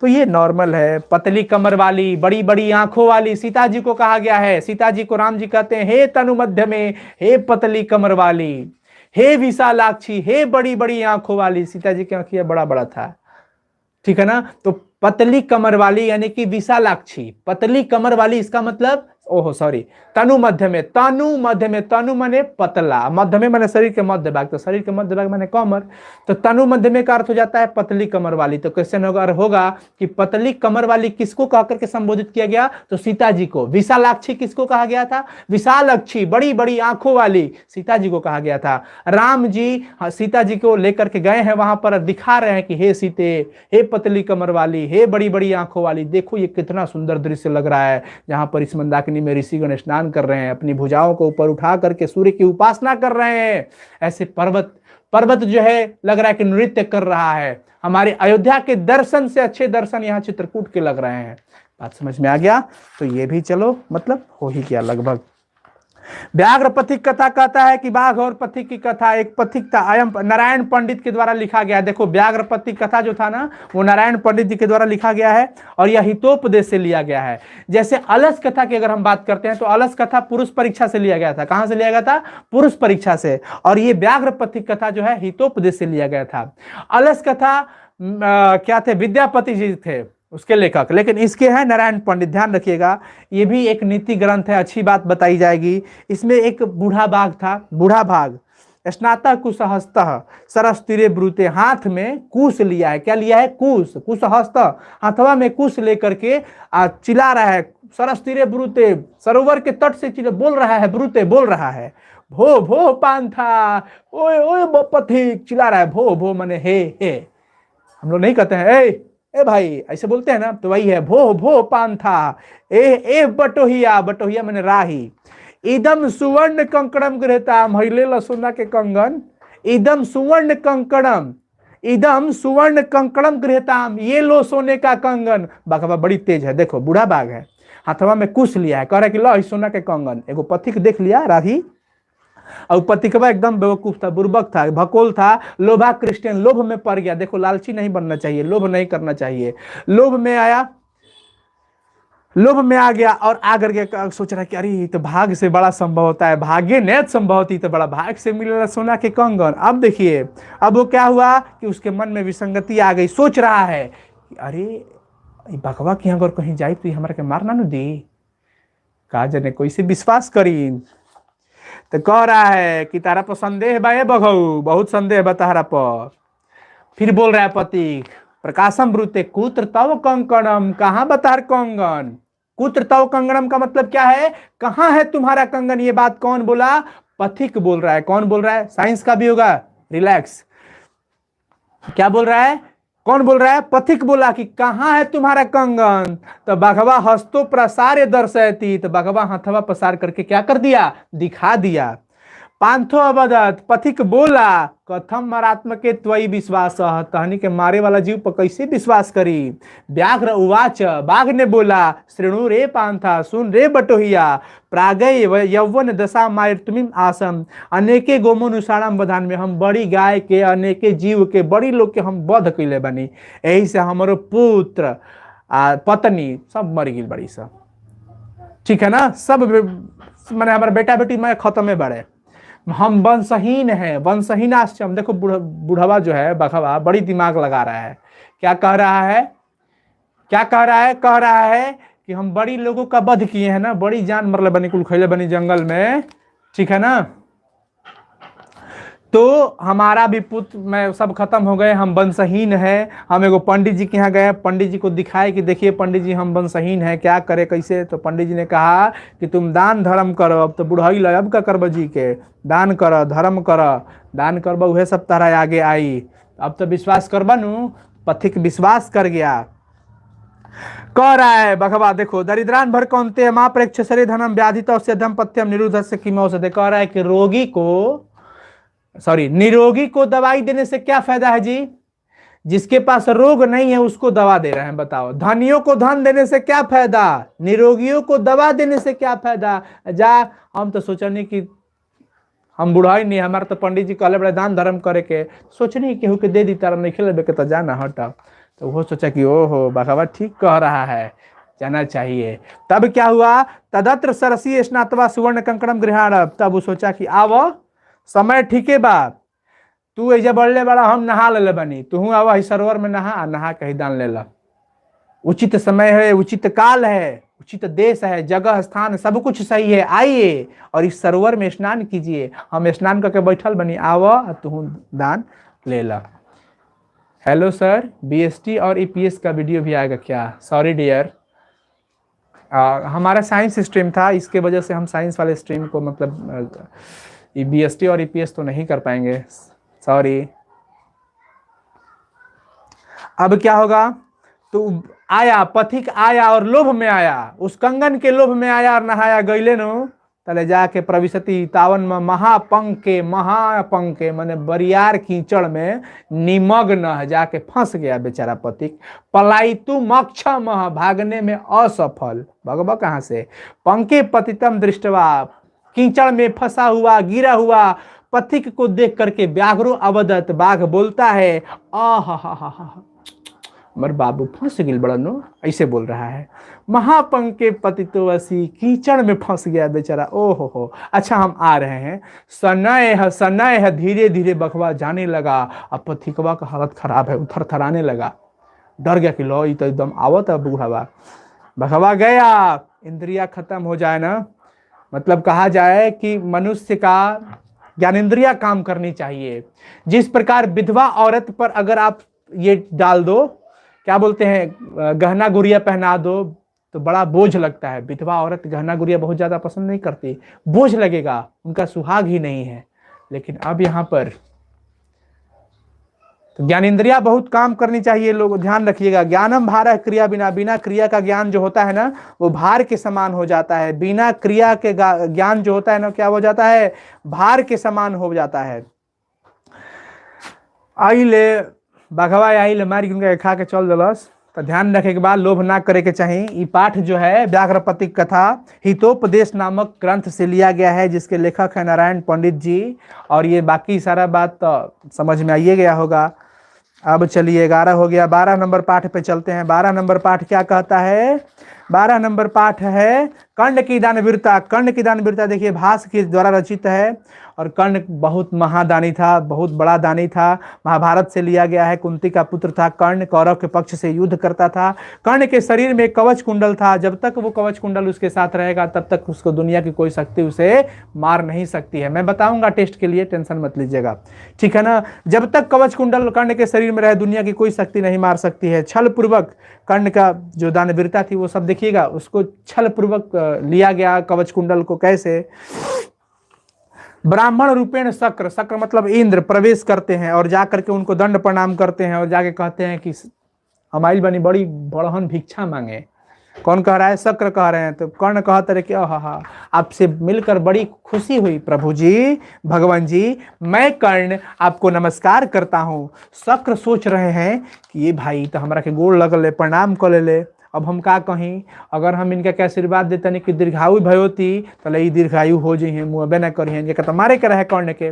तो ये नॉर्मल है। पतली कमर वाली, बड़ी बड़ी आंखों वाली सीता जी को कहा गया है। सीता जी को राम जी कहते हैं, हे तनु मध्य में, हे पतली कमर वाली, हे विशालाक्षी, हे बड़ी बड़ी आंखों वाली। सीता जी की आंखियां बड़ा बड़ा था, ठीक है ना। तो पतली कमर वाली यानी कि विशालाक्षी, पतली कमर वाली, इसका मतलब ओहो सॉरी, तनु मध्य में, तनु मध्य में, तनु माने पतला, मध्य में माने शरीर के मध्य भाग, तो शरीर के मध्य भाग माने कमर, तो तनु मध्य में का अर्थ हो जाता है पतली कमर वाली। तो क्वेश्चन होगा कि पतली कमर वाली किसको कह करके संबोधित किया गया, तो सीता जी को। विशालाक्षी किसको कहा गया था, विशालाक्षी, बड़ी बड़ी आंखों वाली सीता जी को कहा गया था। राम जी सीता जी को लेकर के गए हैं, वहां पर दिखा रहे हैं कि हे सीते, हे पतली कमर वाली, हे बड़ी बड़ी आंखों वाली, देखो ये कितना सुंदर दृश्य लग रहा है, जहां पर इस मंदाकिनी में ऋषिगण स्नान कर रहे हैं, अपनी भुजाओं को ऊपर उठा करके सूर्य की उपासना कर रहे हैं। ऐसे पर्वत जो है लग रहा है कि नृत्य कर रहा है। हमारे अयोध्या के दर्शन से अच्छे दर्शन यहाँ चित्रकूट के लग रहे हैं। बात समझ में आ गया। तो ये भी चलो मतलब हो ही गया लगभग। व्याघ्र पथिक कथा कहता है कि बाघ और पथिक की कथा, एक पथिक था अयम नारायण पंडित के द्वारा लिखा गया। देखो व्याघ्र पथिक कथा जो था ना वो नारायण पंडित जी के द्वारा लिखा गया है और यह हितोपदेश से लिया गया है। जैसे अलस कथा की अगर हम बात करते हैं तो अलस कथा पुरुष परीक्षा से लिया गया था। कहां से लिया गया था, पुरुष परीक्षा से। और ये व्याघ्र पथिक कथा जो है हितोपदेश से लिया गया था। अलस कथा क्या थे, विद्यापति जी थे उसके लेखक, लेकिन इसके हैं नारायण पंडित। ध्यान रखिएगा, ये भी एक नीति ग्रंथ है, अच्छी बात बताई जाएगी। इसमें एक बूढ़ा बाघ था, बूढ़ा बाघ, स्नातक कुशहस्तः सरस तीरे ब्रूते, हाथ में कुश लिया है। क्या लिया है, कुश, कुशहस्त, हाथवा में कुश लेकर के चिल्ला रहा है, सरस तीरे ब्रूते, सरोवर के तट से बोल रहा है, ब्रूते बोल रहा है, भो भो पांथा, ओए ओए पथिक, चिल्ला रहा है, भो भो माने हे। हम लोग नहीं कहते हैं ए भाई, ऐसे बोलते हैं ना, तो वही है, भो भो पांथा, ए बटोहिया, बटोहिया मैंने राही, इदम सुवर्ण कंकणम गृहताम, हिले सोना के कंगन, इदम सुवर्ण कंकणम, इदम सुवर्ण कंकणम गृहताम, ये लो सोने का कंगन। बाघवा बड़ी तेज है, देखो बूढ़ा बाघ है, हाथवा में कुश लिया है, कह रहा है कि लो सोना के कंगन। एगो पथिक देख लिया राही, और पथिकवा एकदम बेवकूफ था, बुर्बक था, भकोल था, लोभा क्रिश्चियन, लोभ में पड़ गया। देखो लालची नहीं बनना चाहिए, लोभ नहीं करना चाहिए। लोभ में आया, लोभ में आ गया और आकर के सोच रहा है कि अरे ये तो भाग से बड़ा संभव होता है, भाग्य नेत संभव होती तो बड़ा भाग से मिलेगा सोना के कंगन। अब देखिए, अब वो क्या हुआ कि उसके मन में विसंगति आ गई। सोच रहा है कि अरे भगवा की अगर कहीं जाए तो हमारे के मारना न दी, कहा जाने कोई से विश्वास करी। तो कह रहा है कि तारा पर संदेह बा बघऊ, बहुत संदेह बा तारा पर। फिर बोल रहा है पति, प्रकाशम ब्रूते, कुत्र तव कंकणम, कहां बतार कंगन, कुत्र तव कंगणम का मतलब क्या है, कहां है तुम्हारा कंगन। ये बात कौन बोला, पथिक बोल रहा है। कौन बोल रहा है, साइंस का भी होगा, रिलैक्स। क्या बोल रहा है, कौन बोल रहा है, पथिक बोला कि कहां है तुम्हारा कंगन। तो बाघवा हस्तो प्रसार्य दर्शयती, तो बाघवा हथवा प्रसार करके क्या कर दिया, दिखा दिया। पांथो अवदत, पथिक बोला, कथम मरात्मके त्वयि विश्वास, तहनी के मारे वाला जीव पर कैसे विश्वास करी। व्याघ्र उवाच, बाघ ने बोला, श्रेणु रे पांथा, सुन रे बटोहिया, प्रागय यौवन दशा मायर तुमिम आसम, अनेके गोमनुसारम बधान में, हम बड़ी गाय के, अनेके जीव के, बड़ी लोग के हम वध कैले बनी, यही से हमारो पुत्र पत्नी सब मर गई बड़ी सब। ठीक है ना, सब मैंने हमारा बेटा बेटी मैं खत्म बड़े, हम वंशहीन है, वंशहीन आश्रम। देखो बुढ़वा जो है बखवा बड़ी दिमाग लगा रहा है। क्या कह रहा है, क्या कह रहा है, कह रहा है कि हम बड़ी लोगों का वध किए हैं ना, बड़ी जान मरले बनी, कुल खैले बनी जंगल में, ठीक है ना, तो हमारा भी पुत्र मैं सब खत्म हो गए, हम वंशहीन है। हम एगो पंडित जी के यहाँ गए, पंडित जी को दिखाए कि देखिए पंडित जी हम वंशहीन है, क्या करे कैसे। तो पंडित जी ने कहा कि तुम दान धर्म करो, अब तो बुढ़ाई ल, अब का करब जी के, दान कर, धर्म कर, दान करब, उहे सब तरह आगे आई। अब तो विश्वास करबा नु, पथिक विश्वास कर गया। कह रहा है बखवा, देखो दरिद्रान भर कौनते माँ प्रेक्ष शरीर धनम व्याधित से धम पथ्यम निरुद्ध से किमो से। कह रहा है कि रोगी को, सॉरी निरोगी को दवाई देने से क्या फायदा है जी, जिसके पास रोग नहीं है उसको दवा दे रहे हैं, बताओ। धनियों को धन देने से क्या फायदा, निरोगियों को दवा देने से क्या फायदा। जा, हम तो सोचने कि हम बुढ़ाई नहीं, हमारे तो पंडित जी कहले बड़े दान धर्म करे के, सोचने केहू के दे दी तारा नहीं खेले के तो जाना हटा। तो वो सोचा कि ओहो बखवा ठीक कह रहा है, जाना चाहिए। तब क्या हुआ, तदत्र सरसी स्नातवा सुवर्ण कंकणम गृहाण, तब वो सोचा कि आवो समय ठीक है बा, तू ऐजा बढ़ले बड़ा, हम नहा ले बनी, तू आवा सरोवर में नहा कहीं दान ले ला। उचित समय है, उचित काल है, उचित देश है, जगह स्थान सब कुछ सही है। आइए और इस सरोवर में स्नान कीजिए। हम स्नान करके बैठल बनी, आवा तू दान ले ला। हेलो सर, बीएसटी और ईपीएस का वीडियो भी आएगा क्या? सॉरी डियर, हमारा साइंस स्ट्रीम था, इसके वजह से हम साइंस वाले स्ट्रीम को मतलब बीएसटी और ईपीएस तो नहीं कर पाएंगे, सॉरी। अब क्या होगा? तो आया पथिक आया और लोभ में आया, उस कंगन के लोभ में आया और नहाया गईले नो तले जाके प्रविशति तावन में महापंके माने बरियार कीचड़ में निमग्न है, जाके फंस गया बेचारा पथिक। पलायतु मक्षम, भागने में असफल। भगवा कहाँ से? पंके पतितम दृष्टवा, कीचड़ में फंसा हुआ गिरा हुआ पथिक को देख करके व्याघ्रो अवदत, बाघ बोलता है आहा मर बाबू फंस गिल बड़ा नो, ऐसे बोल रहा है। महापंके पतितोवसी, कीचड़ में फंस गया बेचारा। ओहो हो। अच्छा हम आ रहे हैं। सनय है, धीरे धीरे बखवा जाने लगा। अब पथिकवा का हालत खराब है, उथर थराने लगा, डर गया कि लो ये तो एकदम आवत है बूढ़ावा। बखवा गया, इंद्रिया खत्म हो जाए ना, मतलब कहा जाए कि मनुष्य का ज्ञानेंद्रिया काम करनी चाहिए। जिस प्रकार विधवा औरत पर अगर आप ये डाल दो, क्या बोलते हैं, गहना गुड़िया पहना दो तो बड़ा बोझ लगता है। विधवा औरत गहना गुड़िया बहुत ज्यादा पसंद नहीं करती, बोझ लगेगा, उनका सुहाग ही नहीं है। लेकिन अब यहाँ पर तो ज्ञानेंद्रिया बहुत काम करनी चाहिए। लोग ध्यान रखिएगा, ज्ञानम भार क्रिया बिना, बिना क्रिया का ज्ञान जो होता है ना वो भार के समान हो जाता है। बिना क्रिया के ज्ञान जो होता है ना क्या हो जाता है? भार के समान हो जाता है। आइले बघवा आइल मारी उनका खा के चल दलस। तो ध्यान रखे के बाद लोभ ना करे के चाहिए। ये पाठ जो है व्याघ्रपतिक कथा हितोपदेश नामक ग्रंथ से लिया गया है, जिसके लेखक है नारायण पंडित जी। और ये बाकी सारा बात तो समझ में आइए गया होगा। अब चलिए 11 हो गया, 12 नंबर पाठ पे चलते हैं। 12 नंबर पाठ क्या कहता है? 12 नंबर पाठ है कर्ण की दानवीरता। कर्ण की दानवीरता देखिए भास के द्वारा रचित है। और कर्ण बहुत महादानी था, बहुत बड़ा दानी था। महाभारत से लिया गया है। कुंती का पुत्र था कर्ण, कौरव के पक्ष से युद्ध करता था। कर्ण के शरीर में कवच कुंडल था। जब तक वो कवच कुंडल उसके साथ रहेगा तब तक उसको दुनिया की कोई शक्ति उसे मार नहीं सकती है। मैं बताऊंगा टेस्ट के लिए, टेंशन मत लीजिएगा, ठीक है ना। जब तक कवच कुंडल कर्ण के शरीर में रहे दुनिया की कोई शक्ति नहीं मार सकती है। छल पूर्वक कर्ण का जो दानवीरता थी वो सब देखिएगा, उसको छल पूर्वक लिया गया कवच कुंडल को। कैसे? ब्राह्मण रूपेण शक्र, शक्र मतलब इंद्र प्रवेश करते हैं और जाकर के उनको दंड प्रणाम करते हैं और जाके कहते हैं कि हमारी बनी बड़ी बड़हन भिक्षा मांगे। कौन कह रहा है? शक्र कह रहे हैं। तो कर्ण कहते रहे कि हा आपसे मिलकर बड़ी खुशी हुई प्रभु जी, भगवान जी, मैं कर्ण आपको नमस्कार करता हूँ। शक्र सोच रहे हैं कि ये भाई तो हमारा के गोड़ लगल, प्रणाम कर ले। अब हम का कहीं, अगर हम इनका क्या आशीर्वाद देते नहीं कि दीर्घायु भयोती तो ले दीर्घायु हो जाइए, मुँहबे न करिए। इनके तो मारे के रहे कर्ण के।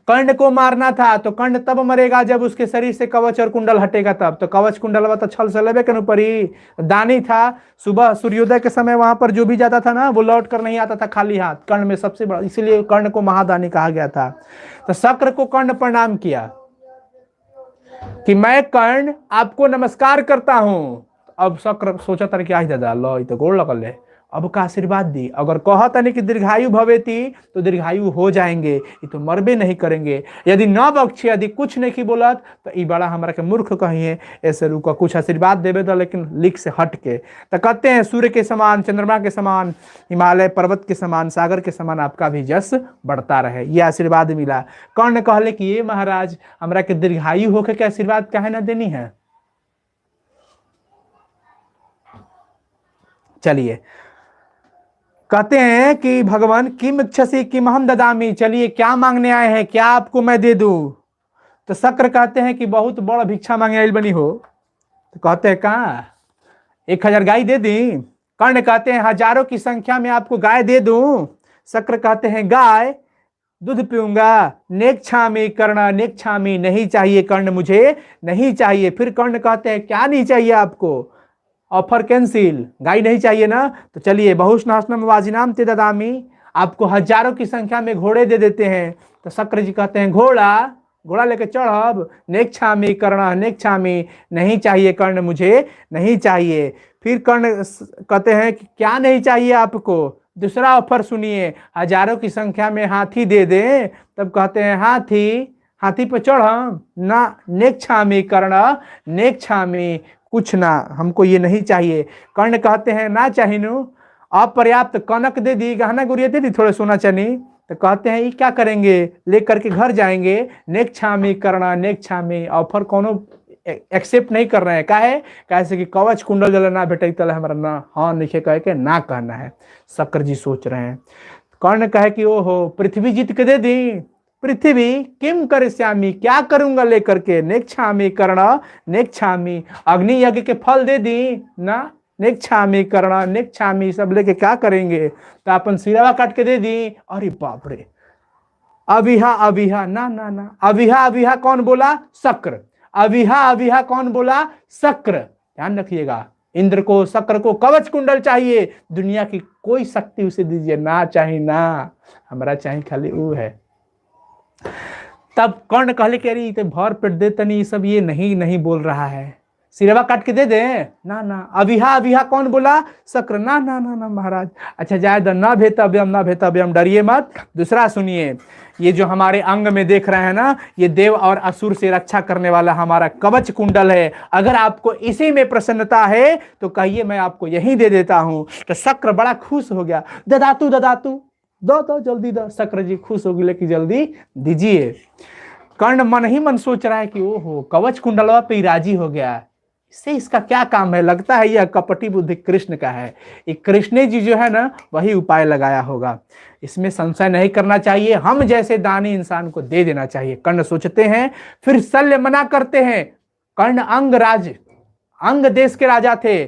कर्ण को मारना था तो कर्ण तब मरेगा जब उसके शरीर से कवच और कुंडल हटेगा तब। तो कवच कुंडल तो छल से लेवे के ऊपर ही दानी था। सुबह सूर्योदय के समय वहां पर जो भी जाता था ना वो लौट कर नहीं आता था खाली हाथ। कर्ण में सबसे बड़ा, इसीलिए कर्ण को महादानी कहा गया था। तो शक्र को कर्ण प्रणाम किया कि मैं कर्ण आपको नमस्कार करता हूं। अब शक्र सोचा था कि आज दादा लो तो गोड़ लगल है, अब का आशीर्वाद दी। अगर कहता नहीं कि दीर्घायु भवेती तो दीर्घायु हो जाएंगे, ये तो मरबे नहीं करेंगे। यदि न बख्शे, यदि कुछ नहीं बोलत तो ये बड़ा हमारा के मूर्ख कहिए। ऐसे रुका कुछ आशीर्वाद देवे तो लेकिन लिख से हट के। तो कहते हैं सूर्य के समान, चंद्रमा के समान, हिमालय पर्वत के समान, सागर के समान आपका भी यश बढ़ता रहे, ये आशीर्वाद मिला। कर्ण कहले कि ये महाराज हमारा के दीर्घायु होके के आशीर्वाद काहे ना देनी है। चलिए कहते हैं कि भगवान किम इच्छसि किम हम ददामी, चलिए क्या मांगने आए हैं, क्या आपको मैं दे दूं। तो शक्र कहते हैं कि बहुत बड़ा भिक्षा मांगे आइल बनी हो। तो कहते हैं कहाँ 1000 गाय दे दी। कर्ण कहते हैं हजारों की संख्या में आपको गाय दे दूं। शक्र कहते हैं गाय दूध पीऊंगा। नेक्षामी कर्ण, नेक्षामी नहीं चाहिए कर्ण, मुझे नहीं चाहिए। फिर कर्ण कहते हैं क्या नहीं चाहिए आपको? ऑफर कैंसिल, गाय नहीं चाहिए ना। तो चलिए बहुष्णास्नम वाजिनाम ते ददामी, आपको हजारों की संख्या में घोड़े दे देते हैं। तो शक्र जी कहते हैं घोड़ा घोड़ा लेके चढ़ब, नेक्षामि कर्ण नेक्षामि, नहीं चाहिए कर्ण मुझे नहीं चाहिए। फिर कर्ण कहते हैं कि क्या नहीं चाहिए आपको, दूसरा ऑफर सुनिए, हजारों की संख्या में हाथी दे दें। तब कहते हैं हाथी पर चढ़ ना, नेक्षामि कर्ण नेक्षामि, कुछ ना, हमको ये नहीं चाहिए। कर्ण कहते हैं ना चाहिनु, अपर्याप्त कनक दे दी, गहना गुड़िया दे दी, थोड़े सोना चनी। तो कहते हैं ये क्या करेंगे, लेकर के घर जाएंगे। नेक्षामि कर्ण नेक्षामि, ऑफर कोनो एक्सेप्ट नहीं कर रहे हैं। काहे, कैसे कि कवच कुंडल जल ना भेटे तले हमारा ना हाँ नहीं कह के ना कहना है। शक्र जी सोच रहे हैं। कर्ण कहे कि ओहो पृथ्वी जीत के दे दी, पृथ्वी किम करिष्यामि, क्या करूंगा लेकर के, नेक्षामि कर्ण नेक्षामि, अग्नि यज्ञ के फल दे दी ना, नेक्षामि कर्ण नेक्षामि, सब लेके क्या करेंगे, तो अपन सिरवा काट के दे दी। अरे बाप रे, अविहा अविहा ना ना ना, अविहा अविहा कौन बोला, शक्र, अविहा अविहा कौन बोला, शक्र। ध्यान रखिएगा, इंद्र को शक्र को कवच कुंडल चाहिए, दुनिया की कोई शक्ति उसे दीजिए ना, चाहिए ना, हमारा चाहिए खाली वो है। तब कर्ण कहले कि अरे तो भर पेट दे तनी, सब ये नहीं बोल रहा है, सिरवा काट के दे दे ना ना, अविहा अविहा कौन बोला, शक्र ना ना ना ना महाराज। अच्छा जाए न भेतव्यम न भेतव्यम, डरिए मत। दूसरा सुनिए, ये जो हमारे अंग में देख रहे हैं ना, ये देव और असुर से रक्षा करने वाला हमारा कवच कुंडल है। अगर आपको इसी में प्रसन्नता है तो कहिए मैं आपको यही दे देता हूं। तो शक्र बड़ा खुश हो गया, ददातु ददातु, दो जल्दी दो। शक्र जी खुश हो गए कि जल्दी दीजिए। कर्ण मन ही मन सोच रहा है कि ओहो कवच कुंडलवा पे राजी हो गया, इससे इसका क्या काम है, लगता है यह कपटी बुद्धि कृष्ण का है। ये कृष्ण जी जो है ना वही उपाय लगाया होगा, इसमें संशय नहीं करना चाहिए। हम जैसे दानी इंसान को दे देना चाहिए, कर्ण सोचते हैं। फिर शल्य मना करते हैं। कर्ण अंग देश के राजा थे,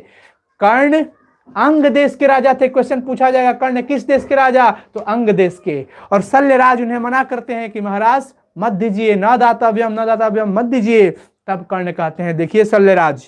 कर्ण अंग देश के राजा थे। क्वेश्चन पूछा जाएगा कर्ण किस देश के राजा, तो अंग देश के। और शल्यराज उन्हें मना करते हैं कि महाराज मत दीजिए, न दाताव्यम मत दीजिए। तब कर्ण कहते हैं देखिए शल्यराज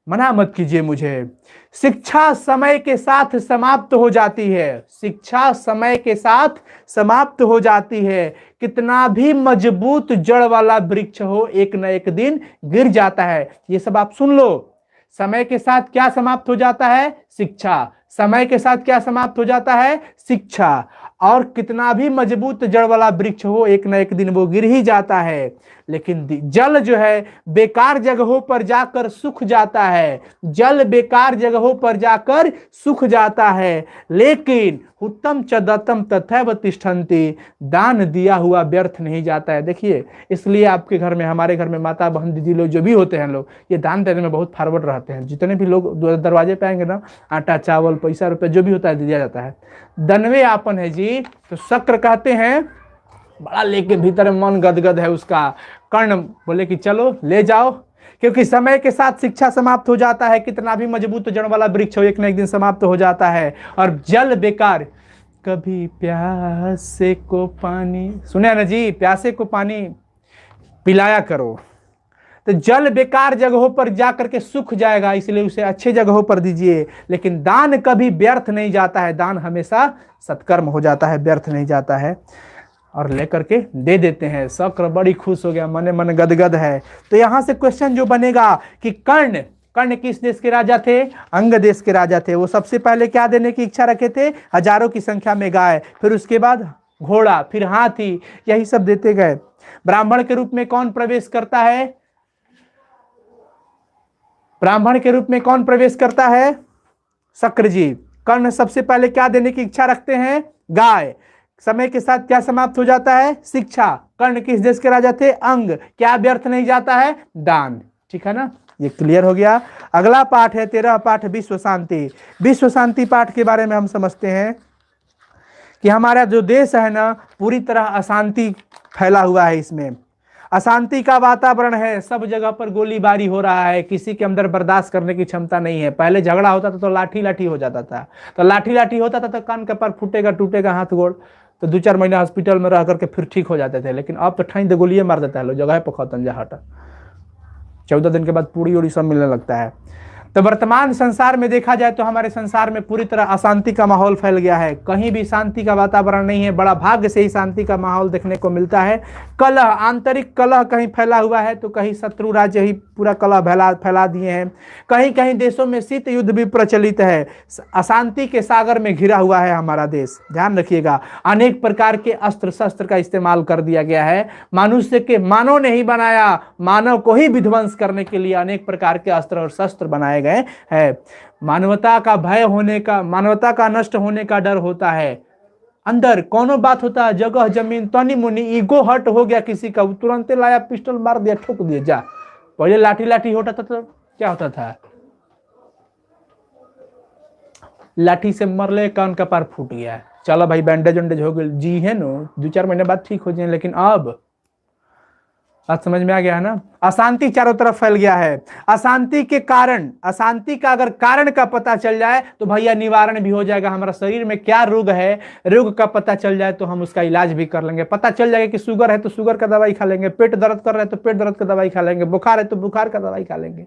मना मत कीजिए मुझे, शिक्षा समय के साथ समाप्त हो जाती है, शिक्षा समय के साथ समाप्त हो जाती है। कितना भी मजबूत जड़ वाला वृक्ष हो एक न एक दिन गिर जाता है। ये सब आप सुन लो, समय के साथ क्या समाप्त हो जाता है, शिक्षा। समय के साथ क्या समाप्त हो जाता है, शिक्षा। और कितना भी मजबूत जड़ वाला वृक्ष हो एक न एक दिन वो गिर ही जाता है। लेकिन जल जो है बेकार जगहों पर जाकर सूख जाता है, जल बेकार जगहों पर जाकर सूख जाता है। लेकिन उत्तम च दत्तम तथैव तिष्ठन्ति, दान दिया हुआ व्यर्थ नहीं जाता है। देखिए इसलिए आपके घर में, हमारे घर में माता बहन दीदी लोग जो भी होते हैं लोग, ये दान देने में बहुत फॉरवर्ड रहते हैं। जितने भी लोग दरवाजे पे आएंगे ना, आटा चावल पैसा रुपये जो भी होता है दिया जाता है, दनवे आपन है जी। तो शक्र कहते हैं, बड़ा लेके भीतर मन गदगद है उसका। कर्ण बोले कि चलो ले जाओ, क्योंकि समय के साथ शिक्षा समाप्त हो जाता है। कितना भी मजबूत जड़ वाला वृक्ष हो एक न एक दिन समाप्त हो जाता है। और जल बेकार, कभी प्यासे को पानी, सुने ना जी, प्यासे को पानी पिलाया करो। तो जल बेकार जगहों पर जाकर के सूख जाएगा, इसलिए उसे अच्छे जगहों पर दीजिए। लेकिन दान कभी व्यर्थ नहीं जाता है, दान हमेशा सत्कर्म हो जाता है, व्यर्थ नहीं जाता है। और लेकर के दे देते हैं। शक्र बड़ी खुश हो गया, मन मन गदगद है। तो यहां से क्वेश्चन जो बनेगा कि कर्ण किस देश के राजा थे, अंग देश के राजा थे। वो सबसे पहले क्या देने की इच्छा रखे थे, हजारों की संख्या में गाय, फिर उसके बाद घोड़ा, फिर हाथी, यही सब देते गए। ब्राह्मण के रूप में कौन प्रवेश करता है, ब्राह्मण के रूप में कौन प्रवेश करता है, शक्र जी। कर्ण सबसे पहले क्या देने की इच्छा रखते हैं, गाय। समय के साथ क्या समाप्त हो जाता है, शिक्षा। कर्ण किस देश के राजा थे, अंग। क्या व्यर्थ नहीं जाता है, दान। ठीक है ना, ये क्लियर हो गया। अगला पाठ है 13 पाठ, विश्व शांति। विश्व शांति पाठ के बारे में हम समझते हैं कि हमारा जो देश है ना, पूरी तरह अशांति फैला हुआ है। इसमें अशांति का वातावरण है, सब जगह पर गोलीबारी हो रहा है, किसी के अंदर बर्दाश्त करने की क्षमता नहीं है। पहले झगड़ा होता था तो लाठी लाठी हो जाता था, तो लाठी होता था तो कान के पर फूटेगा, टूटेगा हाथ गोड़, तो 2-4 महीना हॉस्पिटल में रह करके फिर ठीक हो जाते थे। लेकिन अब तो ठाई दे गोलियां मार देता है, लोग जगह पर खतन जा हटा, 14 दिन के बाद पूरी उड़ी सब मिलने लगता है। तो वर्तमान संसार में देखा जाए तो हमारे संसार में पूरी तरह अशांति का माहौल फैल गया है, कहीं भी शांति का वातावरण नहीं है। बड़ा भाग्य से ही शांति का माहौल देखने को मिलता है, कलह, आंतरिक कलह कहीं फैला हुआ है तो कहीं शत्रु राज्य ही पूरा कलह फैला दिए हैं। कहीं कहीं देशों में शीत युद्ध भी प्रचलित है। अशांति के सागर में घिरा हुआ है हमारा देश, ध्यान रखिएगा। अनेक प्रकार के अस्त्र शस्त्र का इस्तेमाल कर दिया गया है। मनुष्य के मानव ने ही बनाया, मानव को ही विध्वंस करने के लिए अनेक प्रकार के अस्त्र और शस्त्र बनाए गए हैं। मानवता का भय होने का, मानवता का नष्ट होने का डर होता है। अंदर कौनो बात होता है, जगह जमीन तनी मुनी, ईगो हट हो गया किसी का, तुरंत लाया पिस्टल मार दिया, ठोक दिया, जा। पहले लाठी लाठी होता था तो क्या होता था, लाठी से मरले, कान का पार फूट गया, चलो भाई बैंडेज वैंडेज हो गए, जी है नो, 2-4 महीने बाद ठीक हो जाए। लेकिन अब बात समझ में आ गया है ना। अशांति चारों तरफ फैल गया है। अशांति के कारण, अशांति का अगर कारण का पता चल जाए तो भैया निवारण भी हो जाएगा। हमारा शरीर में क्या रोग है, रोग का पता चल जाए तो हम उसका इलाज भी कर लेंगे। पता चल जाएगा कि शुगर है तो शुगर का दवाई खा लेंगे, पेट दर्द कर रहे हैं तो पेट दर्द का दवाई खा लेंगे, बुखार है तो बुखार का दवाई खा लेंगे।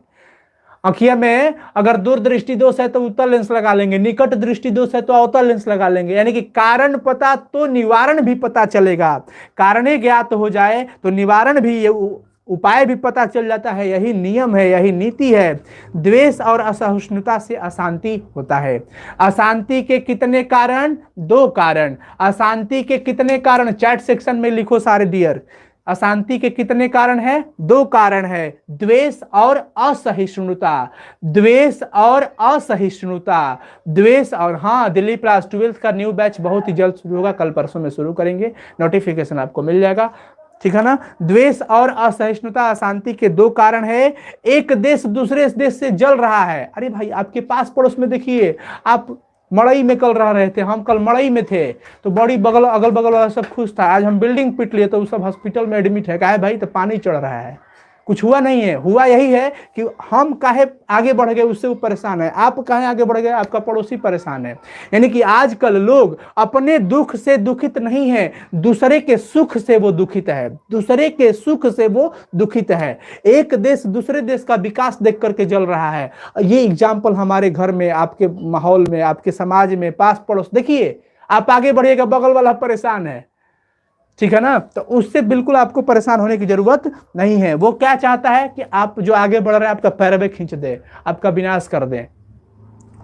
आंखिया में अगर दूरदृष्टि दोष है तो उत्तल लेंस लगा लेंगे, निकट दृष्टि दोष है तो अवतल लेंस लगा लेंगे। यानी कि कारण पता तो निवारण भी पता चलेगा। कारण ज्ञात हो जाए तो निवारण भी, उपाय भी पता चल जाता है। यही नियम है, यही नीति है। द्वेष और असहिष्णुता से अशांति होता है। अशांति के कितने कारण? 2 कारण। अशांति के कितने कारण? चैट सेक्शन में लिखो सारे डियर। अशांति के कितने कारण है? 2 कारण है, द्वेष और असहिष्णुता। द्वेष और असहिष्णुता, द्वेष और, हाँ, दिल्ली क्लास 12 का न्यू बैच बहुत ही जल्द शुरू होगा, कल परसों में शुरू करेंगे, नोटिफिकेशन आपको मिल जाएगा, ठीक है ना। द्वेष और असहिष्णुता अशांति के 2 कारण है। एक देश दूसरे देश से जल रहा है। अरे भाई, आपके पास पड़ोस में देखिए, आप मड़ई में कल रह रहे थे, हम कल मड़ई में थे, तो बड़ी बगल अगल बगल वाला सब खुश था। आज हम बिल्डिंग पिट लिए तो सब हॉस्पिटल में एडमिट है। कहा है भाई तो पानी चढ़ रहा है, कुछ हुआ नहीं है। हुआ यही है कि हम काहे आगे बढ़ गए, उससे वो परेशान है। आप काहे आगे बढ़ गए, आपका पड़ोसी परेशान है। यानी कि आजकल लोग अपने दुख से दुखित नहीं है, दूसरे के सुख से वो दुखित है, दूसरे के सुख से वो दुखित है। एक देश दूसरे देश का विकास देख करके जल रहा है। ये एग्जाम्पल हमारे घर में, आपके माहौल में, आपके समाज में, पास पड़ोस देखिए। आप आगे बढ़िएगा, बगल वाला परेशान है, ठीक है ना। तो उससे बिल्कुल आपको परेशान होने की जरूरत नहीं है। वो क्या चाहता है कि आप जो आगे बढ़ रहे हैं आपका पैरवे खींच दे, आपका विनाश कर दे,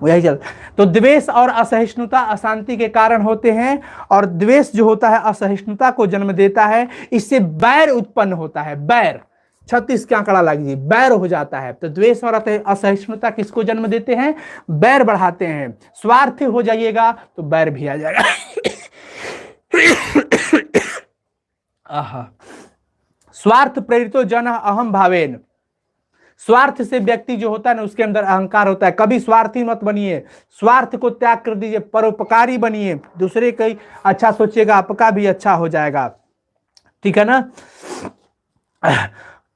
यही चल। तो द्वेष और असहिष्णुता अशांति के कारण होते हैं। और द्वेष जो होता है असहिष्णुता को जन्म देता है। इससे बैर उत्पन्न होता है। बैर, 36 का आंकड़ा लागिए, बैर हो जाता है। तो द्वेष और असहिष्णुता किसको जन्म देते हैं? बैर बढ़ाते हैं। स्वार्थी हो जाइएगा तो बैर भी आ जाएगा। स्वार्थ प्रेरितो जन अहम भावेन। स्वार्थ से व्यक्ति जो होता है ना, उसके अंदर अहंकार होता है। कभी स्वार्थी मत बनिए, स्वार्थ को त्याग कर दीजिए, परोपकारी बनिए, दूसरे का अच्छा सोचिएगा, आपका भी अच्छा हो जाएगा, ठीक है ना।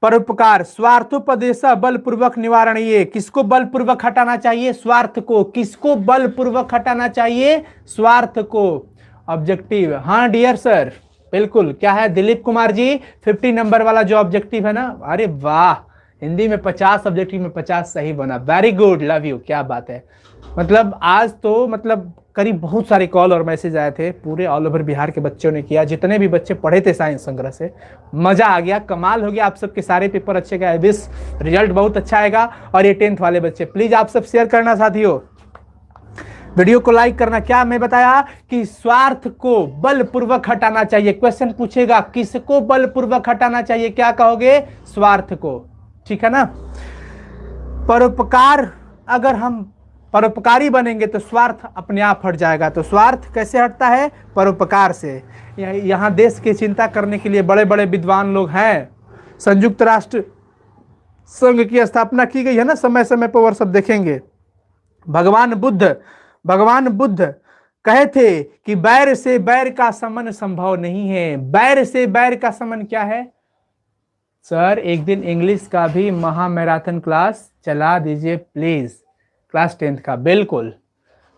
परोपकार, स्वार्थोपदेश बलपूर्वक निवारण। ये किसको बलपूर्वक हटाना चाहिए? स्वार्थ को। किसको बलपूर्वक हटाना चाहिए? स्वार्थ को। ऑब्जेक्टिव, हाँ डियर सर, बिल्कुल। क्या है दिलीप कुमार जी? 50 नंबर वाला जो ऑब्जेक्टिव है ना, अरे वाह, हिंदी में 50, ऑब्जेक्टिव में 50 सही बना, वेरी गुड, लव यू, क्या बात है। मतलब आज तो मतलब करीब बहुत सारे कॉल और मैसेज आए थे, पूरे ऑल ओवर बिहार के बच्चों ने किया, जितने भी बच्चे पढ़े थे साइंस संग्रह से, मजा आ गया, कमाल हो गया। आप सबके सारे पेपर अच्छे गए, विश रिजल्ट बहुत अच्छा आएगा। और ये 10th वाले बच्चे, प्लीज आप सब शेयर करना साथियों, वीडियो को लाइक करना। क्या मैं बताया कि स्वार्थ को बलपूर्वक हटाना चाहिए। क्वेश्चन पूछेगा किसको बलपूर्वक हटाना चाहिए, क्या कहोगे? स्वार्थ को, ठीक है ना। परोपकार, अगर हम परोपकारी बनेंगे तो स्वार्थ अपने आप हट जाएगा। तो स्वार्थ कैसे हटता है? परोपकार से। यहाँ देश की चिंता करने के लिए बड़े बड़े विद्वान लोग हैं। संयुक्त राष्ट्र संघ की स्थापना की गई है ना, समय समय पर वो सब देखेंगे। भगवान बुद्ध कहे थे कि बैर से बैर का समन संभव नहीं है। बैर से बैर का समन क्या है? सर एक दिन इंग्लिश का भी महा मैराथन क्लास चला दीजिए प्लीज, क्लास 10th का। बिल्कुल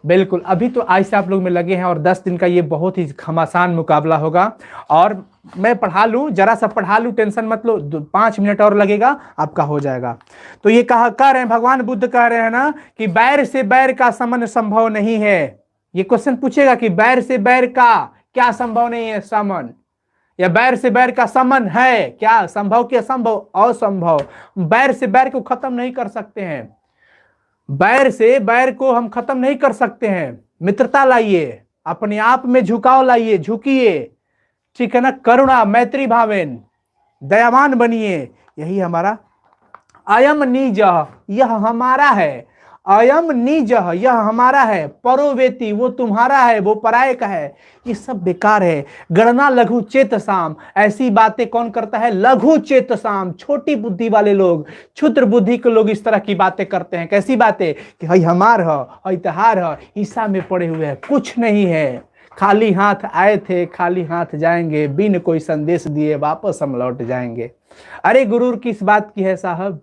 बिल्कुल, अभी तो आज से आप लोग में लगे हैं और 10 दिन का ये बहुत ही घमासान मुकाबला होगा। और मैं पढ़ा लूँ, जरा सा पढ़ा लूँ, टेंशन मत लो, 5 मिनट और लगेगा, आपका हो जाएगा। तो ये कह रहे हैं, भगवान बुद्ध कह रहे हैं ना कि बैर से बैर का समन संभव नहीं है। ये क्वेश्चन पूछेगा कि बैर से बैर का क्या संभव नहीं है? समन, या बैर से बैर का समन है क्या, संभव कि असंभव, असंभव। बैर से बैर को खत्म नहीं कर सकते हैं, बैर से बैर को हम खत्म नहीं कर सकते हैं। मित्रता लाइए, अपने आप में झुकाव लाइए, झुकिए, ठीक है ना, करुणा मैत्री भावेन, दयावान बनिए। यही हमारा अयम निजः, यह हमारा है, अयम निजः यह हमारा है, परोवेति वो तुम्हारा है, वो पराये का है, ये सब बेकार है। गणना लघु चेतसाम, ऐसी बातें कौन करता है, लघु चेतसाम, छोटी बुद्धि वाले लोग, क्षुद्र बुद्धि के लोग इस तरह की बातें करते हैं। कैसी बातें कि हई हमार है, हई तहार है, ईसा में पड़े हुए हैं, कुछ नहीं है, खाली हाथ आए थे खाली हाथ जाएंगे, बिन कोई संदेश दिए वापस हम लौट जाएंगे। अरे गुरूर किस बात की है साहब,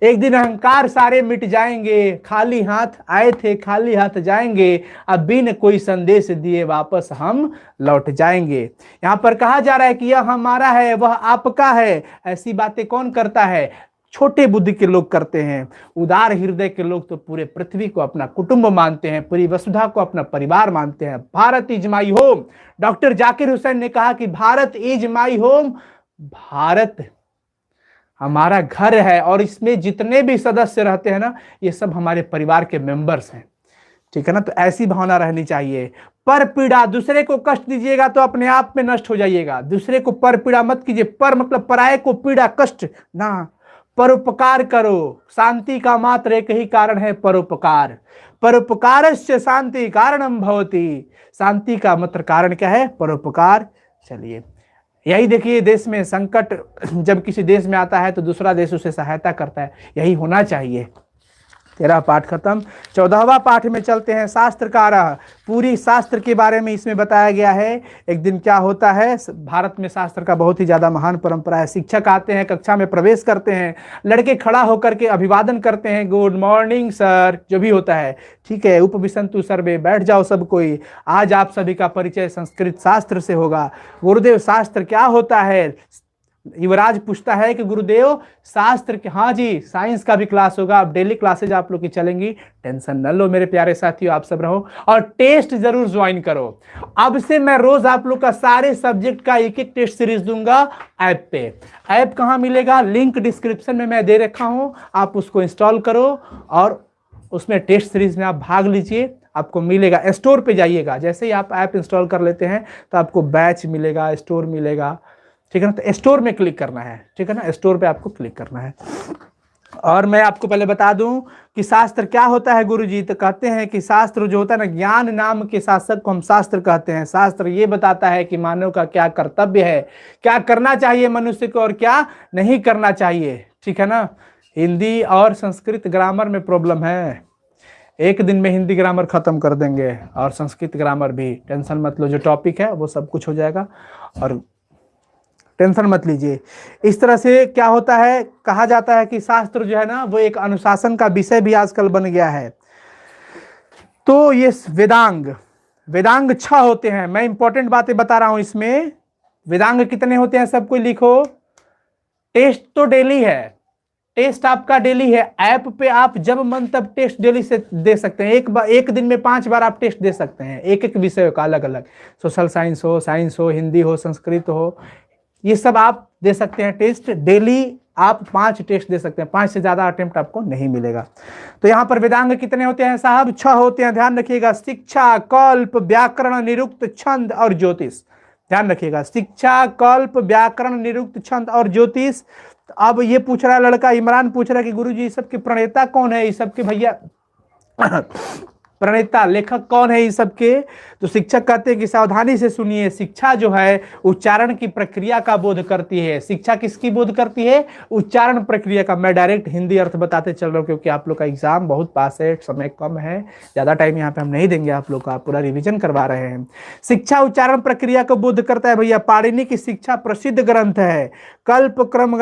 एक दिन अहंकार सारे मिट जाएंगे, खाली हाथ आए थे खाली हाथ जाएंगे, अब बिन कोई संदेश दिए वापस हम लौट जाएंगे। यहां पर कहा जा रहा है कि यह हमारा है, वह आपका है। ऐसी बातें कौन करता है, छोटे बुद्धि के लोग करते हैं। उदार हृदय के लोग तो पूरे पृथ्वी को अपना कुटुंब मानते हैं, पूरी वसुधा को अपना परिवार मानते हैं। Bharat is my home, doctor Zakir Hussain ने कहा कि Bharat is my home, Bharat हमारा घर है, और इसमें जितने भी सदस्य रहते हैं ना, ये सब हमारे परिवार के मेंबर्स हैं, ठीक है ना। तो ऐसी भावना रहनी चाहिए। पर पीड़ा, दूसरे को कष्ट दीजिएगा तो अपने आप में नष्ट हो जाइएगा। दूसरे को पर पीड़ा मत कीजिए, पर मतलब पराये को पीड़ा कष्ट ना, परोपकार करो। शांति का मात्र एक ही कारण है, परोपकार। परोपकारस्य शांति कारणम भवति, शांति का मात्र कारण क्या है, परोपकार। चलिए यही देखिए, देश में संकट जब किसी देश में आता है तो दूसरा देश उसे सहायता करता है, यही होना चाहिए। 13वां पाठ खत्म। 14वां पाठ में चलते हैं, शास्त्रकार। पूरी शास्त्र के बारे में इसमें बताया गया है। एक दिन क्या होता है, भारत में शास्त्र का बहुत ही ज्यादा महान परंपरा है। शिक्षक आते हैं, कक्षा में प्रवेश करते हैं, लड़के खड़ा होकर के अभिवादन करते हैं, गुड मॉर्निंग सर, जो भी होता है, ठीक है, उपविशन्तु सर्वे, बैठ जाओ सब कोई। आज आप सभी का परिचय संस्कृत शास्त्र से होगा। गुरुदेव शास्त्र क्या होता है, युवराज पूछता है कि गुरुदेव शास्त्र के, हाँ जी, साइंस का भी क्लास होगा, अब डेली क्लासेज आप लोग की चलेंगी, टेंशन न लो मेरे प्यारे साथियों, आप सब रहो और टेस्ट जरूर ज्वाइन करो। अब से मैं रोज आप लोग का सारे सब्जेक्ट का एक एक टेस्ट सीरीज दूंगा ऐप पे। ऐप कहाँ मिलेगा, लिंक डिस्क्रिप्शन में मैं दे रखा हूं, आप उसको इंस्टॉल करो और उसमें टेस्ट सीरीज में आप भाग लीजिए, आपको मिलेगा। स्टोर पे जाइएगा, जैसे ही आप ऐप इंस्टॉल कर लेते हैं तो आपको बैच मिलेगा, स्टोर मिलेगा, ठीक है ना। तो स्टोर में क्लिक करना है, ठीक है ना, स्टोर पे आपको क्लिक करना है। और मैं आपको पहले बता दूं कि शास्त्र क्या होता है। गुरुजी तो कहते हैं कि शास्त्र जो होता है ना, ज्ञान नाम के शासक को हम शास्त्र कहते हैं। शास्त्र ये बताता है कि मानव का क्या कर्तव्य है, क्या करना चाहिए मनुष्य को और क्या नहीं करना चाहिए, ठीक है ना। हिंदी और संस्कृत ग्रामर में प्रॉब्लम है, एक दिन में हिंदी ग्रामर खत्म कर देंगे और संस्कृत ग्रामर भी, टेंशन मत लो, जो टॉपिक है वो सब कुछ हो जाएगा और टेंशन मत लीजिए। इस तरह से क्या होता है, कहा जाता है कि शास्त्र जो है ना वो एक अनुशासन का विषय भी आजकल बन गया है। तो ये वेदांग 6 होते हैं। मैं इंपॉर्टेंट बातें बता रहा हूं इसमें। वेदांग कितने होते हैं सबको लिखो। टेस्ट तो डेली है, टेस्ट आपका डेली है। ऐप पे आप जब मन तब टेस्ट डेली से दे सकते हैं। एक दिन में 5 बार आप टेस्ट दे सकते हैं, एक एक विषय का अलग अलग, सोशल साइंस हो, साइंस हो, हिंदी हो, संस्कृत हो, ये सब आप दे सकते हैं टेस्ट डेली। आप 5 टेस्ट दे सकते हैं, 5 से ज्यादा अटेम्प्ट आपको नहीं मिलेगा। तो यहाँ पर वेदांग कितने होते हैं साहब, 6 होते हैं, ध्यान रखिएगा। शिक्षा, कल्प, व्याकरण, निरुक्त, छंद और ज्योतिष। ध्यान रखिएगा, शिक्षा, कल्प, व्याकरण, निरुक्त, छंद और ज्योतिष। अब ये पूछ रहा है लड़का, इमरान पूछ रहा है कि गुरुजी सबके प्रणेता कौन है, ये सबके भैया प्रणेता लेखक कौन है ये सबके। तो शिक्षक कहते हैं कि सावधानी से सुनिए, शिक्षा जो है उच्चारण की प्रक्रिया का बोध करती है। शिक्षा किसकी बोध करती है, उच्चारण प्रक्रिया का। मैं डायरेक्ट हिंदी अर्थ बताते चल रहा हूँ क्योंकि आप लोग का एग्जाम बहुत पास है, समय कम है, ज्यादा टाइम यहाँ पे हम नहीं देंगे आप लोग का, पूरा रिविजन करवा रहे हैं। शिक्षा उच्चारण प्रक्रिया को बोध करता है भैया। पाणिनि की शिक्षा प्रसिद्ध ग्रंथ है। कल्प, कर्म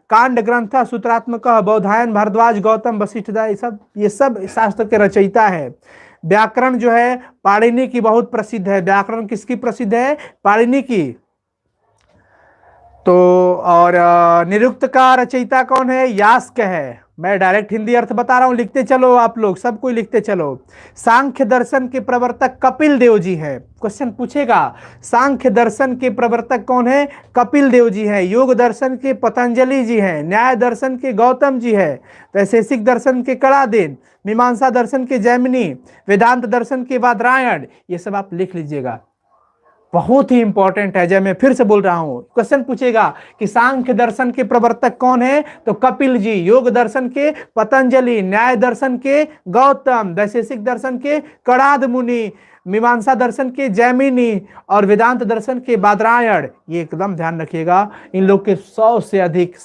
कांड ग्रंथ, सूत्रात्मक, बौधायन, भारद्वाज, गौतम, वशिष्ठ, ये सब शास्त्र के रचयिता है। व्याकरण जो है पाणिनि की बहुत प्रसिद्ध है। व्याकरण किसकी प्रसिद्ध है, पाणिनि की। तो और निरुक्त का रचयिता कौन है? यास्क है। मैं डायरेक्ट हिंदी अर्थ बता रहा हूं, लिखते चलो आप लोग, सब कोई लिखते चलो। सांख्य दर्शन के प्रवर्तक कपिल देव जी है। क्वेश्चन पूछेगा, सांख्य दर्शन के प्रवर्तक कौन है? कपिल देव जी है। योग दर्शन के पतंजलि जी हैं। न्याय दर्शन के गौतम जी है। वैशेषिक दर्शन के कणादेन, मीमांसा दर्शन के जैमिनी, वेदांत दर्शन के बादरायण। ये सब आप लिख लीजिएगा, बहुत ही इंपॉर्टेंट है। जब मैं फिर से बोल रहा हूं, क्वेश्चन पूछेगा कि सांख्य दर्शन के प्रवर्तक कौन है, तो कपिल जी। योग दर्शन के पतंजलि, न्याय दर्शन के गौतम, वैशेषिक दर्शन के कणाद मुनि, मीमांसा दर्शन के जैमिनी और वेदांत दर्शन के बादरायण। ये एकदम ध्यान रखिएगा। इन लोग के 100 से अधिक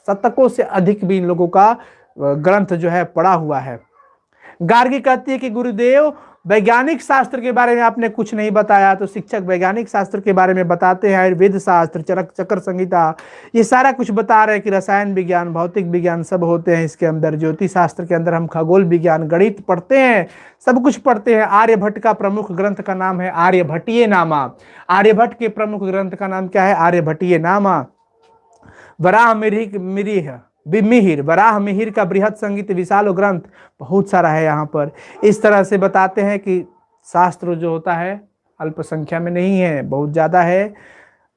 शतकों से अधिक भी इन लोगों का ग्रंथ जो है पढ़ा हुआ है। गार्गी कहती है कि गुरुदेव वैज्ञानिक शास्त्र के बारे में आपने कुछ नहीं बताया, तो शिक्षक वैज्ञानिक शास्त्र के बारे में बताते हैं। आयुर्वेद शास्त्र, चक्र संहिता, ये सारा कुछ बता रहे हैं कि रसायन विज्ञान, भौतिक विज्ञान सब होते हैं इसके अंदर। ज्योतिष शास्त्र के अंदर हम खगोल विज्ञान, गणित पढ़ते हैं, सब कुछ पढ़ते हैं। आर्यभट्ट का प्रमुख ग्रंथ का नाम है आर्यभट्टीय नामा। आर्यभट्ट के प्रमुख ग्रंथ का नाम क्या है? आर्यभट्टीय नामा। वराह मिहिर, वराह मिहिर का बृहद संगीत विशाल ग्रंथ, बहुत सारा है यहाँ पर। इस तरह से बताते हैं कि शास्त्र जो होता है अल्प संख्या में नहीं है, बहुत ज्यादा है।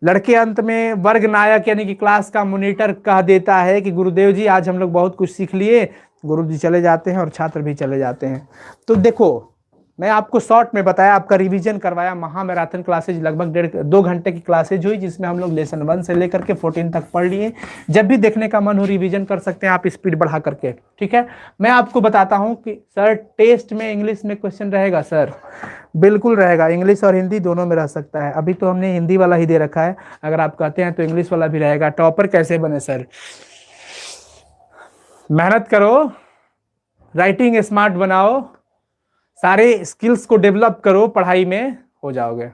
लड़के अंत में वर्ग नायक यानी कि क्लास का मॉनिटर कह देता है कि गुरुदेव जी आज हम लोग बहुत कुछ सीख लिए। गुरु जी चले जाते हैं और छात्र भी चले जाते हैं। तो देखो, मैं आपको शॉर्ट में बताया, आपका रिवीजन करवाया। महामैराथन क्लासेज लगभग 2 घंटे की क्लासेज हुई, जिसमें हम लोग लेसन 1 से लेकर के 14 तक पढ़ लिए। जब भी देखने का मन हो रिवीजन कर सकते हैं आप, स्पीड बढ़ा करके, ठीक है। मैं आपको बताता हूं कि सर टेस्ट में इंग्लिश में क्वेश्चन रहेगा सर? बिल्कुल रहेगा, इंग्लिश और हिंदी दोनों में रह सकता है। अभी तो हमने हिंदी वाला ही दे रखा है, अगर आप कहते हैं तो इंग्लिश वाला भी रहेगा। टॉपर कैसे बने सर? मेहनत करो, राइटिंग स्मार्ट बनाओ, सारे स्किल्स को डेवलप करो, पढ़ाई में हो जाओगे।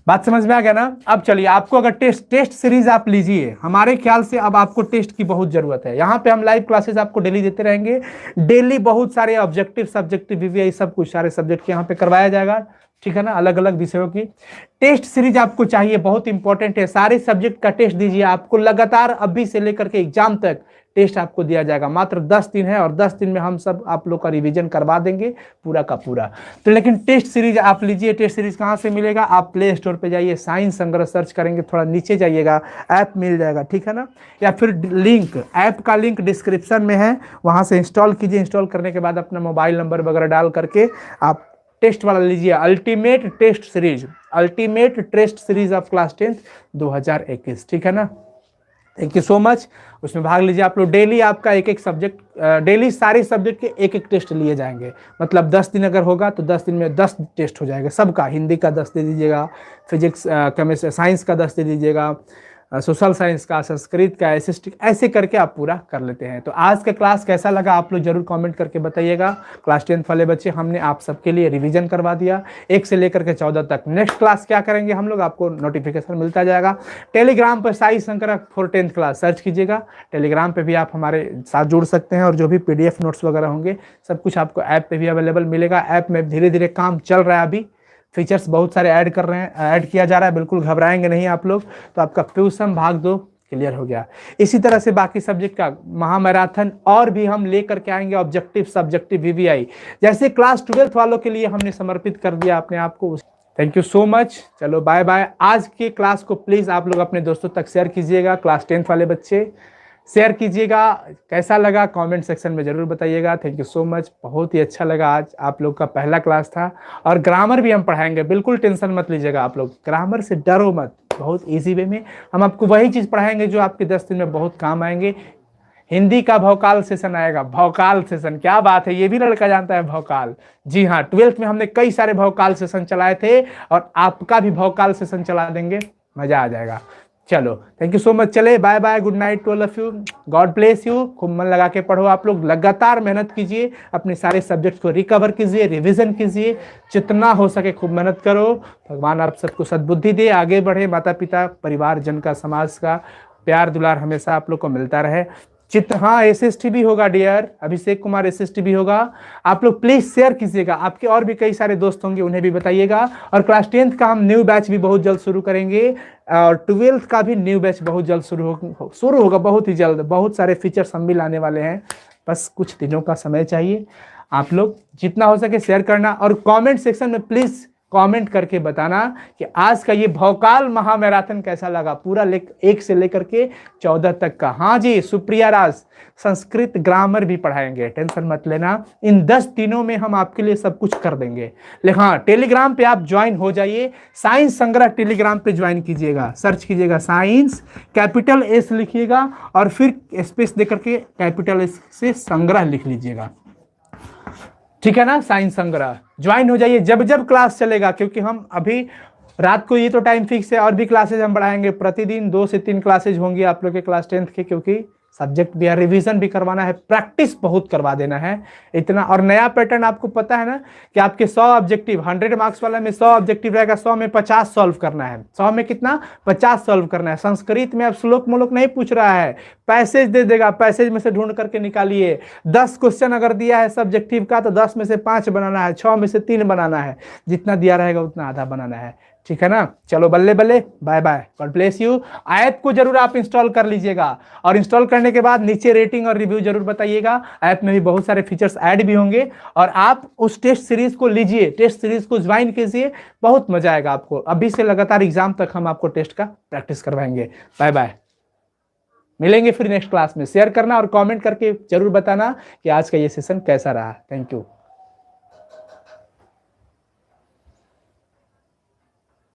बात समझ में आ गया ना? अब चलिए, आपको अगर टेस्ट सीरीज आप लीजिए, हमारे ख्याल से अब आपको टेस्ट की बहुत जरूरत है। यहाँ पे हम लाइव क्लासेस आपको डेली देते रहेंगे। डेली बहुत सारे ऑब्जेक्टिव, सब्जेक्टिव, वीवीआई सब कुछ सारे सब्जेक्ट यहाँ पे करवाया जाएगा, ठीक है ना, अलग अलग विषयों की। टेस्ट सीरीज आपको चाहिए, बहुत इंपॉर्टेंट है। सारे सब्जेक्ट का टेस्ट दीजिए, आपको लगातार अभी से लेकर के एग्जाम तक टेस्ट आपको दिया जाएगा। मात्र 10 दिन है और 10 दिन में हम सब आप लोग का रिवीजन करवा देंगे पूरा का पूरा। तो लेकिन टेस्ट सीरीज आप लीजिए। टेस्ट सीरीज कहाँ से मिलेगा? आप प्ले स्टोर पे जाइए, साइंस संग्रह सर्च करेंगे, थोड़ा नीचे जाइएगा, ऐप मिल जाएगा, ठीक है ना। या फिर लिंक, ऐप का लिंक डिस्क्रिप्शन में है, वहाँ से इंस्टॉल कीजिए। इंस्टॉल करने के बाद अपना मोबाइल नंबर वगैरह डाल करके आप टेस्ट वाला लीजिए, ultimate test series, ultimate test series of class 10th 2021, ठीक है ना। Thank you so much. उसमें भाग लीजिए आप लोग। डेली आपका एक एक सब्जेक्ट, डेली सारे सब्जेक्ट के एक एक टेस्ट लिए जाएंगे। मतलब 10 दिन अगर होगा तो 10 दिन में 10 टेस्ट हो जाएगा सबका। हिंदी का 10 दे दीजिएगा, फिजिक्स, केमिस्ट्री, साइंस का 10 दे दीजिएगा, सोशल साइंस का, संस्कृत का, एसएसटी, ऐसे करके आप पूरा कर लेते हैं। तो आज का क्लास कैसा लगा आप लोग जरूर कमेंट करके बताइएगा। क्लास 10th वाले बच्चे, हमने आप सबके लिए रिवीजन करवा दिया 1 से लेकर के 14 तक। नेक्स्ट क्लास क्या करेंगे हम लोग, आपको नोटिफिकेशन मिलता जाएगा। टेलीग्राम पर Sai Shankar for 10th class search कीजिएगा। टेलीग्राम पे भी आप हमारे साथ जुड़ सकते हैं और जो भी PDF नोट्स वगैरह होंगे सब कुछ आपको ऐप पे भी अवेलेबल मिलेगा। ऐप में धीरे धीरे काम चल रहा है, अभी फीचर्स बहुत सारे ऐड कर रहे हैं, ऐड किया जा रहा है, बिल्कुल घबराएंगे नहीं आप लोग। तो आपका प्यूसम भाग 2 क्लियर हो गया। इसी तरह से बाकी सब्जेक्ट का महामैराथन और भी हम लेकर के आएंगे, ऑब्जेक्टिव, सब्जेक्टिव, वीवीआई, जैसे क्लास 12th वालों के लिए हमने समर्पित कर दिया अपने आप को। Thank you so much. चलो बाय बाय। आज के क्लास को प्लीज आप लोग अपने दोस्तों तक शेयर कीजिएगा। क्लास 10th वाले बच्चे शेयर कीजिएगा। कैसा लगा कमेंट सेक्शन में जरूर बताइएगा। Thank you so much. बहुत ही अच्छा लगा, आज आप लोग का पहला क्लास था और ग्रामर भी हम पढ़ाएंगे, बिल्कुल टेंशन मत लीजिएगा आप लोग, ग्रामर से डरो मत, बहुत इजी वे में हम आपको वही चीज़ पढ़ाएंगे जो आपके 10 दिन में बहुत काम आएंगे। हिंदी का भौकाल सेशन आएगा, भौकाल सेशन, क्या बात है, ये भी लड़का जानता है भौकाल। जी हाँ, 12th में हमने कई सारे भौकाल सेशन चलाए थे और आपका भी भौकाल सेशन चला देंगे, मजा आ जाएगा। चलो थैंक यू सो मच। चले bye bye, good night to all of you, God bless you. खूब मन लगा के पढ़ो आप लोग, लगातार मेहनत कीजिए, अपने सारे सब्जेक्ट को रिकवर कीजिए, रिवीजन कीजिए, जितना हो सके खूब मेहनत करो। भगवान आप सबको सद्बुद्धि दे, आगे बढ़े, माता पिता, परिवार जन का, समाज का प्यार दुलार हमेशा आप लोग को मिलता रहे। हाँ SST भी होगा डियर, अभिषेक कुमार SST भी होगा। आप लोग प्लीज शेयर कीजिएगा, आपके और भी कई सारे दोस्त होंगे उन्हें भी बताइएगा। और क्लास 10th का हम न्यू बैच भी बहुत जल्द शुरू करेंगे, और 12th का भी न्यू बैच बहुत जल्द शुरू होगा, बहुत ही जल्द। बहुत सारे फीचर्स हम भी लाने वाले हैं, बस कुछ दिनों का समय चाहिए। आप लोग जितना हो सके शेयर करना, और कमेंट सेक्शन में प्लीज कमेंट करके बताना कि आज का ये भौकाल महामैराथन कैसा लगा, पूरा 1 से लेकर के 14 तक का। हाँ जी सुप्रिया राज, संस्कृत ग्रामर भी पढ़ाएंगे, टेंशन मत लेना। इन 10 दिनों में हम आपके लिए सब कुछ कर देंगे। लेकिन हाँ, टेलीग्राम पे आप ज्वाइन हो जाइए, साइंस संग्रह टेलीग्राम पे ज्वाइन कीजिएगा, सर्च कीजिएगा साइंस, कैपिटल S लिखिएगा और फिर स्पेस देकर के कैपिटल S से संग्रह लिख लीजिएगा, ठीक है ना। साइंस संग्रह ज्वाइन हो जाइए जब जब क्लास चलेगा, क्योंकि हम अभी रात को ये तो टाइम फिक्स है, और भी क्लासेज हम बढ़ाएंगे। प्रतिदिन 2 से 3 क्लासेज होंगी आप लोग के क्लास 10th के, क्योंकि सब्जेक्ट भी है, रिवीजन भी करवाना है, प्रैक्टिस बहुत करवा देना है इतना। और नया पैटर्न आपको पता है ना कि आपके 100 ऑब्जेक्टिव, 100 मार्क्स वाला में 100 ऑब्जेक्टिव रहेगा, 100 में 50 सॉल्व करना है। 100 में कितना? 50 सॉल्व करना है। संस्कृत में अब श्लोक मोलोक नहीं पूछ रहा है, पैसेज दे देगा, पैसेज में से ढूंढ करके निकालिए। 10 क्वेश्चन अगर दिया है सब्जेक्टिव का तो 10 में से 5 बनाना है, 6 में से 3 बनाना है, जितना दिया रहेगा उतना आधा बनाना है, ठीक है ना। चलो बल्ले बल्ले, bye bye, God bless you. App को जरूर आप इंस्टॉल कर लीजिएगा, और इंस्टॉल करने के बाद नीचे रेटिंग और रिव्यू जरूर बताइएगा। ऐप में भी बहुत सारे फीचर्स ऐड भी होंगे, और आप उस टेस्ट सीरीज को लीजिए, टेस्ट सीरीज को ज्वाइन कीजिए, बहुत मजा आएगा आपको। अभी से लगातार एग्जाम तक हम आपको टेस्ट का प्रैक्टिस करवाएंगे। बाय बाय, मिलेंगे फिर नेक्स्ट क्लास में। शेयर करना और कमेंट करके जरूर बताना कि आज का ये सेशन कैसा रहा। Thank you.